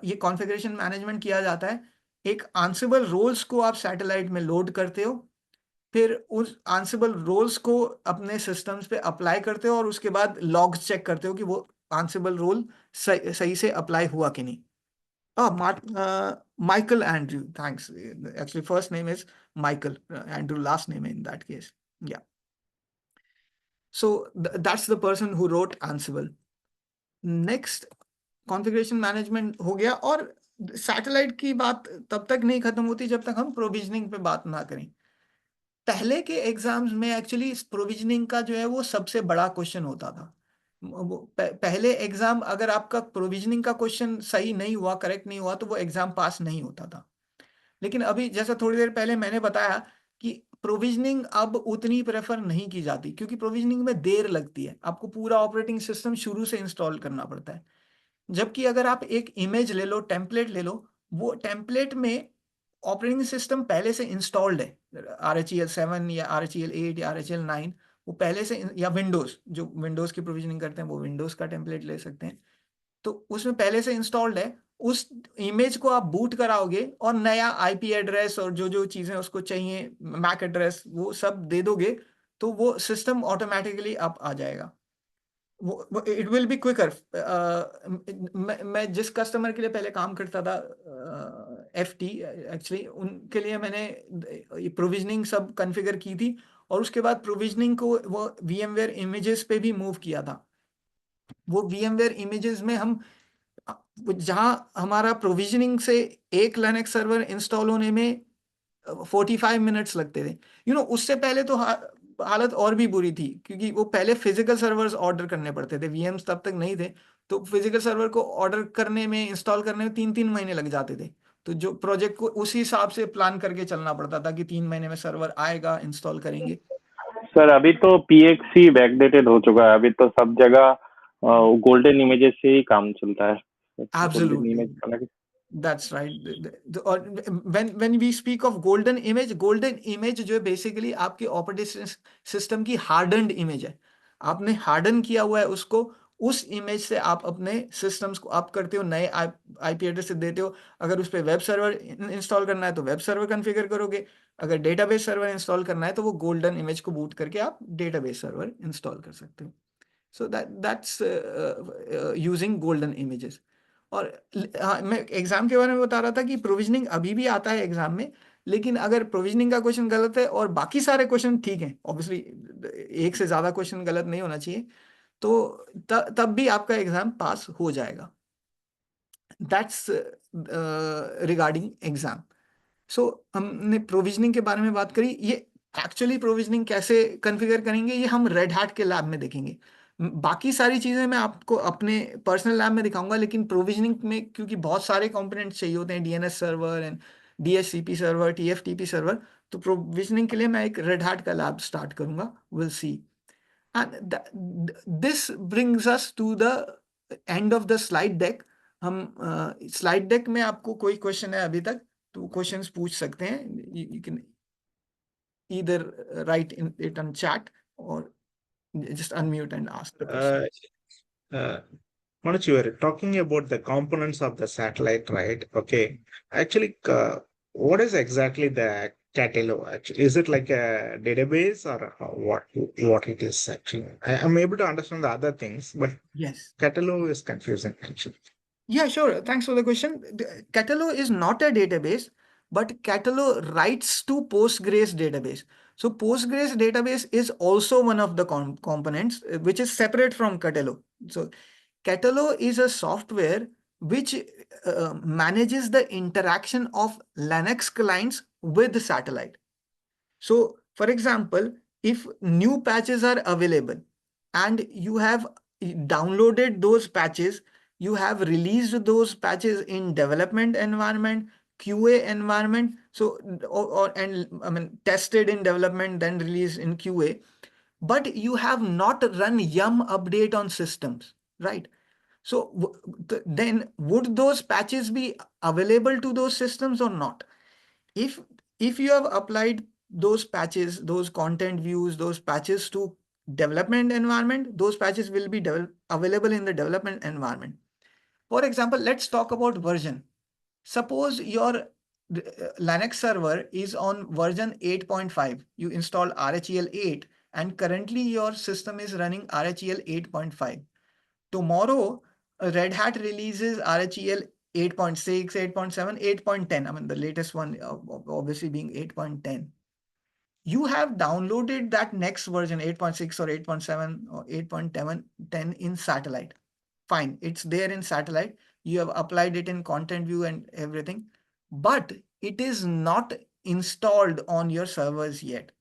ये कॉन्फ़िगरेशन मैनेजमेंट किया जाता है। एक आंसिबल रोल्स को आप सैटेलाइट में लोड करते हो, फिर उस आंसिबल रोल्स को अपने सिस्टम्स पे अप्लाई करते हो, और उसके बाद लॉग्स चेक करते हो कि वो आंसिबल रोल सही से अप्लाई हुआ कि नहीं। Michael Andrew, thanks. Actually first name is Michael Andrew, last name in that case, या। So that's the person who wrote Ansible. Next, configuration management हो गया। और सैटेलाइट की बात तब तक नहीं खत्म होती जब तक हम प्रोविजनिंग पे बात ना करें। पहले के एग्जाम्स में एक्चुअली प्रोविजनिंग का जो है वो सबसे बड़ा क्वेश्चन होता था। पहले एग्जाम, अगर आपका प्रोविजनिंग का क्वेश्चन सही नहीं हुआ, करेक्ट नहीं हुआ, तो वो एग्जाम पास नहीं होता था। लेकिन अभी जैसा थोड़ी देर पहले मैंने बताया कि प्रोविजनिंग अब उतनी प्रेफर नहीं की जाती, क्योंकि प्रोविजनिंग में देर लगती है, आपको पूरा ऑपरेटिंग सिस्टम शुरू से इंस्टॉल करना पड़ता है। जबकि अगर आप एक इमेज ले लो, टेम्पलेट ले लो, वो टेम्पलेट में ऑपरेटिंग सिस्टम पहले से इंस्टॉल्ड है, RHEL 7 या RHEL 8 या RHEL 9, वो पहले से, या विंडोज, जो विंडोज की प्रोविजनिंग करते हैं वो विंडोज का टेम्पलेट ले सकते हैं, तो उसमें पहले से इंस्टॉल्ड है। उस इमेज को आप बूट कराओगे और नया आईपी एड्रेस और जो जो चीजें उसको चाहिए, मैक एड्रेस, वो सब दे दोगे, तो वो सिस्टम ऑटोमेटिकली अप आ जाएगा। वो इट विल बी क्विकर। मैं जिस कस्टमर के लिए पहले काम करता था, FT, एक्चुअली उनके लिए मैंने प्रोविजनिंग सब कॉन्फ़िगर की थी, और उसके बाद प्रोविजनिंग को वो VMware इमेजेस पे भी मूव किया था। वो VMware इमेजेस में हम, जहां हमारा प्रोविजनिंग से एक लिनक्स सर्वर इंस्टॉल होने में 45 मिनट्स लगते थे, उससे पहले तो हालत और भी बुरी थी, क्योंकि वो पहले फिजिकल सर्वर्स ऑर्डर करने पड़ते थे, VMs तब तक नहीं थे, तो फिजिकल सर्वर को ऑर्डर करने में, इंस्टॉल करने में 3-3 महीने लग जाते थे। तो जो प्रोजेक्ट को उसी हिसाब से प्लान करके चलना पड़ता था कि 3 महीने में सर्वर आएगा, इंस्टॉल करेंगे। सर अभी तो PXE बैकडेटेड हो चुका है, अभी तो सब जगह गोल्डन इमेजेस से ही काम चलता है। गोल्डन एब्सोल्युटली, इमेज का That's right. और when we speak of golden image जो है बेसिकली आपके ऑपरेटिंग सिस्टम की हार्डन्ड इमेज है। आपने हार्डन किया हुआ है उसको, उस इमेज से आप अपने सिस्टम्स को अप करते हो, नए आईपी एड्रेस से देते हो। अगर उस पर वेब सर्वर इंस्टॉल करना है तो वेब सर्वर कॉन्फ़िगर करोगे, अगर डेटाबेस सर्वर इंस्टॉल करना है तो वो गोल्डन इमेज को बूट करके आप डेटाबेस सर्वर इंस्टॉल कर सकते हो। So that's using golden images. और हाँ, मैं एग्जाम के बारे में बता रहा था कि प्रोविजनिंग अभी भी आता है एग्जाम में, लेकिन अगर प्रोविजनिंग का क्वेश्चन गलत है और बाकी सारे क्वेश्चन ठीक हैं, ऑब्वियसली एक से ज्यादा क्वेश्चन गलत नहीं होना चाहिए, तो तब भी आपका एग्जाम पास हो जाएगा। That's regarding exam. सो हमने प्रोविजनिंग के बारे में बात करी। ये एक्चुअली प्रोविजनिंग कैसे कॉन्फ़िगर करेंगे ये हम रेड हैट के लैब में देखेंगे। बाकी सारी चीज़ें मैं आपको अपने पर्सनल लैब में दिखाऊंगा, लेकिन प्रोविजनिंग में क्योंकि बहुत सारे कंपोनेंट्स चाहिए होते हैं, DNS server and DHCP server, TFTP server, तो प्रोविजनिंग के लिए मैं एक रेड हैट का लैब स्टार्ट करूंगा। Will see. And this brings us to the end of the slide deck. हम स्लाइड डेक में आपको कोई क्वेश्चन है अभी तक तो क्वेश्चंस पूछ सकते हैं। you can either write it on chat or just unmute and ask the question. Uh, uh, Manoj, you were talking about the components of the satellite, right? Okay. Actually, what is exactly the catalog? Actually, is it like a database or what it is actually? I'm able to understand the other things, but Yes. catalog is confusing actually. Yeah, sure. Thanks for the question. Catalog is not a database, but Catalog writes to Postgres database. So Postgres database is also one of the components which is separate from Catalog. So Catalog is a software which manages the interaction of Linux clients with the satellite. So, for example, if new patches are available and you have downloaded those patches, you have released those patches in development environment, QA environment, so and I mean tested in development, then released in QA, but you have not run yum update on systems, right? So then would those patches be available to those systems or not? If if you have applied those patches, those content views, those patches to development environment, those patches will be available in the development environment. For example, let's talk about version. Suppose your Linux server is on version 8.5. You install RHEL 8 and currently your system is running RHEL 8.5. Tomorrow, Red Hat releases RHEL 8.6, 8.7, 8.10. I mean, the latest one obviously being 8.10. You have downloaded that next version, 8.6 or 8.7 or 8.10 in satellite. Fine, it's there in satellite. You have applied it in content view and everything, but it is not installed on your servers yet.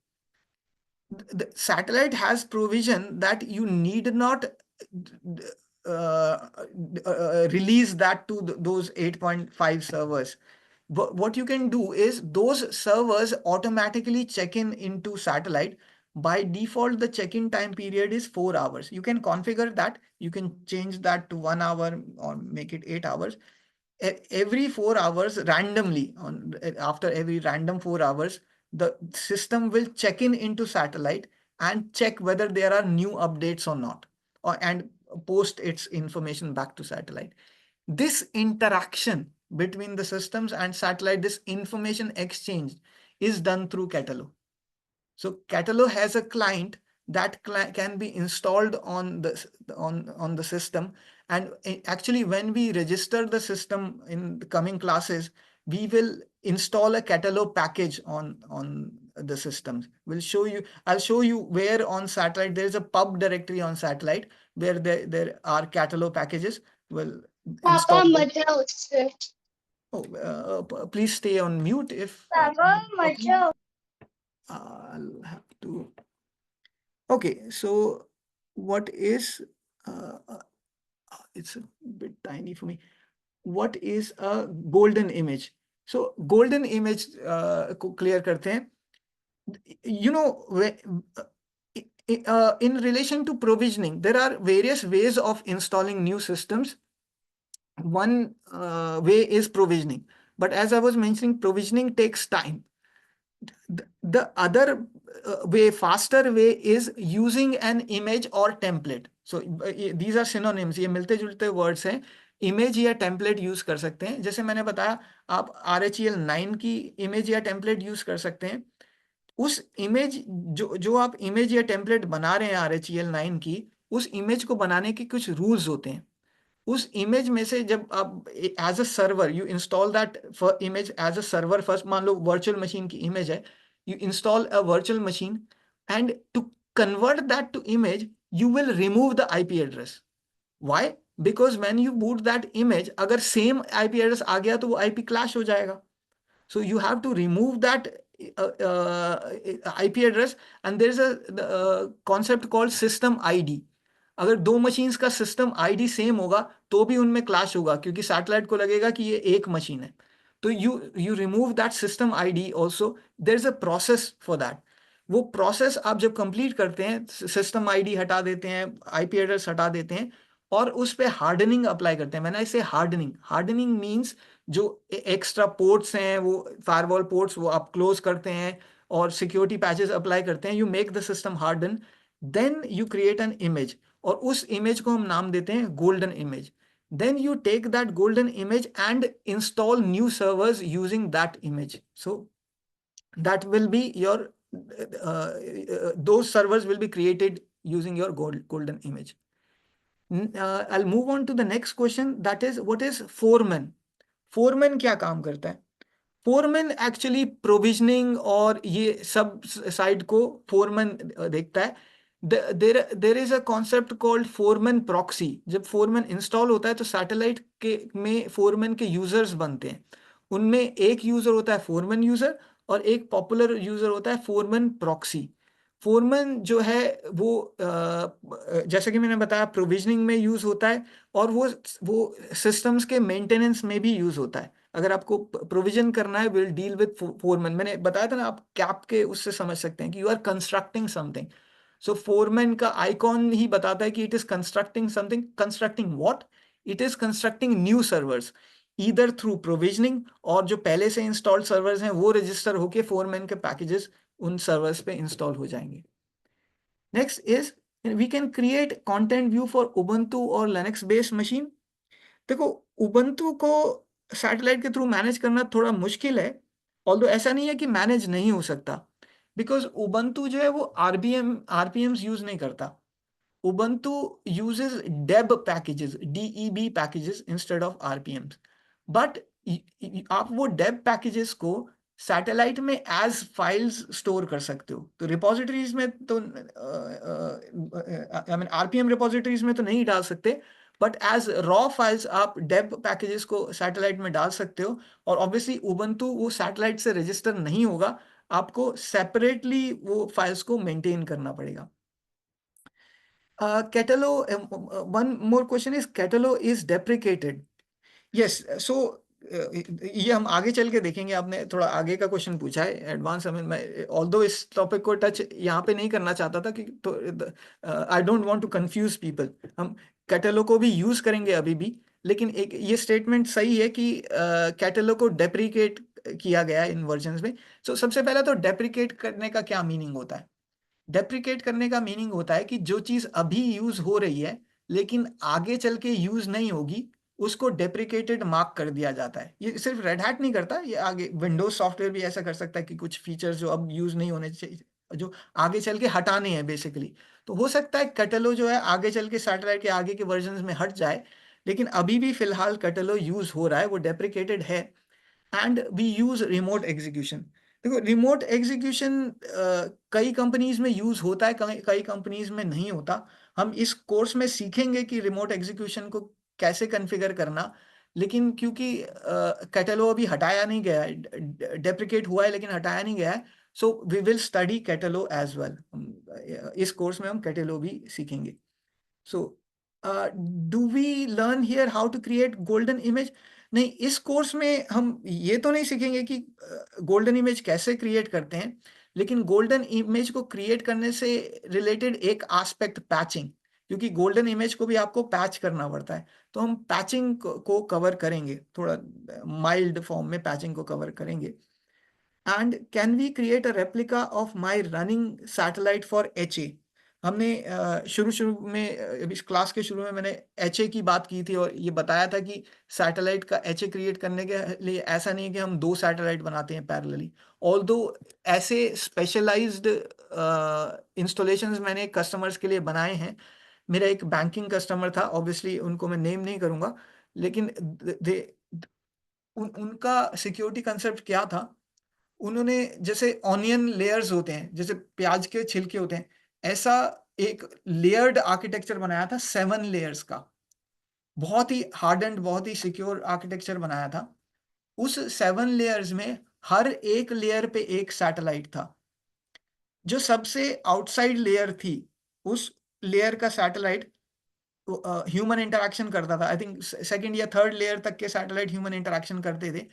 The satellite has provision that you need not release that to those 8.5 servers. What you can do is those servers automatically check in into satellite. By default, the check-in time period is 4 hours. You can configure that. You can change that to 1 hour or make it 8 hours. Every 4 hours randomly, after every random 4 hours, the system will check in into satellite and check whether there are new updates or not, and post its information back to satellite. This interaction between the systems and satellite, this information exchange is done through Catalog. So Catalog has a client that can be installed on the system. And actually, when we register the system in the coming classes, we will install a Catalog package on the systems. I'll show you where on satellite there is a pub directory on satellite where there are Catalog packages. Well, पापा install. मत जाओ उससे। Oh, please stay on mute if पापा मत talking. जाओ। I'll have to. Okay, so what is it's a bit tiny for me. What is a golden image? So golden image को clear करते हैं. You know, in relation to provisioning, there are various ways of installing new systems. One way is provisioning, but as I was mentioning, provisioning takes time. The other way, faster way, is using an image or template. So these are synonyms. ये मिलते जुलते words हैं. Image या template use कर सकते हैं. जैसे मैंने बताया, आप RHEL 9 की इमेज या टेम्पलेट यूज कर सकते हैं. उस इमेज जो आप इमेज या टेम्पलेट बना रहे हैं RHEL 9 की, उस इमेज को बनाने के कुछ रूल्स होते हैं. उस इमेज में से जब आप as a server you install that image as a server first, मान लो वर्चुअल मशीन की इमेज है, you install a virtual machine, and to convert that to image you will remove the IP address. Why? Because when you boot that image, अगर same IP address आ गया तो वो IP clash हो जाएगा. So you have to remove that IP address, and there is a concept called system ID. अगर दो machines का system ID same होगा तो भी उनमें क्लैश होगा, क्योंकि सैटेलाइट को लगेगा कि ये एक मशीन है. तो you remove that system ID also. There is a process for that. वो प्रोसेस आप जब कंप्लीट करते हैं, सिस्टम आईडी हटा देते हैं, आईपी एड्रेस हटा देते हैं, और उस पे हार्डनिंग अप्लाई करते हैं. मैंने इसे हार्डनिंग मीन्स जो एक्स्ट्रा पोर्ट्स हैं, वो फायरवॉल पोर्ट्स, वो आप क्लोज करते हैं और सिक्योरिटी पैचेस अप्लाई करते हैं. You make the system harden, then you create an image, और उस इमेज को हम नाम देते हैं golden image. Then you take that golden image and install new servers using that image. So that will be your those servers will be created using your golden image. I'll move on to the next question, that is what is foreman. Foreman क्या काम करता है? Foreman actually provisioning और ये सब side को foreman देखता है. There is a concept called foreman proxy. जब फोरमैन इंस्टॉल होता है तो सैटेलाइट के में फोरमैन के यूजर्स बनते हैं. उनमें एक यूजर होता है फोरमैन यूजर, और एक पॉपुलर यूजर होता है फोरमैन प्रॉक्सी. फोरमैन जो है वो जैसे कि मैंने बताया प्रोविजनिंग में यूज होता है, और वो सिस्टम्स के मेंटेनेंस में भी यूज होता है. अगर आपको प्रोविजन करना है, विल डील विद फोरमैन. मैंने बताया था ना, आप कैप के उससे समझ सकते हैं कि you are constructing something. So Foreman का आइकॉन ही बताता है कि it is constructing something. Constructing what? It is constructing new servers, either through provisioning, और जो पहले से इंस्टॉल्ड सर्वर्स हैं वो रजिस्टर होके फोरमैन के पैकेजेस उन सर्वर्स पे इंस्टॉल हो जाएंगे. Next is we can create content view for Ubuntu और लिनक्स बेस्ड मशीन. देखो, उबंटू को सैटेलाइट के थ्रू मैनेज करना थोड़ा मुश्किल है, ऑल्दो ऐसा नहीं है कि मैनेज नहीं हो सकता, बिकॉज उबंटू जो है वो आरपीएम्स यूज नहीं करता. Ubuntu uses deb packages, DEB packages instead of RPMs. But आप वो डेब पैकेजेस को सैटेलाइट में एज फाइल्स स्टोर कर सकते हो. तो रिपोजिटरीज में तो आई मीन आरपीएम रिपोजिटरीज में तो नहीं डाल सकते, बट एज रॉ फाइल्स आप डेब पैकेजेस को सैटेलाइट में डाल सकते हो. और ऑब्वियसली उबंटू वो सैटेलाइट से रजिस्टर नहीं होगा, आपको सेपरेटली वो फाइल्स को मेंटेन करना पड़ेगा. Catalog, one more question is, Catalog is deprecated. Yes, so ये हम आगे चल के देखेंगे. आपने थोड़ा आगे का क्वेश्चन पूछा है एडवांस. मैं ऑल्दो इस टॉपिक को टच यहाँ पे नहीं करना चाहता था, कि तो I don't want to confuse people. हम कैटलॉग को भी यूज करेंगे अभी भी, लेकिन एक ये स्टेटमेंट सही है कि कैटलॉग को डेप्रिकेट किया गया है इन वर्जन्स में. सो सबसे पहला तो डेप्रिकेट करने का क्या मीनिंग होता है? डेप्रिकेट करने का मीनिंग होता है कि जो चीज अभी यूज हो रही है लेकिन आगे चल के यूज नहीं होगी, उसको डेप्रिकेटेड मार्क कर दिया जाता है. ये सिर्फ रेड हैट नहीं करता, ये आगे विंडोज सॉफ्टवेयर भी ऐसा कर सकता है कि कुछ फीचर्स जो अब यूज नहीं होने चाहिए, जो आगे चल के हटाने हैं बेसिकली. तो हो सकता है कैटलॉग जो है आगे चल के सैटेलाइट के आगे के वर्जन में हट जाए, लेकिन अभी भी फिलहाल कैटलॉग यूज हो रहा है, वो डेप्रिकेटेड है. And we use remote execution. देखो, रिमोट एग्जीक्यूशन कई कंपनीज में यूज होता है, कई कंपनीज में नहीं होता. हम इस कोर्स में सीखेंगे कि रिमोट एग्जीक्यूशन को कैसे कॉन्फ़िगर करना, लेकिन क्योंकि कैटलॉग अभी हटाया नहीं गया है, डेप्रिकेट हुआ है लेकिन हटाया नहीं गया है, so we will study catalogue as well. इस कोर्स में हम कैटलॉग भी सीखेंगे. So do we learn here how to create golden image? नहीं, इस कोर्स में हम ये तो नहीं सीखेंगे कि गोल्डन इमेज कैसे क्रिएट करते हैं, लेकिन गोल्डन इमेज को क्रिएट करने से रिलेटेड एक एस्पेक्ट पैचिंग, क्योंकि गोल्डन इमेज को भी आपको पैच करना पड़ता है, तो हम पैचिंग को कवर करेंगे, थोड़ा माइल्ड फॉर्म में पैचिंग को कवर करेंगे. And can we create a replica of my running satellite for HA? हमने शुरू में इस क्लास के शुरू में मैंने HA की बात की थी, और ये बताया था कि सैटेलाइट का HA क्रिएट करने के लिए ऐसा नहीं है कि हम 2 सैटेलाइट बनाते हैं पैरेलली. ऑल्दो ऐसे स्पेशलाइज्ड इंस्टॉलेशंस मैंने कस्टमर्स के लिए बनाए हैं, मेरा एक बैंकिंग कस्टमर था, ऑब्वियसली उनको मैं नेम नहीं करूंगा, लेकिन उनका सिक्योरिटी कंसेप्ट क्या था, उन्होंने जैसे ऑनियन लेयर्स होते हैं, जैसे प्याज के छिलके होते हैं, ऐसा एक लेयर्ड आर्किटेक्चर बनाया था 7 लेयर्स का, बहुत ही हार्डन्ड, बहुत ही सिक्योर आर्किटेक्चर बनाया था। उस 7 लेयर्स में हर एक लेयर पे एक सैटेलाइट था। जो सबसे आउटसाइड लेयर थी, उस लेयर का सैटेलाइट ह्यूमन इंटरेक्शन करता था। आई थिंक सेकंड या थर्ड लेयर तक के सैटेलाइट ह्यूमन इंटरेक्शन करते थे।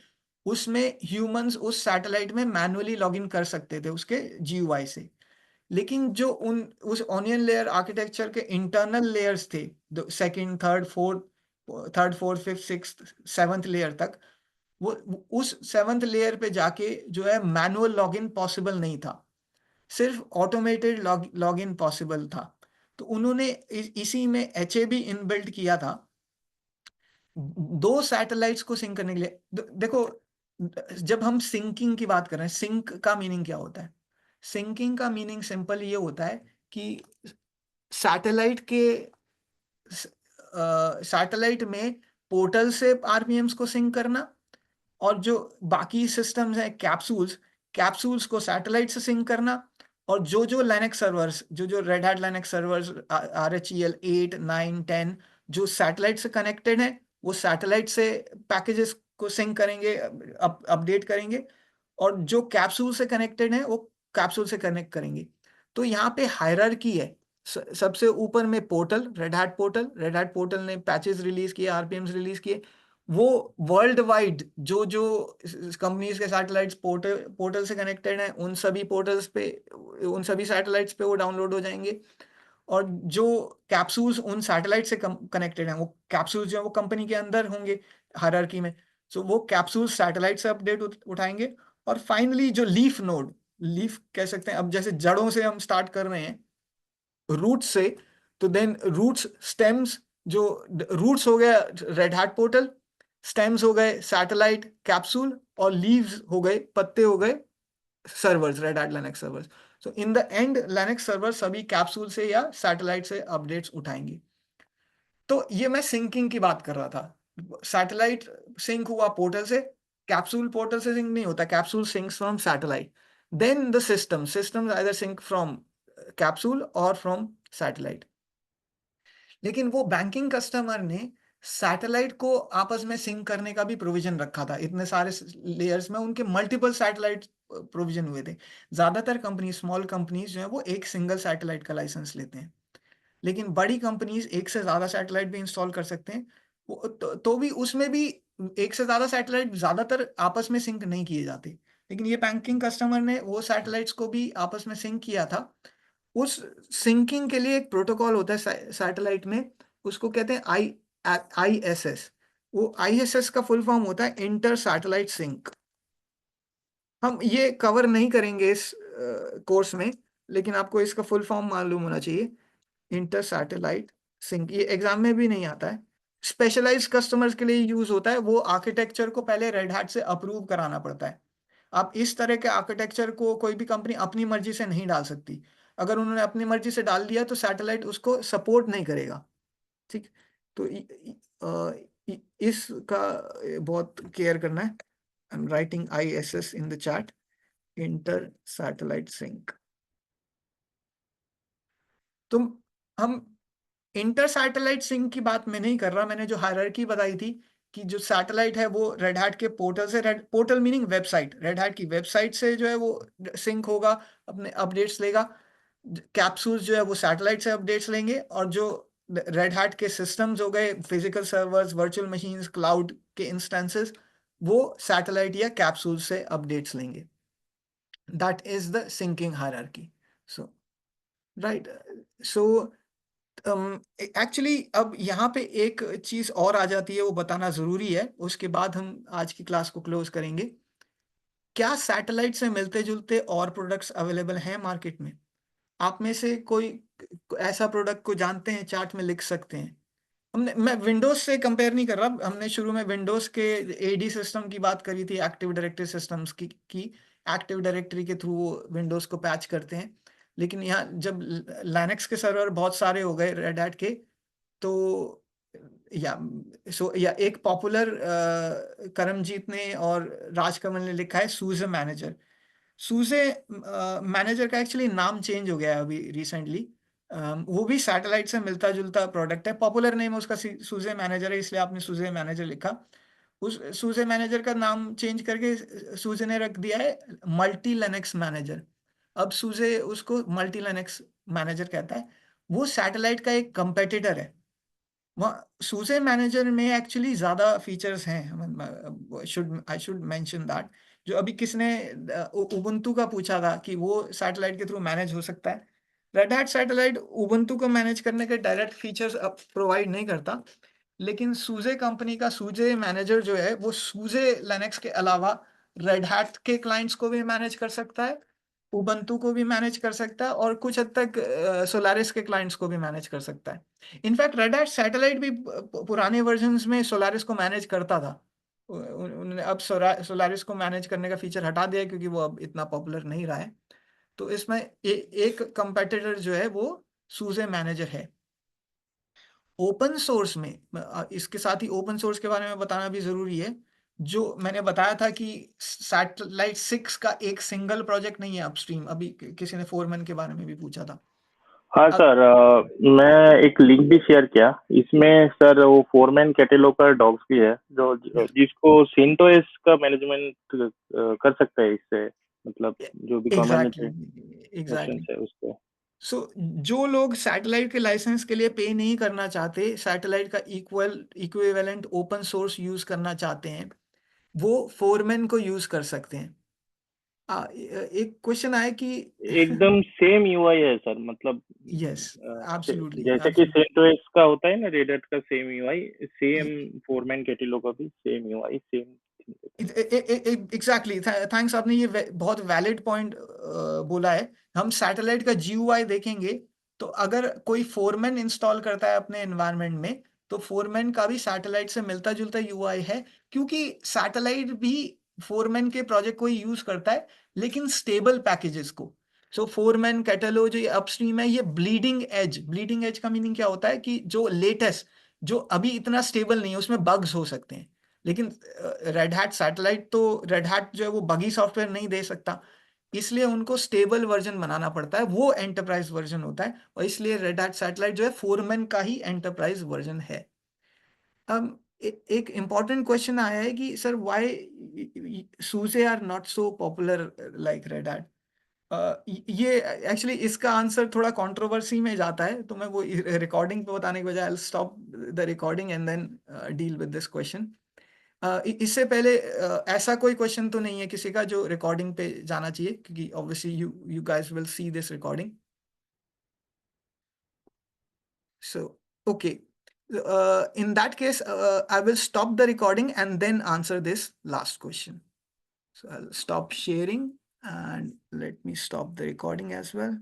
उसमें ह्यूमंस उस सैटेलाइट में मैनुअली लॉगिन कर सकते थे उसके GUI से। लेकिन जो उस ऑनियन लेयर आर्किटेक्चर के इंटरनल लेयर्स थे, second, third, fourth, fifth, sixth, seventh layer तक, वो उस 7th लेयर पे जाके जो है मैनुअल लॉगिन पॉसिबल नहीं था, सिर्फ ऑटोमेटेड लॉगिन पॉसिबल था। तो उन्होंने इसी में HAB इनबिल्ट किया था 2 सैटेलाइट्स को सिंक करने के लिए। देखो, जब हम सिंकिंग की बात कर रहे हैं, सिंक का मीनिंग क्या होता है? सिंकिंग का मीनिंग सिंपल ये होता है कि सैटेलाइट में पोर्टल से RPMs को सिंक करना, और जो बाकी सिस्टम्स हैं कैप्सूल्स को सैटेलाइट से सिंक करना, और जो लाइनेक्स सर्वर्स, जो red hat Linux servers RHEL 8, 9, 10 जो सैटेलाइट से कनेक्टेड है, वो सैटेलाइट से पैकेजेस को सिंक करेंगे, अपडेट करेंगे, और जो कैप्सूल से कनेक्टेड है वो कैप्सूल से कनेक्ट करेंगे। तो यहाँ पे हायरार्की है। सबसे ऊपर में पोर्टल, रेड हैट पोर्टल ने पैचेस रिलीज किए, RPMs रिलीज किए। वो वर्ल्ड वाइड जो कंपनीज के सैटेलाइट्स पोर्टल से कनेक्टेड हैं, उन सभी सैटेलाइट्स पे वो डाउनलोड हो जाएंगे। और जो कैप्सूल्स उन सैटेलाइट से कनेक्टेड हैं, वो कैप्सूल्स जो है वो कंपनी के अंदर होंगे हायरार्की में। सो वो कैप्सूल्स सैटेलाइट से अपडेट उठाएंगे। और फाइनली जो लीफ कह सकते हैं, अब जैसे जड़ों से हम स्टार्ट कर रहे हैं, रूट्स से, तो देन रूट्स, स्टेम्स, जो रूट्स हो गया रेड हैट पोर्टल, स्टेम्स हो गए सैटेलाइट कैप्सूल, और लीव्स हो गए, पत्ते हो गए servers, red hat Linux servers. So in the end Linux server सभी कैप्सूल से या सैटेलाइट से अपडेट्स उठाएंगे। तो ये मैं सिंकिंग की बात कर रहा था। सैटेलाइट सिंक हुआ पोर्टल से, कैप्सूल पोर्टल से सिंक नहीं होता, capsule syncs from satellite. Then the system either sync from capsule और फ्रॉम सैटेलाइट। लेकिन वो बैंकिंग कस्टमर ने सैटेलाइट को आपस में सिंक करने का भी प्रोविजन रखा था। इतने सारे लेयर्स में उनके मल्टीपल सैटेलाइट प्रोविजन हुए थे। ज्यादातर कंपनी, स्मॉल कंपनीज जो है वो एक सिंगल सैटेलाइट का लाइसेंस लेते हैं, लेकिन बड़ी कंपनीज एक से ज्यादा सैटेलाइट भी इंस्टॉल कर सकते हैं। तो भी उसमें भी एक से ज्यादा सैटेलाइट ज्यादातर आपस में सिंक नहीं किए जाते। लेकिन ये बैंकिंग कस्टमर ने वो सैटेलाइट्स को भी आपस में सिंक किया था। उस सिंकिंग के लिए एक प्रोटोकॉल होता है सैटेलाइट में, उसको कहते हैं ISS। वो ISS का फुल फॉर्म होता है इंटर सैटेलाइट सिंक। हम ये कवर नहीं करेंगे इस कोर्स में, लेकिन आपको इसका फुल फॉर्म मालूम होना चाहिए, इंटर सैटेलाइट सिंक। ये एग्जाम में भी नहीं आता है, स्पेशलाइज्ड कस्टमर्स के लिए यूज होता है। वो आर्किटेक्चर को पहले रेड हैट से अप्रूव कराना पड़ता है। आप इस तरह के आर्किटेक्चर को कोई भी कंपनी अपनी मर्जी से नहीं डाल सकती। अगर उन्होंने अपनी मर्जी से डाल दिया तो सैटेलाइट उसको सपोर्ट नहीं करेगा। ठीक, तो इसका बहुत केयर करना है। I am writing ISS in the chat, inter satellite sync. तो हम इंटर सैटेलाइट सिंक की बात मैं नहीं कर रहा। मैंने जो हायरार्की बताई थी कि जो सैटेलाइट है वो रेड हैट के पोर्टल से, portal meaning website, red hat की वेबसाइट से जो है वो सिंक होगा, अपने अपडेट्स लेगा। कैप्सूल्स जो है वो सैटेलाइट से अपडेट्स लेंगे, और जो रेड हैट के सिस्टम्स हो गए, physical servers, virtual machines, cloud के इंस्टेंसेस, वो सैटेलाइट या कैप्सूल से अपडेट्स लेंगे। That is the syncing hierarchy. So right, so actually अब यहाँ पे एक चीज और आ जाती है, वो बताना जरूरी है, उसके बाद हम आज की क्लास को क्लोज करेंगे। क्या सैटेलाइट से मिलते जुलते और प्रोडक्ट्स अवेलेबल हैं मार्केट में? आप में से कोई ऐसा प्रोडक्ट को जानते हैं? चार्ट में लिख सकते हैं। मैं विंडोज से कंपेयर नहीं कर रहा। हमने शुरू में विंडोज के AD सिस्टम की बात करी थी, एक्टिव डायरेक्टरी सिस्टम्स की एक्टिव डायरेक्टरी के थ्रू वो विंडोज को पैच करते हैं। लेकिन यहाँ जब लिनक्स के सर्वर बहुत सारे हो गए रेड हैट के, तो या एक पॉपुलर करमजीत ने और राजकमल ने लिखा है सूजे मैनेजर। सूजे मैनेजर का एक्चुअली नाम चेंज हो गया है अभी रिसेंटली। वो भी सैटेलाइट से मिलता जुलता प्रोडक्ट है, पॉपुलर नेम उसका सूजे मैनेजर है, इसलिए आपने सूजे मैनेजर लिखा। उस सूजे मैनेजर का नाम चेंज करके सूजे ने रख दिया है मल्टी लिनक्स मैनेजर। अब सूजे उसको मल्टी लिनक्स मैनेजर कहता है। वो सैटेलाइट का एक कंपेटिटर है। सूजे मैनेजर में एक्चुअली ज़्यादा फीचर्स हैं, आई शुड मेंशन दैट। जो अभी किसने उबुंटू का पूछा था कि वो सैटेलाइट के थ्रू मैनेज हो सकता है। रेड हैट सैटेलाइट उबुंटू को मैनेज करने के डायरेक्ट फीचर्स प्रोवाइड नहीं करता, लेकिन सूजे कंपनी का सूजे मैनेजर जो है वो सूजे लिनक्स के अलावा रेड हैट के क्लाइंट्स को भी मैनेज कर सकता है, उबंटू को भी मैनेज कर सकता है, और कुछ हद तक सोलारिस के क्लाइंट्स को भी मैनेज कर सकता है। इनफैक्ट रेड हैट सैटेलाइट भी पुराने वर्जन्स में सोलारिस को मैनेज करता था। उन्होंने अब सोलारिस को मैनेज करने का फीचर हटा दिया क्योंकि वो अब इतना पॉपुलर नहीं रहा है। तो इसमें एक कंपेटिटर जो है वो सूजे मैनेजर है। ओपन सोर्स में इसके साथ ही ओपन सोर्स के बारे में बताना भी जरूरी है। जो मैंने बताया था कि सैटेलाइट 6 का एक सिंगल प्रोजेक्ट नहीं है अपस्ट्रीम। अभी किसी ने फोरमैन के बारे में भी पूछा था। हाँ सर, मैं एक लिंक भी शेयर किया, इसमें सर वो फोरमैन कैटेलॉग का डॉक्स भी है जो जिसको सेंटोस का मैनेजमेंट कर सकता है इससे, मतलब जो भी कम्युनिटी एग्जैक्टली है उसको। सो जो लोग सैटेलाइट के लाइसेंस के लिए पे नहीं करना चाहते, सैटेलाइट का इक्विवेलेंट ओपन सोर्स यूज करना चाहते हैं, वो फोरमैन को यूज कर सकते हैं। एक क्वेश्चन आया कि एकदम सेम यूआई है सर, मतलब यस एब्सोल्युटली जैसे कि सेंटोस का होता है ना रेड हैट का same UI, same foreman catalogue का भी same UI same. Exactly thanks, आपने ये बहुत वैलिड पॉइंट बोला है। हम सैटेलाइट का जीयूआई देखेंगे तो अगर कोई फोरमैन इंस्टॉल करता है अपने एनवायरनमेंट में, तो फोरमैन का भी सैटेलाइट से मिलता जुलता यूआई है, क्योंकि सैटेलाइट भी फोरमैन के प्रोजेक्ट को ही यूज करता है, लेकिन स्टेबल पैकेजेस को। सो फोरमैन कैटेलो जो ये अपस्ट्रीम है, ये ब्लीडिंग एज का मीनिंग क्या होता है कि जो लेटेस्ट, जो अभी इतना स्टेबल नहीं है, उसमें बग्स हो सकते हैं। लेकिन रेड हैट सैटेलाइट तो रेड हैट जो है वो बगी सॉफ्टवेयर नहीं दे सकता, इसलिए उनको स्टेबल वर्जन बनाना पड़ता है, वो एंटरप्राइज वर्जन होता है, और इसलिए रेड हैट सैटेलाइट जो है फोरमैन का ही एंटरप्राइज वर्जन है। अब एक इम्पॉर्टेंट क्वेश्चन आया है कि sir why SUSE are not so popular like red hat. ये एक्चुअली इसका आंसर थोड़ा कंट्रोवर्सी में जाता है, तो मैं वो रिकॉर्डिंग पे बताने के बजाय I will stop the recording and then deal with this question. इससे पहले ऐसा कोई क्वेश्चन तो नहीं है किसी का जो रिकॉर्डिंग पे जाना चाहिए, क्योंकि obviously you guys will see this recording. So okay, in that case I will stop the recording and then answer this last question. So I'll stop sharing and let me stop the recording as well.